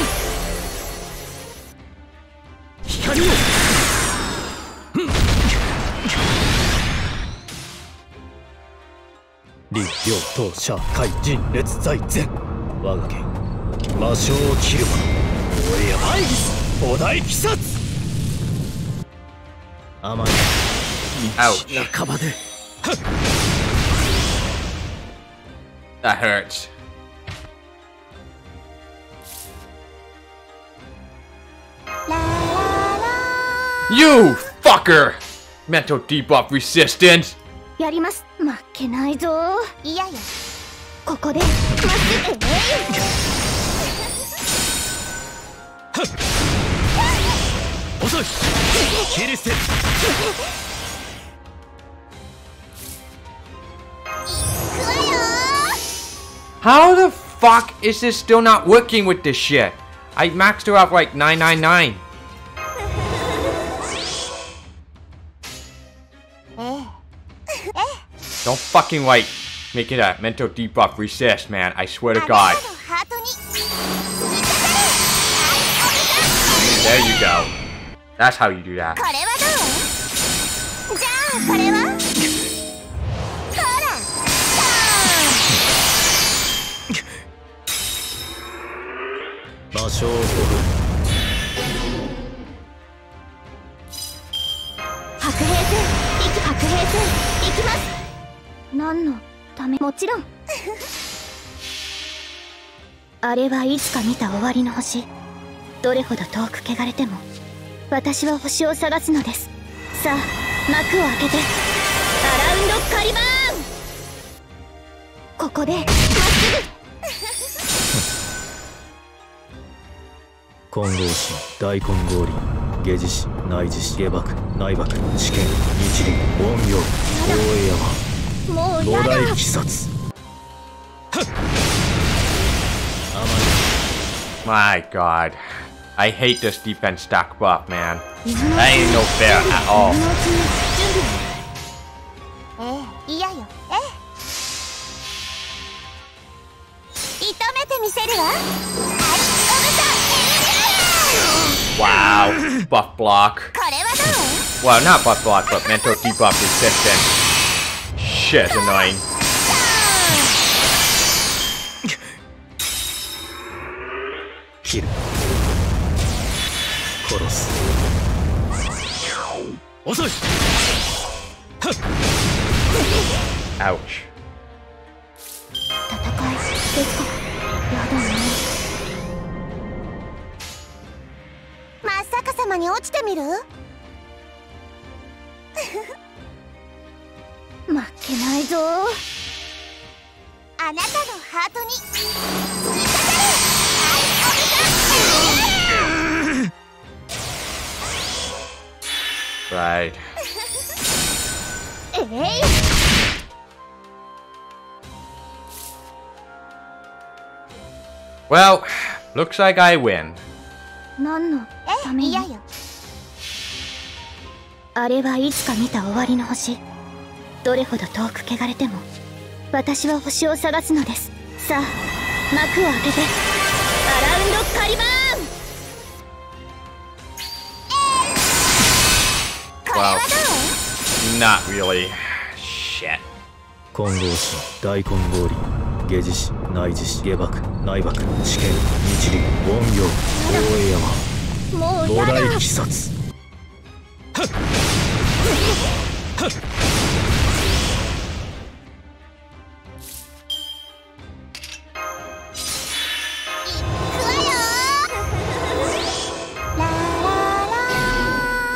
ン。光を。立病当社会人列在前。我が剣魔性を切る者。俺やアイギスお大鬼殺。甘い道半ばで。 That hurts. You fucker! Mental debuff resistance! やります。負けないぞ。いやいやここでまっすぐ。遅い。切り捨て。 How the fuck is this still not working with this shit? I maxed her out like 999. Don't fucking like make it a mental debuff resist, man. I swear to God. There you go. That's how you do that. これはどう？じゃあこれは？ほら。魔性を掘る。白兵戦、白兵戦、行きます。何のため？もちろん。あれはいつか見た終わりの星。どれほど遠く汚れても私は星を探すのです。さあ幕を開けてアラウンドカリバーン。ここでまっす混合子、大混合輪、下磁子、内磁子、下爆、内爆、試験、日輪、音量、大江山、ぐ。もうやだ。五大鬼殺。甘い。 My God. I hate this defense stack buff, man. That ain't no fair at all. いやよ、炒めてみせるわ。Wow, buff block. これはどう？ Well, not buff block, but mental debuff resistant. Shit, annoying. Kill. 殺す。遅い。Ouch. 戦いですか。やだね。真っ逆さまに落ちてみる？負けないぞ。あなたのハートに突き刺さる。Right. Well, looks like I win. 何のために？あれはいつか見た終わりの星。どれほど遠く汚れても私は星を探すのです。さあ幕を開けてアラウンドカリバーン。これは Well, どう？ not really. Shit. 混合子、大混合輪、下磁子、内磁子、下爆、内爆、試験、日輪、音陽、大江山、もう五やだ。大鬼殺。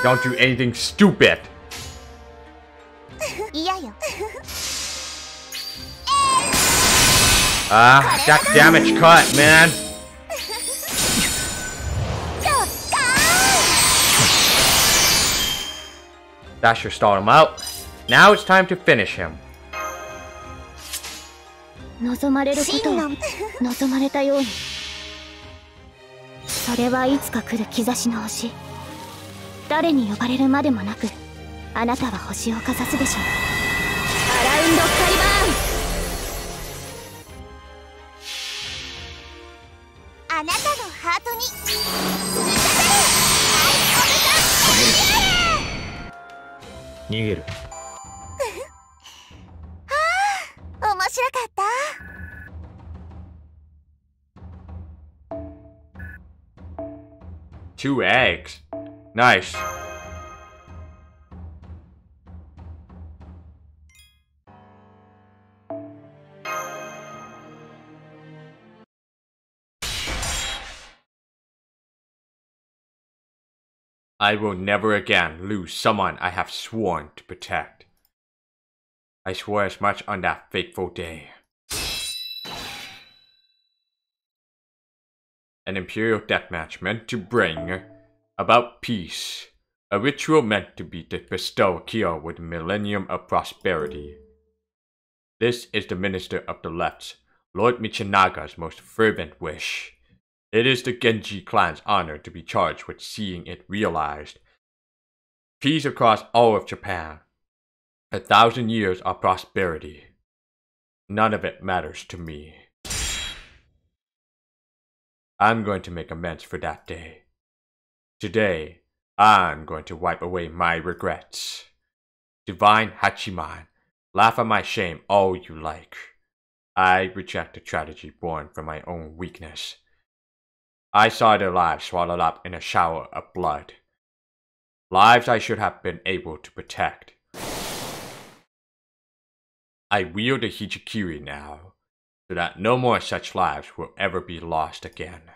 Don't do anything stupid. いやよ。Got damage cut, man. That should stall him out. Now it's time to finish him. 望まれることを望まれたように。それはいつか来る兆しの星。誰に呼ばれるまでもなくあなたは星をかざすでしょう。アラウンドカリバーン。あなたのハートに突き刺さる。逃げる。面白かった。2 eggs. Nice. I will never again lose someone I have sworn to protect. I swore as much on that fateful day. An imperial deathmatch meant to bring about peace. A ritual meant to bestow Kyo with a millennium of prosperity. This is the minister of the left, Lord Michinaga's most fervent wish. It is the Genji clan's honor to be charged with seeing it realized. Peace across all of Japan. 1,000 years of prosperity. None of it matters to me. I'm going to make amends for that day. Today, I'm going to wipe away my regrets. Divine Hachiman, laugh at my shame all you like. I reject the tragedy born from my own weakness. I saw their lives swallowed up in a shower of blood. Lives I should have been able to protect. I wield the Hichikiri now, so that no more such lives will ever be lost again.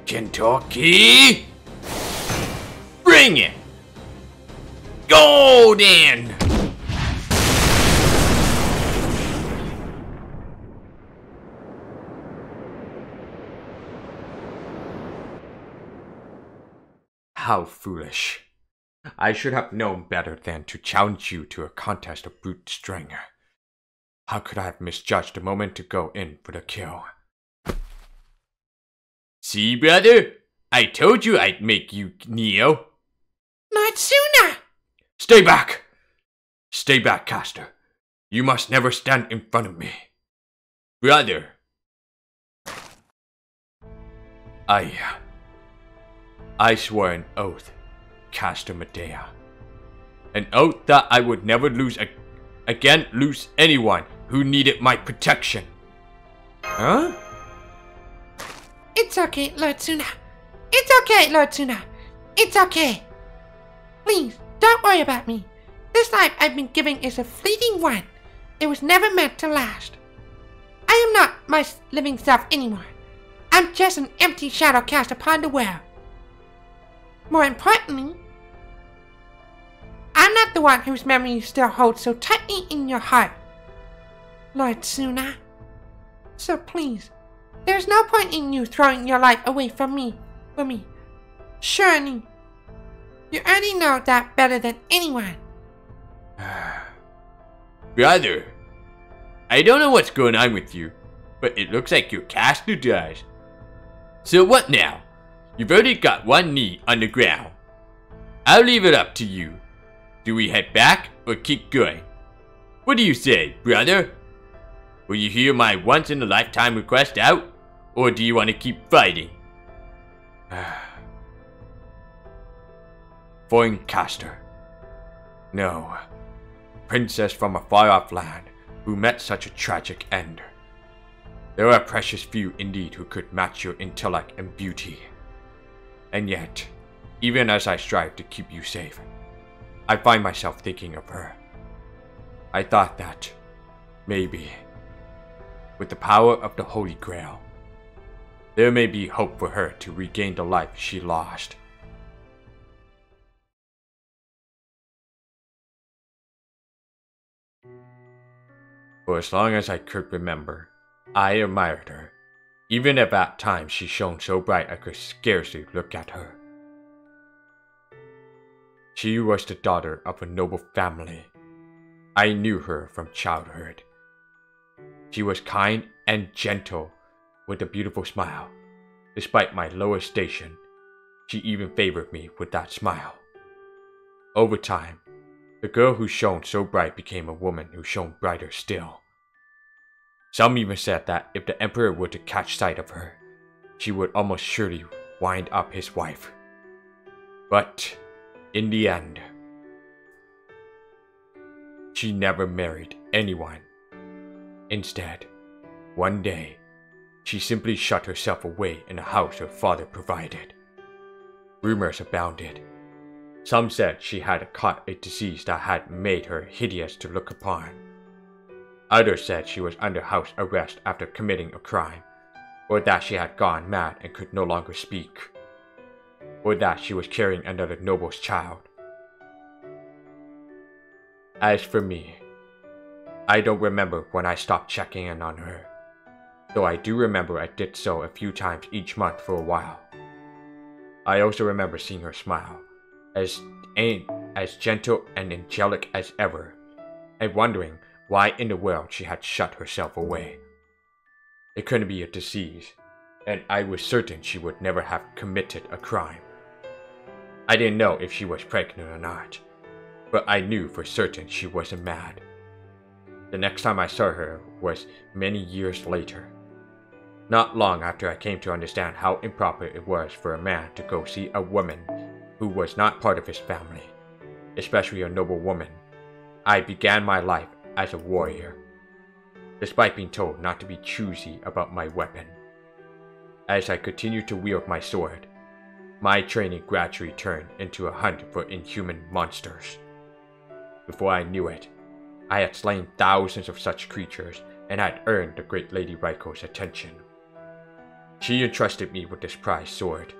Kentucky! Bring it! Golden! How foolish. I should have known better than to challenge you to a contest of brute strength. How could I have misjudged the moment to go in for the kill? See, brother? I told you I'd make you kneel. Not sooner! Stay back! Stay back, caster. You must never stand in front of me. Brother. I swore an oath, Caster Medea. An oath that I would never lose anyone who needed my protection. Huh? It's okay, Lord Suna. It's okay, Lord Suna. It's okay. Please, don't worry about me. This life I've been given is a fleeting one. It was never meant to last. I am not my living self anymore. I'm just an empty shadow cast upon the world. More importantly, I'm not the one whose memory you still hold so tightly in your heart, Lord Suna. So please, there's no point in you throwing your life away from me, for me. Surely, you already know that better than anyone. Brother, I don't know what's going on with you, but it looks like your caster dies. So what now? You've already got one knee on the ground. I'll leave it up to you. Do we head back or keep going? What do you say, brother? Will you hear my once-in-a-lifetime request out? Or do you want to keep fighting? Foreign caster. No. Princess from a far-off land who met such a tragic end. There are precious few indeed who could match your intellect and beauty. And yet, even as I strive to keep you safe, I find myself thinking of her. I thought that, maybe, with the power of the Holy Grail, there may be hope for her to regain the life she lost. For as long as I could remember, I admired her, even if at times she shone so bright I could scarcely look at her. She was the daughter of a noble family. I knew her from childhood. She was kind and gentle, with a beautiful smile. Despite my lower station, she even favored me with that smile. Over time, the girl who shone so bright became a woman who shone brighter still. Some even said that if the Emperor were to catch sight of her, she would almost surely wind up his wife. But in the end, she never married anyone. Instead, one day, she simply shut herself away in a house her father provided. Rumors abounded. Some said she had caught a disease that had made her hideous to look upon. Others said she was under house arrest after committing a crime, or that she had gone mad and could no longer speak, or that she was carrying another noble's child. As for me, I don't remember when I stopped checking in on her, though I do remember I did so a few times each month for a while. I also remember seeing her smile, as gentle and angelic as ever, and wondering why in the world she had shut herself away. It couldn't be a disease, and I was certain she would never have committed a crime. I didn't know if she was pregnant or not, but I knew for certain she wasn't mad. The next time I saw her was many years later. Not long after I came to understand how improper it was for a man to go see a woman who was not part of his family, especially a noble woman, I began my life as a warrior, despite being told not to be choosy about my weapon. As I continued to wield my sword, my training gradually turned into a hunt for inhuman monsters. Before I knew it, I had slain thousands of such creatures and had earned the great Lady Raiko's attention. She entrusted me with this prized sword,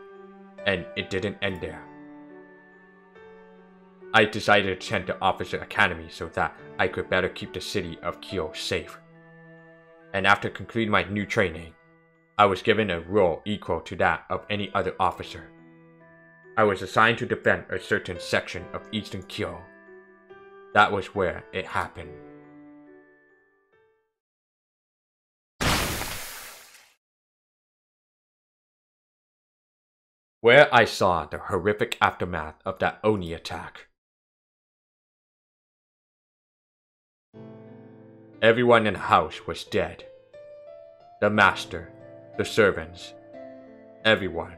and it didn't end there. I decided to attend the Officer Academy so that I could better keep the city of Kyo safe. And after completing my new training, I was given a role equal to that of any other officer. I was assigned to defend a certain section of Eastern Kyo. That was where it happened. Where I saw the horrific aftermath of that Oni attack. Everyone in the house was dead. The master, the servants, everyone,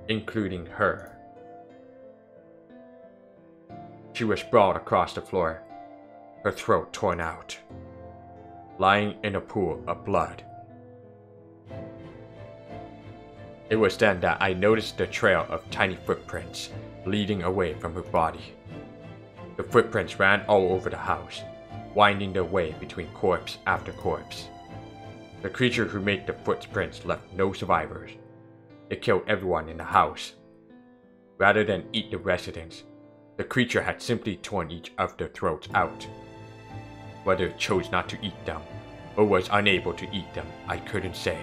including her. She was sprawled across the floor, her throat torn out, lying in a pool of blood. It was then that I noticed the trail of tiny footprints leading away from her body. The footprints ran all over the house, winding their way between corpse after corpse. The creature who made the footprints left no survivors. It killed everyone in the house. Rather than eat the residents, the creature had simply torn each of their throats out. Whether it chose not to eat them, or was unable to eat them, I couldn't say.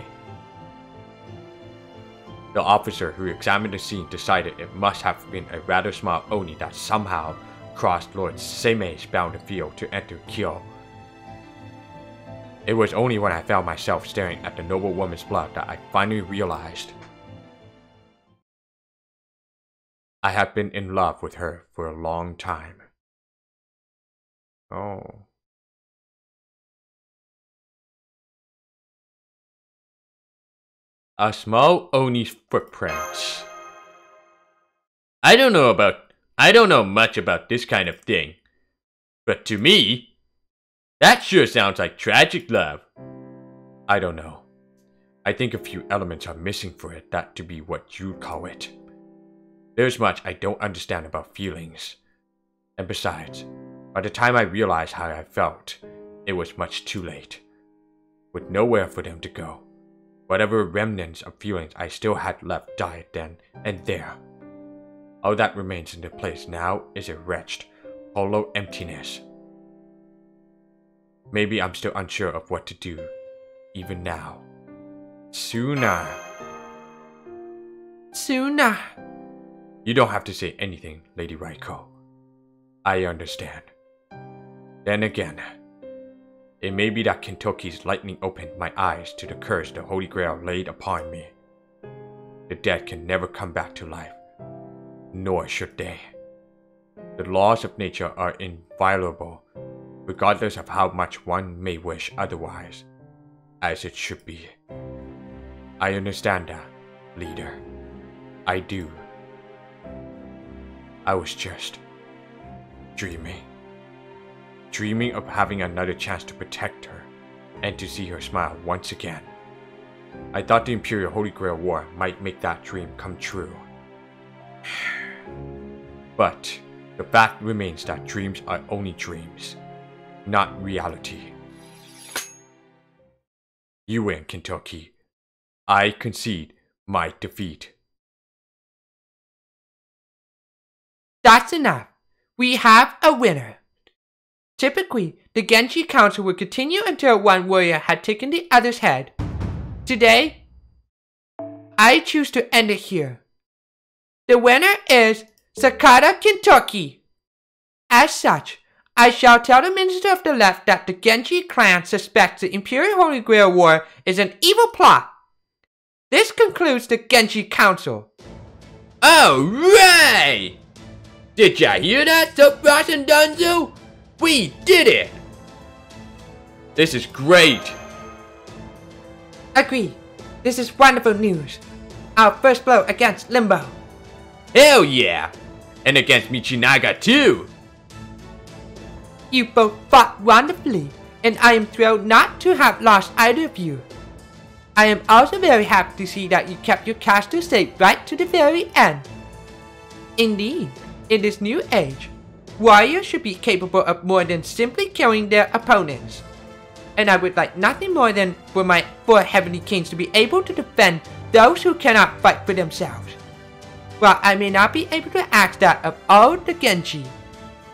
The officer who examined the scene decided it must have been a rather small Oni that somehow crossed Lord Seimei's bounded field to enter Kyo. It was only when I found myself staring at the noble woman's blood that I finally realized I had been in love with her for a long time. Oh. A small Oni's footprints. I don't know much about this kind of thing, but to me, that sure sounds like tragic love. I don't know. I think a few elements are missing for it that to be what you'd call it. There's much I don't understand about feelings. And besides, by the time I realized how I felt, it was much too late. With nowhere for them to go. Whatever remnants of feelings I still had left died then and there. All that remains in the place now is a wretched, hollow emptiness. Maybe I'm still unsure of what to do, even now. Suna. You don't have to say anything, Lady Raiko. I understand. Then again, it may be that Kentucky's lightning opened my eyes to the curse the Holy Grail laid upon me. The dead can never come back to life, nor should they. The laws of nature are inviolable, regardless of how much one may wish otherwise, as it should be. I understand that, leader. I do. I was just dreaming. Dreaming of having another chance to protect her, and to see her smile once again. I thought the Imperial Holy Grail War might make that dream come true. But the fact remains that dreams are only dreams, not reality. You win, Kentucky. I concede my defeat. That's enough. We have a winner. Typically, the Genji Council would continue until one warrior had taken the other's head. Today, I choose to end it here. The winner is Sakata Kentucky. As such, I shall tell the Minister of the Left that the Genji clan suspects the Imperial Holy Grail War is an evil plot. This concludes the Genji Council. Alright! Did ya hear that, Soap Frost and Dunzo? We did it! This is great! Agree. This is wonderful news. Our first blow against Limbo. Hell yeah! And against Michinaga too! You both fought wonderfully, and I am thrilled not to have lost either of you. I am also very happy to see that you kept your caster safe right to the very end. Indeed, in this new age, warriors should be capable of more than simply killing their opponents. And I would like nothing more than for my 4 Heavenly Kings to be able to defend those who cannot fight for themselves. While I may not be able to ask that of all the Genji,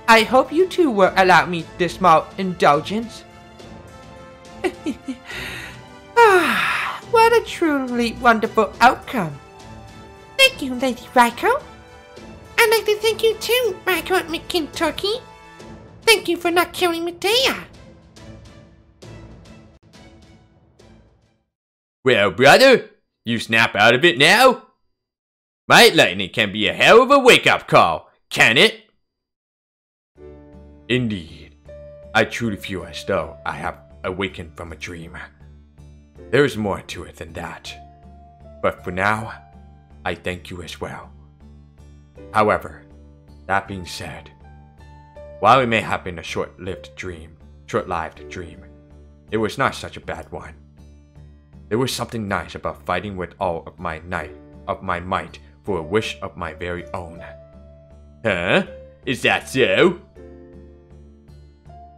I hope you too will allow me this small indulgence. What a truly wonderful outcome. Thank you, Lady Raiko. I'd like to thank you too, Margaret McKinturkey. Thank you for not killing Medea. Well, brother, you snap out of it now? My lightning can be a hell of a wake-up call, can it? Indeed. I truly feel as though I have awakened from a dream. There is more to it than that. But for now, I thank you as well. However, that being said, while it may have been a short-lived dream, it was not such a bad one. There was something nice about fighting with all of my might for a wish of my very own. Huh? Is that so?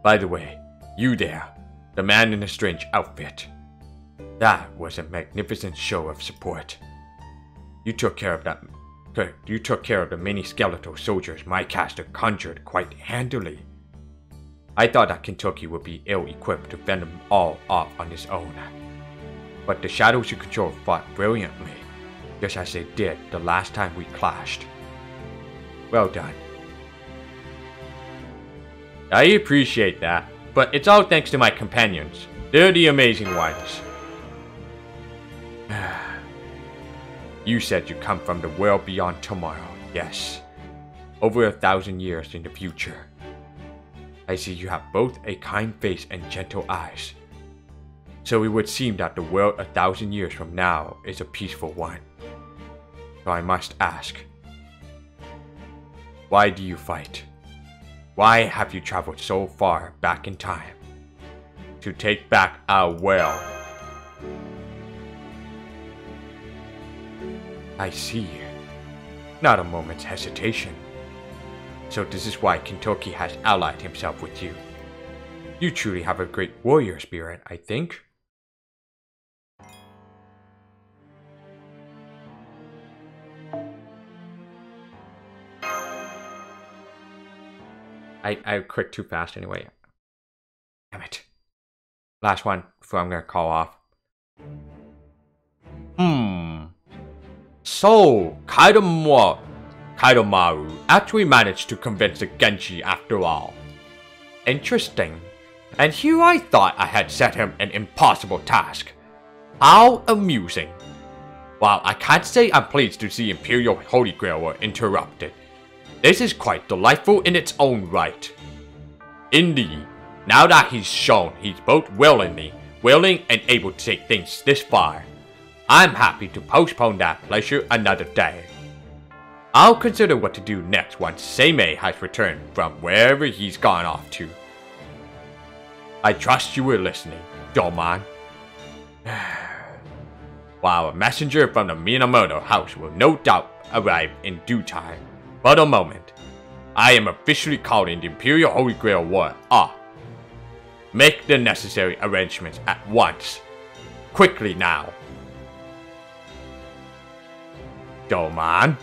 By the way, you there, the man in the strange outfit. That was a magnificent show of support. You took care of the many skeletal soldiers my caster conjured quite handily. I thought that Kentucky would be ill-equipped to fend them all off on his own. But the shadows you control fought brilliantly, just as they did the last time we clashed. Well done. I appreciate that, but it's all thanks to my companions. They're the amazing ones. You said you come from the world beyond tomorrow, yes. Over 1,000 years in the future. I see you have both a kind face and gentle eyes. So it would seem that the world 1,000 years from now is a peaceful one. So I must ask, why do you fight? Why have you traveled so far back in time? To take back our world. I see. Not a moment's hesitation. So this is why Kentucky has allied himself with you. You truly have a great warrior spirit, I think. I clicked too fast anyway. Damn it. Last one before I'm gonna call off. So, Kaidomaru actually managed to convince the Genji after all. Interesting. And here I thought I had set him an impossible task. How amusing. While I can't say I'm pleased to see Imperial Holy Grail were interrupted. This is quite delightful in its own right. Indeed, now that he's shown he's both willing and able to take things this far, I'm happy to postpone that pleasure another day. I'll consider what to do next once Seimei has returned from wherever he's gone off to. I trust you were listening, Doman. While a messenger from the Minamoto house will no doubt arrive in due time. But a moment. I am officially calling the Imperial Holy Grail War off. Make the necessary arrangements at once. Quickly now. Doman.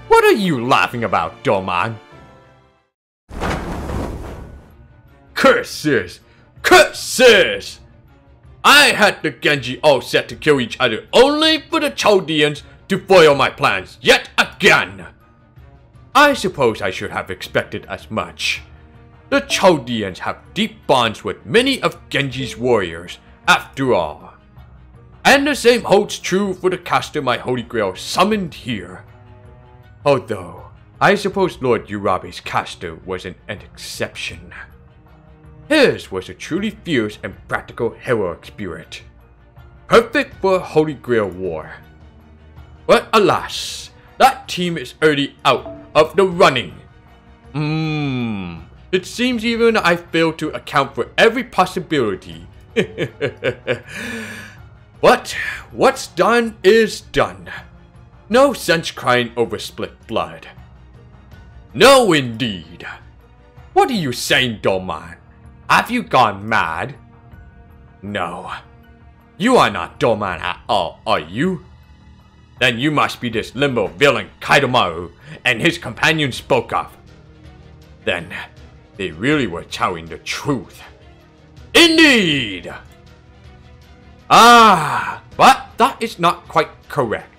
What are you laughing about, Doman? Curses! Curses! I had the Genji all set to kill each other only for the Chaldeans to foil my plans yet again! I suppose I should have expected as much. The Chaldeans have deep bonds with many of Genji's warriors, after all. And the same holds true for the caster my Holy Grail summoned here. Although, I suppose Lord Urabe's caster was an exception. His was a truly fierce and practical heroic spirit. Perfect for a Holy Grail war. But alas, that team is already out of the running. It seems even I failed to account for every possibility. But what's done is done. No sense crying over split blood. No indeed. What are you saying, Doman? Have you gone mad? No. You are not Doman at all, are you? Then you must be this limbo villain Kaidomaru and his companion spoke of. then they really were telling the truth. Indeed! But that is not quite correct.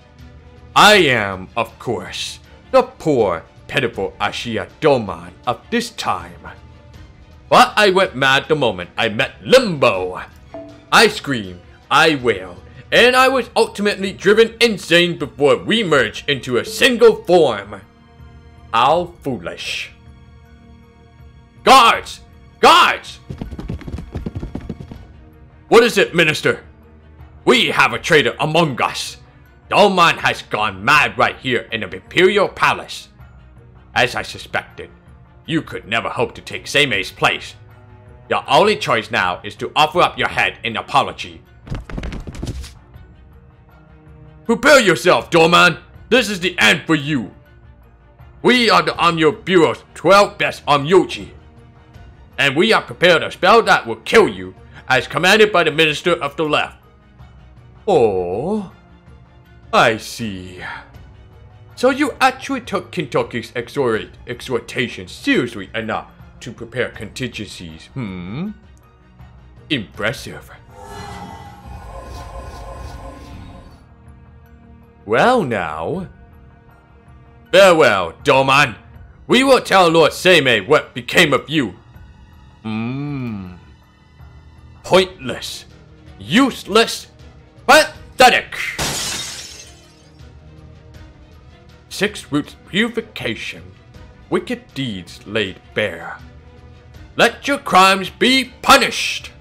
I am, of course, the poor, pitiful Ashiya Doman of this time. But I went mad the moment I met Limbo. I screamed, I wailed, and I was ultimately driven insane before we merged into a single form. How foolish. Guards! Guards! What is it, Minister? We have a traitor among us. Doman has gone mad right here in the Imperial Palace. As I suspected, you could never hope to take Seimei's place. Your only choice now is to offer up your head in apology. Prepare yourself, Doman. This is the end for you. We are the Amyo Bureau's 12 best Amyoji. And we have prepared a spell that will kill you, as commanded by the Minister of the Left. Oh, I see. So you actually took Kentucky's exhortation seriously enough to prepare contingencies, Impressive. Well now. Farewell, Doman. We will tell Lord Seimei what became of you. Pointless. Useless. Pathetic. 6 roots purification. Wicked deeds laid bare. Let your crimes be punished.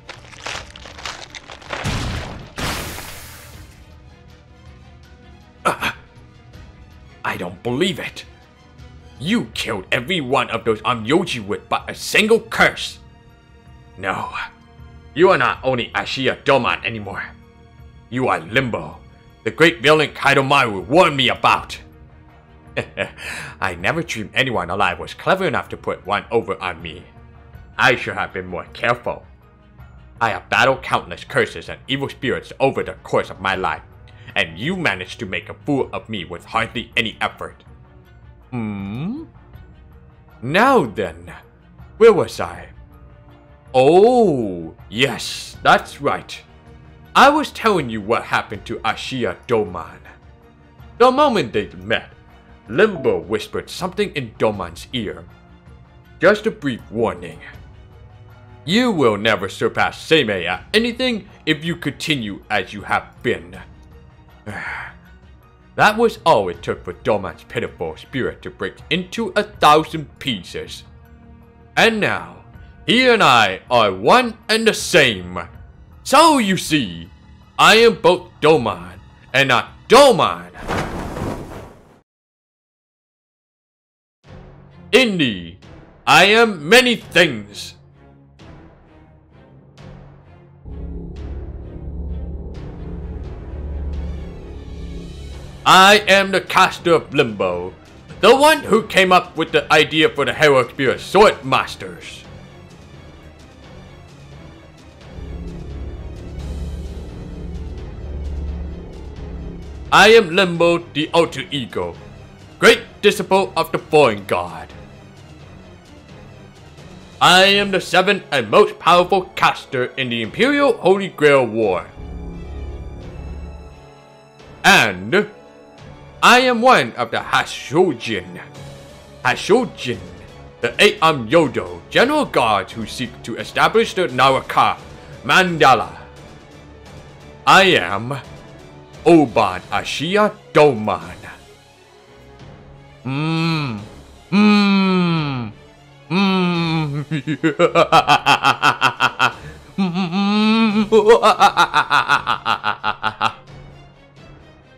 I don't believe it. You killed every one of those Amyoji with but a single curse. No, you are not only Ashiya Doman anymore. You are Limbo, the great villain Kaidomaru warned me about. I never dreamed anyone alive was clever enough to put one over on me. I should have been more careful. I have battled countless curses and evil spirits over the course of my life, and you managed to make a fool of me with hardly any effort. Now then, where was I? Oh, yes, that's right. I was telling you what happened to Ashiya Doman. The moment they met, Limbo whispered something in Doman's ear. Just a brief warning. You will never surpass Seimei at anything if you continue as you have been. That was all it took for Doman's pitiful spirit to break into 1,000 pieces. And now, he and I are one and the same. So you see, I am both Doman and not Doman. Indeed, I am many things. I am the caster of Limbo, the one who came up with the idea for the Heroic Spear Sword Masters. I am Limbo, the alter ego, great disciple of the Foreign God. I am the 7th and most powerful caster in the Imperial Holy Grail War. And I am one of the Hashojin. Hashojin, the 8 Amyodo general guards who seek to establish the Naraka Mandala. I am Oban Ashiya Doman.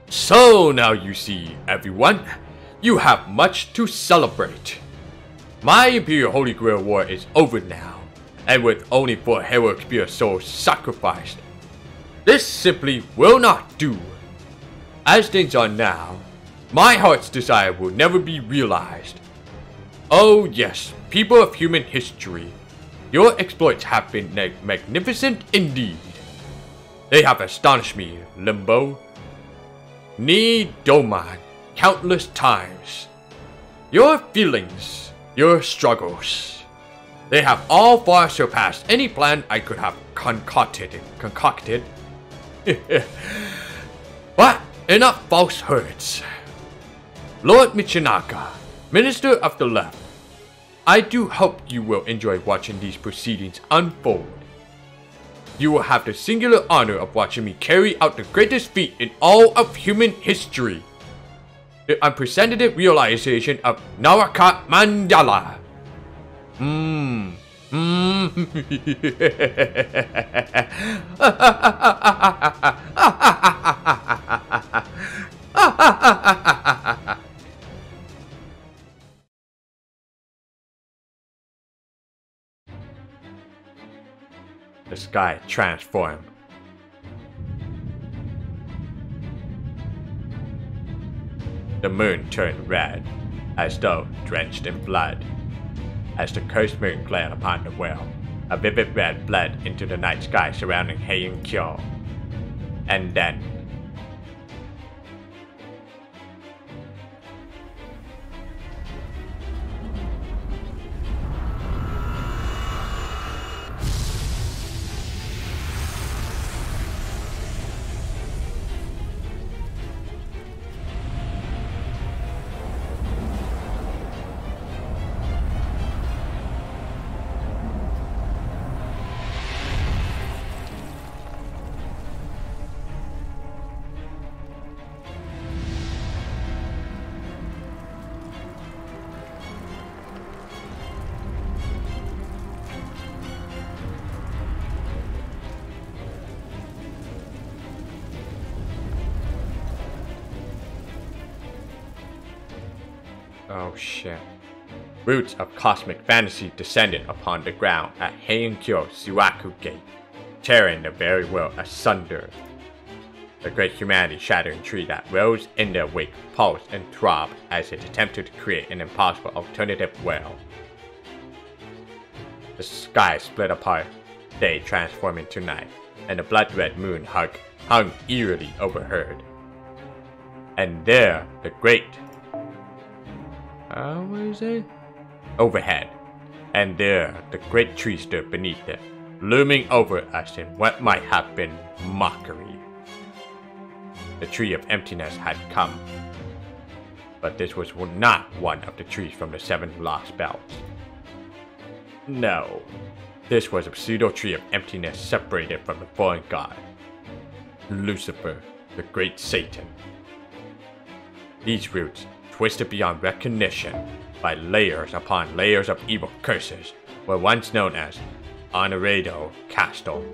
So now you see, everyone, you have much to celebrate. My Imperial Holy Grail War is over now, and with only 4 Heroic Spear souls sacrificed, this simply will not do. As things are now, my heart's desire will never be realized. Oh yes, people of human history, your exploits have been magnificent indeed. They have astonished me, Limbo, Ni Doman, countless times. Your feelings, your struggles. They have all far surpassed any plan I could have concocted. But enough falsehoods. Lord Michinaka, Minister of the Left, I do hope you will enjoy watching these proceedings unfold. You will have the singular honor of watching me carry out the greatest feat in all of human history. The unprecedented realization of Naraka Mandala. The sky transformed. The moon turned red, as though drenched in blood. As the cursed moon glared upon the world, a vivid red bled into the night sky surrounding Heian-kyo. And then... Oh shit. Roots of cosmic fantasy descended upon the ground at Heian-kyo Suwaku Gate, tearing the very world asunder. The great humanity-shattering tree that rose in their wake pulsed and throbbed as it attempted to create an impossible alternative world. The sky split apart, day transforming to night, and the blood-red moon hung eerily overhead. And there, the great... what is it? Overhead. And there, the great tree stood beneath it, looming over us in what might have been mockery. The tree of emptiness had come. But this was not one of the trees from the 7 Lostbelts. No, this was a pseudo-tree of emptiness separated from the fallen god, Lucifer, the great Satan. These roots, twisted beyond recognition by layers upon layers of evil curses, were once known as Honorado Castle.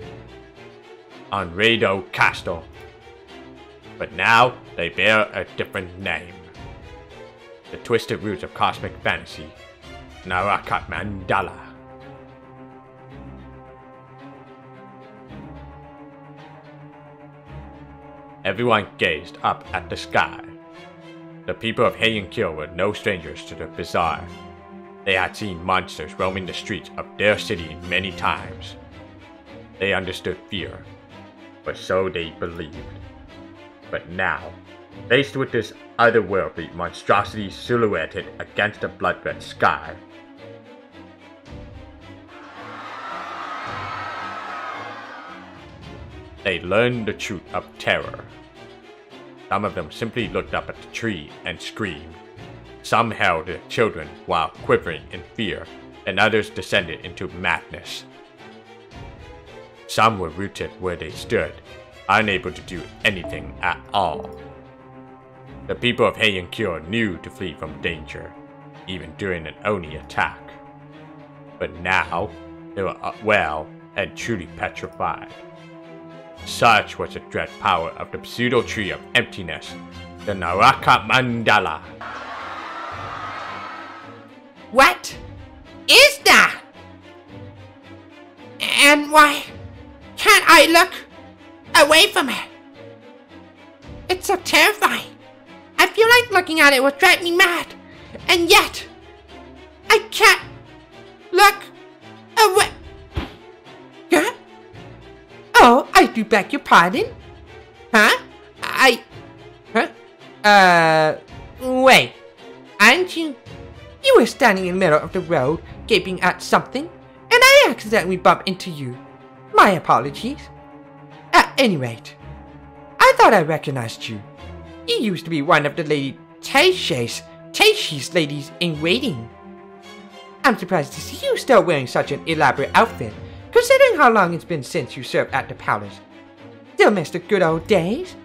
Honorado Castle. But now they bear a different name. The twisted roots of cosmic fantasy, Naraka Mandala. Everyone gazed up at the sky. The people of Heian-kyo were no strangers to the bizarre. They had seen monsters roaming the streets of their city many times. They understood fear, or so they believed. But now, faced with this otherworldly monstrosity silhouetted against the blood-red sky, they learned the truth of terror. Some of them simply looked up at the tree and screamed. Some held their children while quivering in fear, and others descended into madness. Some were rooted where they stood, unable to do anything at all. The people of Heian-kyo knew to flee from danger, even during an Oni attack. But now, they were well and truly petrified. Such was the dread power of the pseudo-tree of emptiness, the Naraka Mandala. What is that? And why can't I look away from it? It's so terrifying. I feel like looking at it will drive me mad. And yet, I can't look away. Huh? Oh, I do beg your pardon? Huh? Huh? Wait. Aren't you You were standing in the middle of the road, gaping at something, and I accidentally bumped into you. My apologies. At any rate, I thought I recognized you. You used to be one of the Lady Taishi's ladies in waiting. I'm surprised to see you still wearing such an elaborate outfit, considering how long it's been since you served at the palace. Still miss the good old days?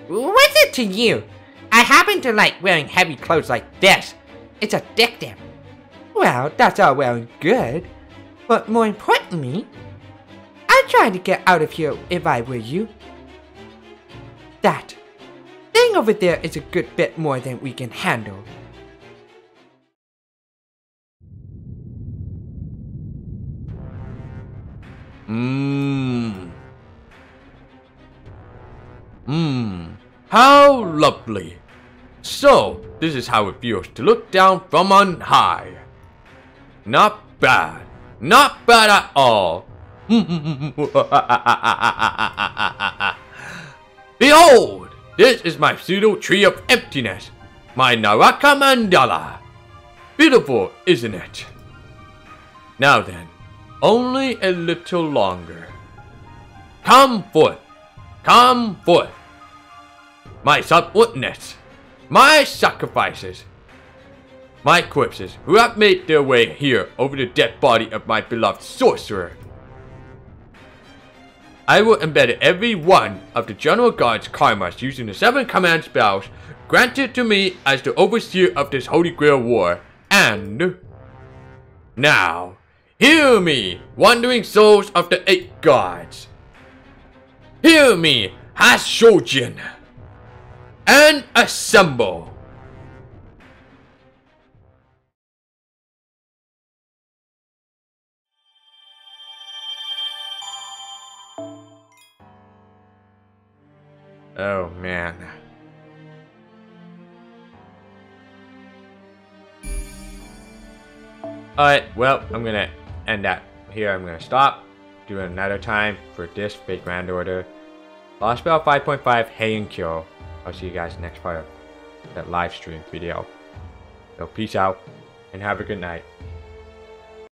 What's it to you? I happen to like wearing heavy clothes like this. It's addictive. Well, that's all well and good. But more importantly, I'd try to get out of here if I were you. That thing over there is a good bit more than we can handle. How lovely. So, this is how it feels to look down from on high. Not bad. Not bad at all. Behold! This is my pseudo tree of emptiness. My Naraka Mandala. Beautiful, isn't it? Now then, only a little longer. Come forth. Come forth. My subordinates. My sacrifices. My corpses who have made their way here over the dead body of my beloved sorcerer. I will embed every one of the General Guard's karmas using the 7 command spells granted to me as the overseer of this Holy Grail War. And now, hear me, wandering souls of the 8 gods. Hear me, Hashojin, and assemble. Oh man. Alright, well, I'm gonna end that here. I'm gonna stop, do it another time for this Fate Grand Order. Lostbelt 5.5 Heian-kyo. I'll see you guys next part of that live stream video. So peace out and have a good night.